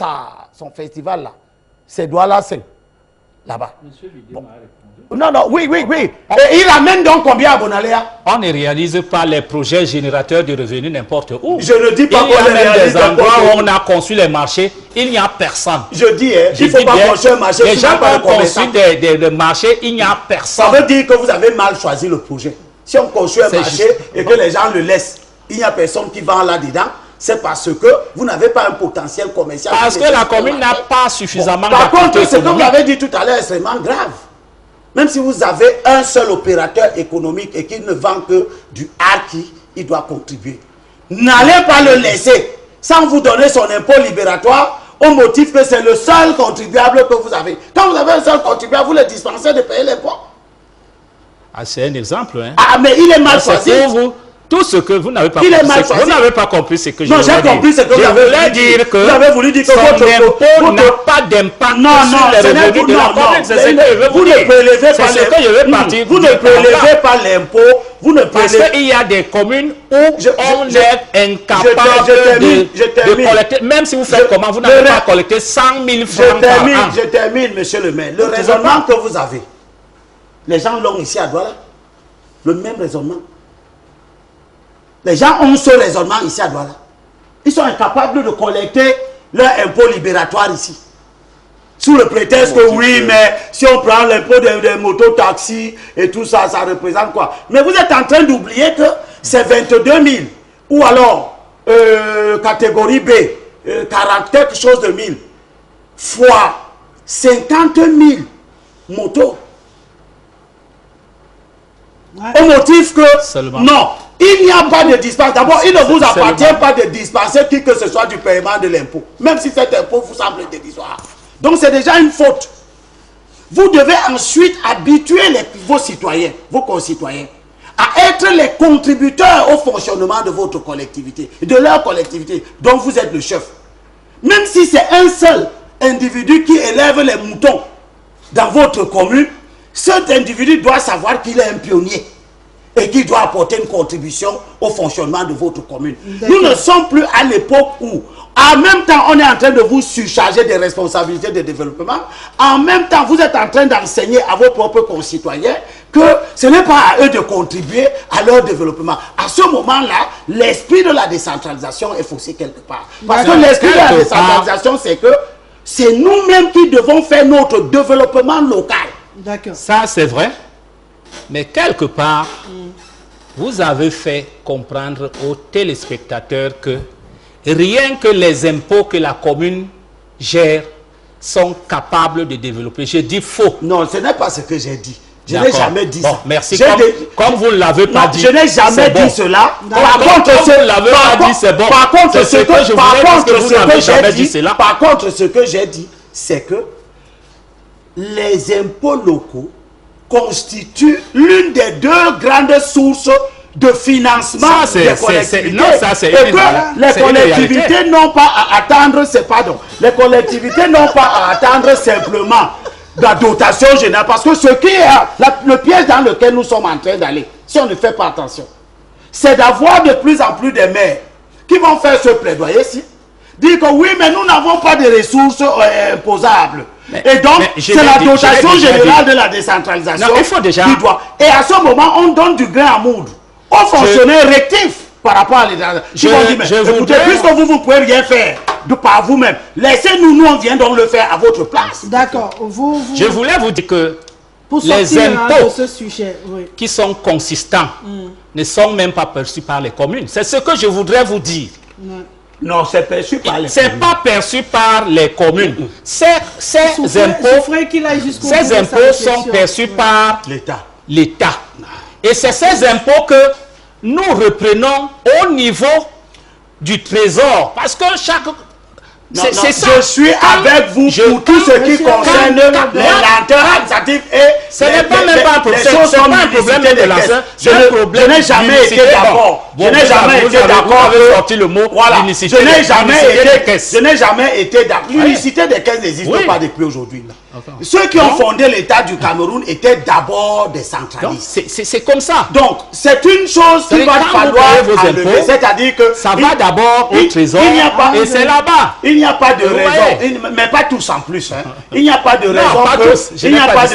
son festival, là, c'est Douala 5. Là-bas. Bon. Non, non, oui. Et il amène donc combien à Bonaléa? On ne réalise pas les projets générateurs de revenus n'importe où. Je ne dis pas qu'on les réalise des endroits où on a construit les marchés, il n'y a personne. Je dis, il ne faut pas construire un marché. Les gens ont construit des marchés, il n'y a personne. Ça veut dire que vous avez mal choisi le projet. Si on construit un marché et que les gens le laissent, il n'y a personne qui vend là-dedans. C'est parce que vous n'avez pas un potentiel commercial. Parce que la commune n'a pas suffisamment Par contre, ce que vous avez dit tout à l'heure est extrêmement grave. Même si vous avez un seul opérateur économique et qu'il ne vend que du acquis, il doit contribuer. N'allez pas le laisser sans vous donner son impôt libératoire au motif que c'est le seul contribuable que vous avez. Quand vous avez un seul contribuable, vous le dispensez de payer l'impôt. Ah, c'est un exemple. Hein. Ah, mais il est mal choisi. Tout ce que vous n'avez pas compris, vous n'avez pas compris ce que je voulais dire. Non, j'ai compris ce que vous avez dire que vous avez voulu dire que votre impôt n'a pas d'impact sur les revenus de la commune. C'est ce que je veux vous dire. C'est ce que je veux partir. Vous ne prélevez pas l'impôt. Parce qu'il y a des communes où on est incapable de collecter. Même si vous faites comment, vous n'avez pas collecté 100 000 francs par an. Je termine, monsieur le maire. Le raisonnement que vous avez, les gens l'ont ici à Douala. Le même raisonnement. Les gens ont ce raisonnement ici à Douala. Ils sont incapables de collecter leur impôt libératoire ici. Sous le prétexte que oui, mais si on prend l'impôt des motos-taxis et tout ça, ça représente quoi? Mais vous êtes en train d'oublier que c'est 22 000. Ou alors, catégorie B, 40 quelque chose de 1000. Fois 50 000 motos. Ouais. Au motif que, seulement. Non. Il n'y a pas de dispense. D'abord, il ne vous appartient pas de dispenser qui que ce soit du paiement de l'impôt. Même si cet impôt vous semble dérisoire. Donc, c'est déjà une faute. Vous devez ensuite habituer vos citoyens, vos concitoyens, à être les contributeurs au fonctionnement de votre collectivité, de leur collectivité, dont vous êtes le chef. Même si c'est un seul individu qui élève les moutons dans votre commune, cet individu doit savoir qu'il est un pionnier. Et qui doit apporter une contribution au fonctionnement de votre commune. Nous ne sommes plus à l'époque où, en même temps, on est en train de vous surcharger des responsabilités de développement. En même temps, vous êtes en train d'enseigner à vos propres concitoyens que ce n'est pas à eux de contribuer à leur développement. À ce moment-là, l'esprit de la décentralisation est faussé quelque part. Parce que l'esprit de la décentralisation, c'est que c'est nous-mêmes qui devons faire notre développement local. D'accord. Ça, c'est vrai. Mais quelque part, vous avez fait comprendre aux téléspectateurs que rien que les impôts que la commune gère sont capables de développer. Je dis faux. Non, ce n'est pas ce que j'ai dit. Je n'ai jamais dit ça. Merci. Comme vous ne l'avez pas dit. Je n'ai jamais dit cela. Par contre, vous ne l'avez pas dit, c'est bon. Par contre, ce que j'ai dit, c'est que les impôts locaux constituent l'une des deux grandes sources de financement des collectivités. Les collectivités n'ont pas à attendre, les collectivités n'ont pas à attendre simplement la dotation générale, parce que ce qui est le piège dans lequel nous sommes en train d'aller, si on ne fait pas attention, c'est d'avoir de plus en plus de maires qui vont faire ce plaidoyer-ci, dire que oui, mais nous n'avons pas de ressources imposables. Et donc, c'est la dotation générale de la décentralisation qui doit. Et à ce moment, on donne du grain à moudre aux fonctionnaires rectifs par rapport à l'état. Écoutez, puisque vous ne pouvez rien faire par vous-même, laissez-nous, nous on vient donc le faire à votre place. D'accord. Je voulais vous dire que les impôts qui sont consistants ne sont même pas perçus par les communes. C'est ce que je voudrais vous dire. Non, c'est perçu par les communes. C'est pas perçu par les communes. Ces impôts sont perçus par l'État. Et c'est ces impôts que nous reprenons au niveau du trésor. Parce que chaque... Je suis avec vous pour tout ce qui concerne les lenteurs administratives et ce n'est pas même pas un problème. C'est pas un problème de l'argent. Je n'ai jamais été d'accord. Je n'ai jamais été d'accord. Je n'ai jamais été d'accord. L'unicité des caisses n'existe pas depuis aujourd'hui. Ceux qui ont fondé l'État du Cameroun étaient d'abord des centralistes. C'est comme ça. Donc, c'est une chose qu'il va falloir enlever. C'est-à-dire que ça va d'abord au trésor et c'est là-bas. Il n'y a pas de raison, mais pas tous en plus. Il n'y a pas de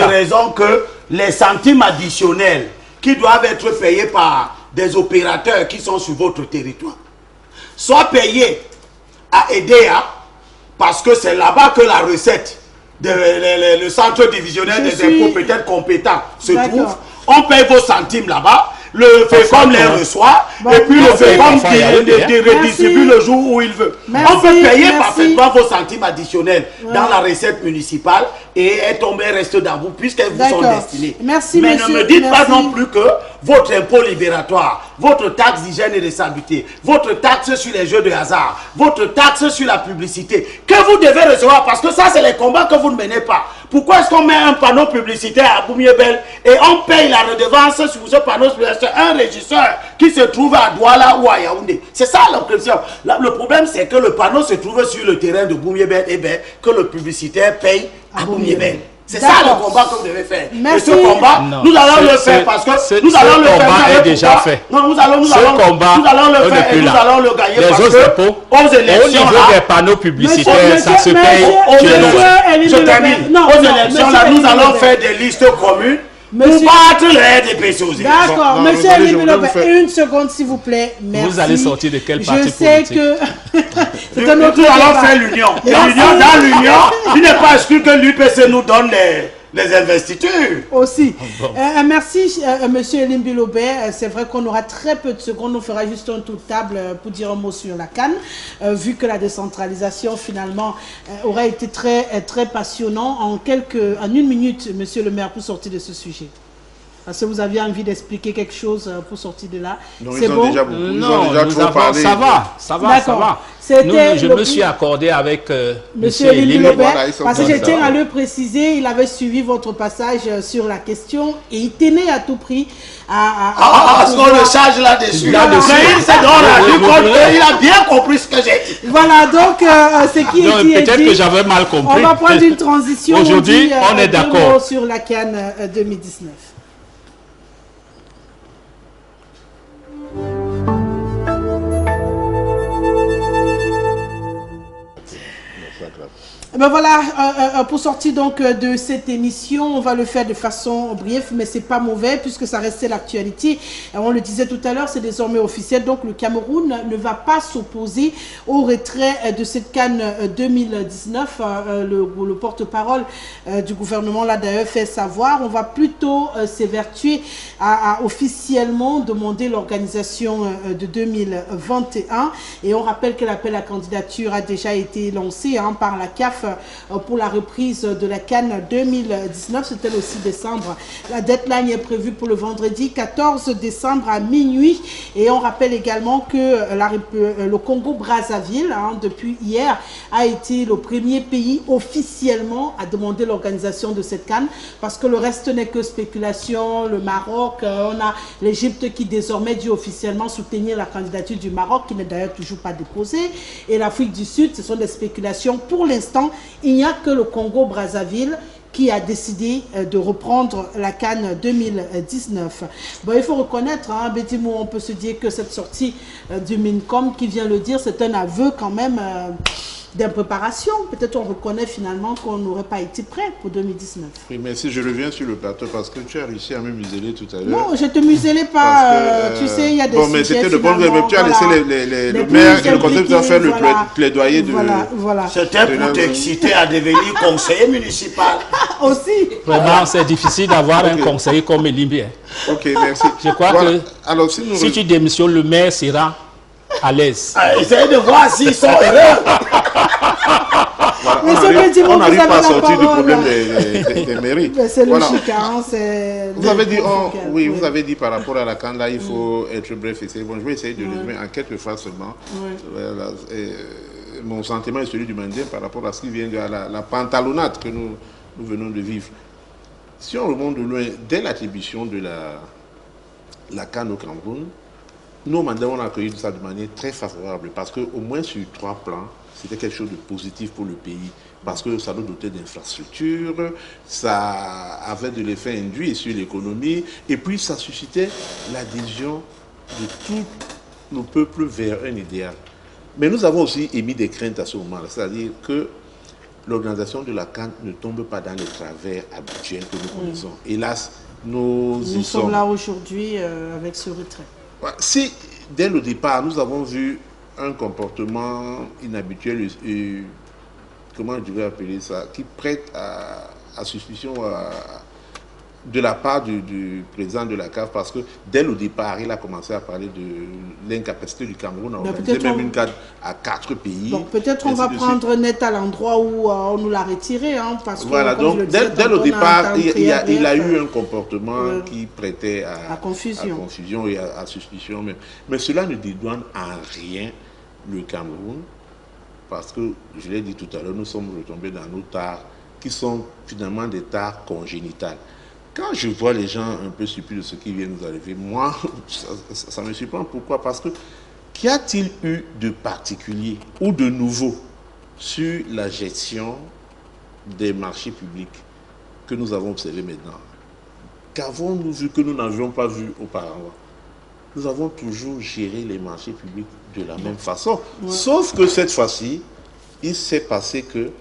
raison que les centimes additionnels qui doivent être payés par des opérateurs qui sont sur votre territoire soient payés à EDEA parce que c'est là-bas que la recette le centre divisionnaire des impôts peut-être compétent se trouve. On paye vos centimes là-bas, le FECOM les reçoit, et puis le FECOM redistribue le jour où il veut. On peut payer parfaitement vos centimes additionnels dans la recette municipale et reste dans vous puisqu'elles vous sont destinées. Mais ne me dites pas non plus que votre impôt libératoire, votre taxe d'hygiène et de salubrité, votre taxe sur les jeux de hasard, votre taxe sur la publicité, que vous devez recevoir, parce que ça c'est les combats que vous ne menez pas. Pourquoi est-ce qu'on met un panneau publicitaire à Boumiébel et on paye la redevance sur ce panneau publicitaire un régisseur qui se trouve à Douala ou à Yaoundé? C'est ça la question. Le problème c'est que le panneau se trouve sur le terrain de Boumiébel et bien que le publicitaire paye à Boumiébel. C'est ça le combat que vous devez faire. Et ce combat, nous allons le faire parce que nous allons le faire. Ce combat est déjà fait. Non, nous allons le faire et nous allons le gagner parce que aux élections, au niveau des panneaux publicitaires, ça se paye. Je termine. Aux élections, là, nous allons faire des listes communes pour battre les RDPC aux élections. D'accord, monsieur Limbilobé, une seconde s'il vous plaît. Merci. Vous allez sortir de quel parti politique? Je sais que... Nous allons faire l'union. Et l'union, dans l'union, il n'est pas exclu que l'UPC nous donne les investitures. Aussi. Merci, monsieur Limbilobé. C'est vrai qu'on aura très peu de secondes. On fera juste un tour de table pour dire un mot sur la CAN. Vu que la décentralisation, finalement, aurait été très passionnant. En une minute, monsieur le maire, pour sortir de ce sujet. Parce que vous aviez envie d'expliquer quelque chose pour sortir de là. C'est bon? Ça va. Je me suis accordé avec monsieur Limbilobé. Parce que je tiens à le préciser, il avait suivi votre passage sur la question et il tenait à tout prix à ce qu'on le charge là-dessus. Il a bien compris ce que j'ai dit. Voilà, donc ce qui est dit. Peut-être que j'avais mal compris. On va prendre une transition. Aujourd'hui, on est d'accord. Sur la CAN 2019. Ben voilà, pour sortir donc de cette émission, on va le faire de façon brève, mais c'est pas mauvais puisque ça restait l'actualité. On le disait tout à l'heure, c'est désormais officiel, donc le Cameroun ne va pas s'opposer au retrait de cette CAN 2019. Le porte-parole du gouvernement l'a d'ailleurs fait savoir. On va plutôt s'évertuer à officiellement demander l'organisation de 2021. Et on rappelle que l'appel à candidature a déjà été lancé par la CAF 2019 pour la reprise de la CAN 2019. C'était le 6 décembre. La deadline est prévue pour le vendredi 14 décembre à minuit. Et on rappelle également que le Congo-Brazzaville, depuis hier, a été le premier pays officiellement à demander l'organisation de cette CAN, parce que le reste n'est que spéculation. Le Maroc, on a l'Égypte qui désormais dit officiellement soutenir la candidature du Maroc, qui n'est d'ailleurs toujours pas déposée, et l'Afrique du Sud, ce sont des spéculations. Pour l'instant, il n'y a que le Congo-Brazzaville qui a décidé de reprendre la CAN 2019. Bon, il faut reconnaître, Betty Mou, on peut se dire que cette sortie du MINCOM, qui vient le dire, c'est un aveu quand même d'impréparation. Peut-être on reconnaît finalement qu'on n'aurait pas été prêt pour 2019. Oui, mais si je reviens sur le plateau, parce que tu as réussi à me museler tout à l'heure. Non, je te muselais pas, tu sais, il y a des bon, mais c'était de bon, mais tu as laissé le maire et le conseil de faire le plaidoyer de... Voilà. C'était pour t'exciter à devenir conseiller municipal. Aussi. Vraiment, c'est difficile d'avoir un conseiller comme Elimbi. Ok, merci. Je crois que alors, si tu démissionnes, le maire sera à l'aise. Essayez de voir s'ils sont heureux. Voilà, on n'arrive pas à sortir du problème des mairies. C'est logique, c'est... Vous avez dit, oui, vous avez dit par rapport à la CAN, là, il faut être bref. Bon, je vais essayer de résumer en quelques phrases seulement. Voilà, mon sentiment est celui du Mandien par rapport à ce qui vient de la pantalonnade que nous venons de vivre. Si on remonte de loin, dès l'attribution de la CAN au Cameroun, nous, Mandins, on a accueilli ça de manière très favorable parce qu'au moins sur 3 plans, c'était quelque chose de positif pour le pays. Parce que ça nous dotait d'infrastructures, ça avait de l'effet induit sur l'économie, et puis ça suscitait l'adhésion de tous nos peuples vers un idéal. Mais nous avons aussi émis des craintes à ce moment-là, c'est-à-dire que l'organisation de la CAN ne tombe pas dans les travers habituels que nous connaissons. Hélas, nous sommes là aujourd'hui avec ce retrait. Si, dès le départ, nous avons vu un comportement inhabituel, comment je vais appeler ça, qui prête à suspicion de la part du président de la CAF, parce que dès le départ, il a commencé à parler de l'incapacité du Cameroun à organiser même une CAN à 4 pays. Donc peut-être on va prendre net à l'endroit où on nous l'a retiré. Parce que, voilà, donc dès le départ, il a eu un comportement qui prêtait à confusion et à suspicion. Mais cela ne dédouane en rien le Cameroun, parce que, je l'ai dit tout à l'heure, nous sommes retombés dans nos tares qui sont finalement des tares congénitales. Quand je vois les gens un peu surpris de ce qui vient nous arriver, moi, ça me surprend. Pourquoi? Parce que qu'y a-t-il eu de particulier ou de nouveau sur la gestion des marchés publics que nous avons observé maintenant? Qu'avons-nous vu que nous n'avions pas vu auparavant? Nous avons toujours géré les marchés publics de la même façon. Sauf que cette fois-ci, il s'est passé que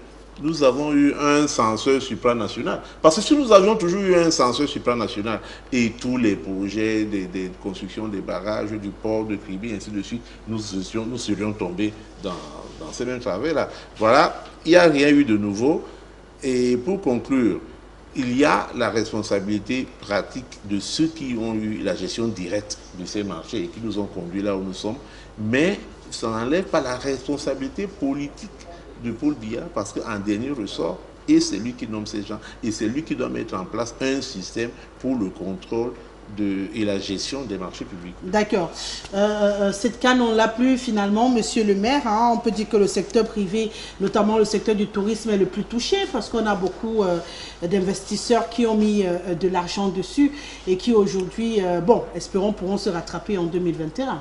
nous avons eu un censeur supranational. Parce que si nous avions toujours eu un censeur supranational et tous les projets de construction des barrages, du port de Kribi, ainsi de suite, nous serions tombés dans ces mêmes travers-là. Voilà, il n'y a rien eu de nouveau. Et pour conclure, il y a la responsabilité pratique de ceux qui ont eu la gestion directe de ces marchés et qui nous ont conduits là où nous sommes, mais ça n'enlève pas la responsabilité politique de Paul Biya, parce qu'en dernier ressort, et c'est lui qui nomme ces gens, et c'est lui qui doit mettre en place un système pour le contrôle et la gestion des marchés publics. D'accord. Cette CAN, on ne l'a plus finalement, monsieur le maire. On peut dire que le secteur privé, notamment le secteur du tourisme, est le plus touché, parce qu'on a beaucoup d'investisseurs qui ont mis de l'argent dessus et qui aujourd'hui, bon, espérons, pourront se rattraper en 2021.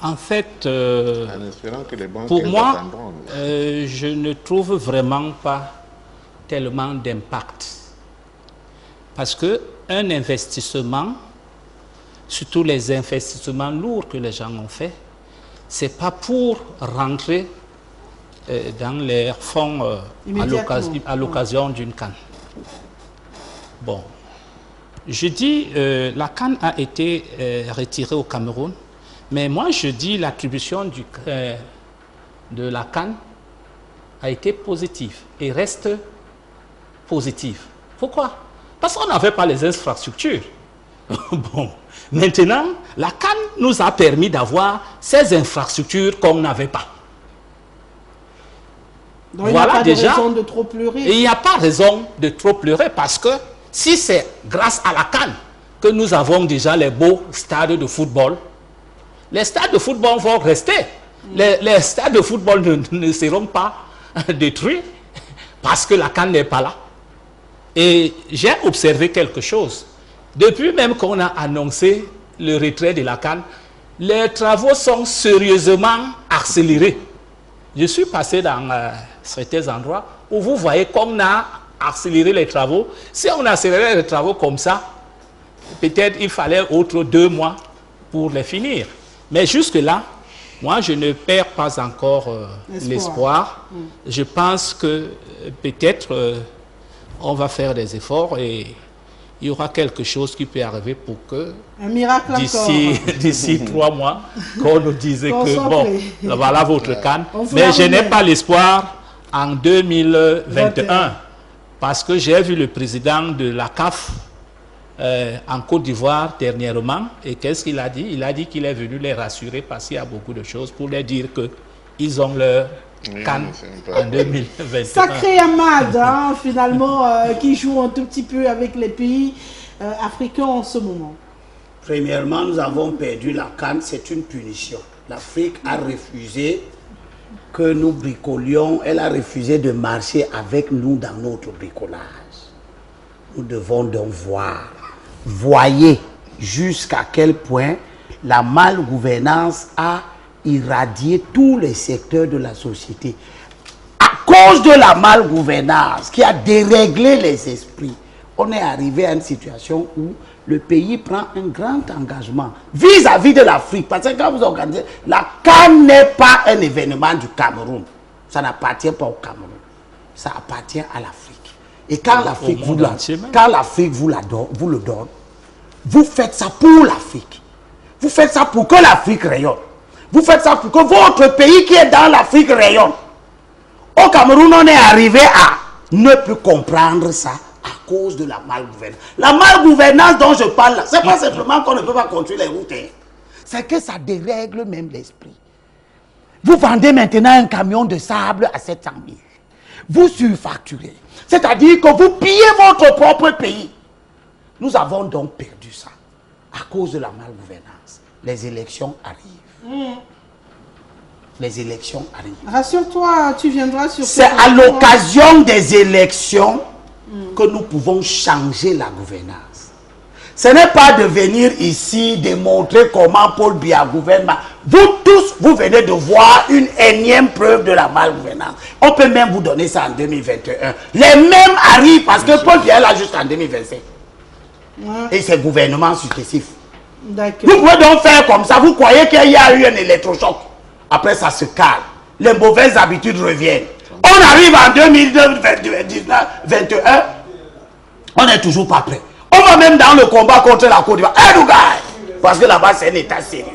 En fait, pour moi, je ne trouve vraiment pas tellement d'impact. Parce qu'un investissement, surtout les investissements lourds que les gens ont fait, ce n'est pas pour rentrer dans les fonds à l'occasion d'une CAN. Bon, je dis, la CAN a été retirée au Cameroun. Mais moi, je dis l'attribution de la CAN a été positive et reste positive. Pourquoi? Parce qu'on n'avait pas les infrastructures. Bon, maintenant, la CAN nous a permis d'avoir ces infrastructures qu'on n'avait pas. Donc, il n'y a pas de raison de trop pleurer. Et il n'y a pas raison de trop pleurer parce que si c'est grâce à la CAN que nous avons déjà les beaux stades de football, les stades de football vont rester. Les stades de football ne seront pas détruits parce que la CAN n'est pas là. Et j'ai observé quelque chose. Depuis même qu'on a annoncé le retrait de la CAN, les travaux sont sérieusement accélérés. Je suis passé dans certains endroits où vous voyez qu'on a accéléré les travaux. Si on accélérait les travaux comme ça, peut-être il fallait autre 2 mois pour les finir. Mais jusque-là, moi, je ne perds pas encore l'espoir. Je pense que peut-être on va faire des efforts et il y aura quelque chose qui peut arriver pour que d'ici 3 mois, qu'on nous dise que bon, voilà votre CAN. Mais je n'ai pas l'espoir en 2021 parce que j'ai vu le président de la CAF en Côte d'Ivoire dernièrement et qu'est-ce qu'il a dit? Il a dit qu'il est venu les rassurer parce qu'il y a beaucoup de choses pour leur dire qu'ils ont leur CAN en 2021. Sacré Amad, hein, finalement, qui joue un tout petit peu avec les pays africains en ce moment. Premièrement, nous avons perdu la CAN, c'est une punition. L'Afrique a refusé que nous bricolions, elle a refusé de marcher avec nous dans notre bricolage. Nous devons donc voir, voyez jusqu'à quel point la malgouvernance a irradié tous les secteurs de la société. À cause de la malgouvernance qui a déréglé les esprits, on est arrivé à une situation où le pays prend un grand engagement vis-à-vis de l'Afrique. Parce que quand vous organisez, la CAN n'est pas un événement du Cameroun. Ça n'appartient pas au Cameroun. Ça appartient à l'Afrique. Et quand l'Afrique vous le donne, vous faites ça pour l'Afrique. Vous faites ça pour que l'Afrique rayonne. Vous faites ça pour que votre pays qui est dans l'Afrique rayonne. Au Cameroun, on est arrivé à ne plus comprendre ça à cause de la malgouvernance. La malgouvernance dont je parle là, c'est pas simplement qu'on ne peut pas construire les routes. C'est que ça dérègle même l'esprit. Vous vendez maintenant un camion de sable à 700 000. Vous surfacturez. C'est-à-dire que vous pillez votre propre pays. Nous avons donc perdu ça à cause de la malgouvernance. Les élections arrivent. Les élections arrivent. Rassure-toi, tu viendras sur... C'est à l'occasion des élections que nous pouvons changer la gouvernance. Ce n'est pas de venir ici démontrer comment Paul Biya gouverne. Vous tous, vous venez de voir une énième preuve de la malgouvernance. On peut même vous donner ça en 2021. Les mêmes arrivent parce que Paul Biya est là jusqu'en 2025. Et c'est gouvernement successif. Vous pouvez donc faire comme ça. Vous croyez qu'il y a eu un électrochoc. Après, ça se calme. Les mauvaises habitudes reviennent. On arrive en 2021. On n'est toujours pas prêt. On va même dans le combat contre la Côte d'Ivoire. Parce que là-bas, c'est un état sérieux.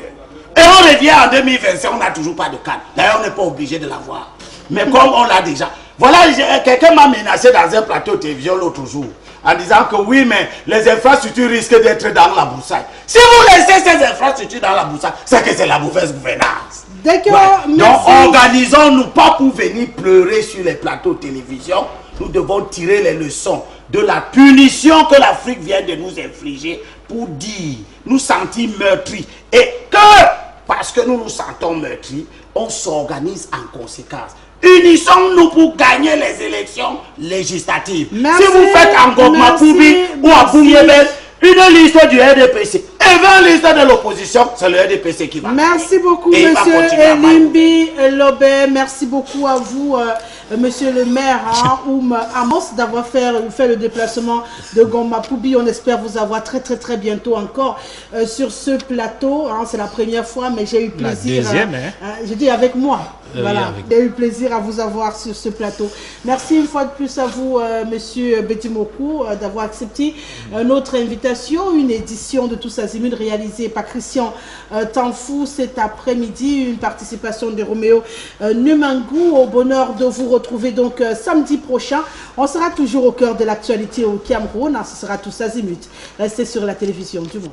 Et on revient en 2025, on n'a toujours pas de CAN. D'ailleurs, on n'est pas obligé de l'avoir. Mais comme on l'a déjà. Voilà, quelqu'un m'a menacé dans un plateau de télévision l'autre jour. En disant que oui, mais les infrastructures risquent d'être dans la broussaille. Si vous laissez ces infrastructures dans la broussaille, c'est que c'est la mauvaise gouvernance. D'accord, ouais. Donc, organisons-nous pas pour venir pleurer sur les plateaux de télévision. Nous devons tirer les leçons de la punition que l'Afrique vient de nous infliger pour dire, nous sentir meurtris. Et que, parce que nous nous sentons meurtris, on s'organise en conséquence. Unissons-nous pour gagner les élections législatives. Merci, si vous faites en Gogma-Poubi ou à Bouyebel une liste du RDPC et 20 listes de l'opposition, c'est le RDPC qui va. Merci beaucoup, monsieur Elimbi Lobé. Merci beaucoup à vous, monsieur le maire Oum Amos, d'avoir fait le déplacement de Gogma-Poubi. On espère vous avoir très bientôt encore sur ce plateau. C'est la première fois, mais j'ai eu plaisir. La deuxième, je dis avec moi. Voilà, oui, j'ai eu plaisir à vous avoir sur ce plateau. Merci une fois de plus à vous, monsieur Betimoku, d'avoir accepté notre invitation, une édition de Tous Azimuts réalisée par Christian Tanfou cet après-midi, une participation de Roméo Numangou. Au bonheur de vous retrouver donc samedi prochain. On sera toujours au cœur de l'actualité au Cameroun. Ce sera Tous Azimuts. Restez sur la télévision du monde.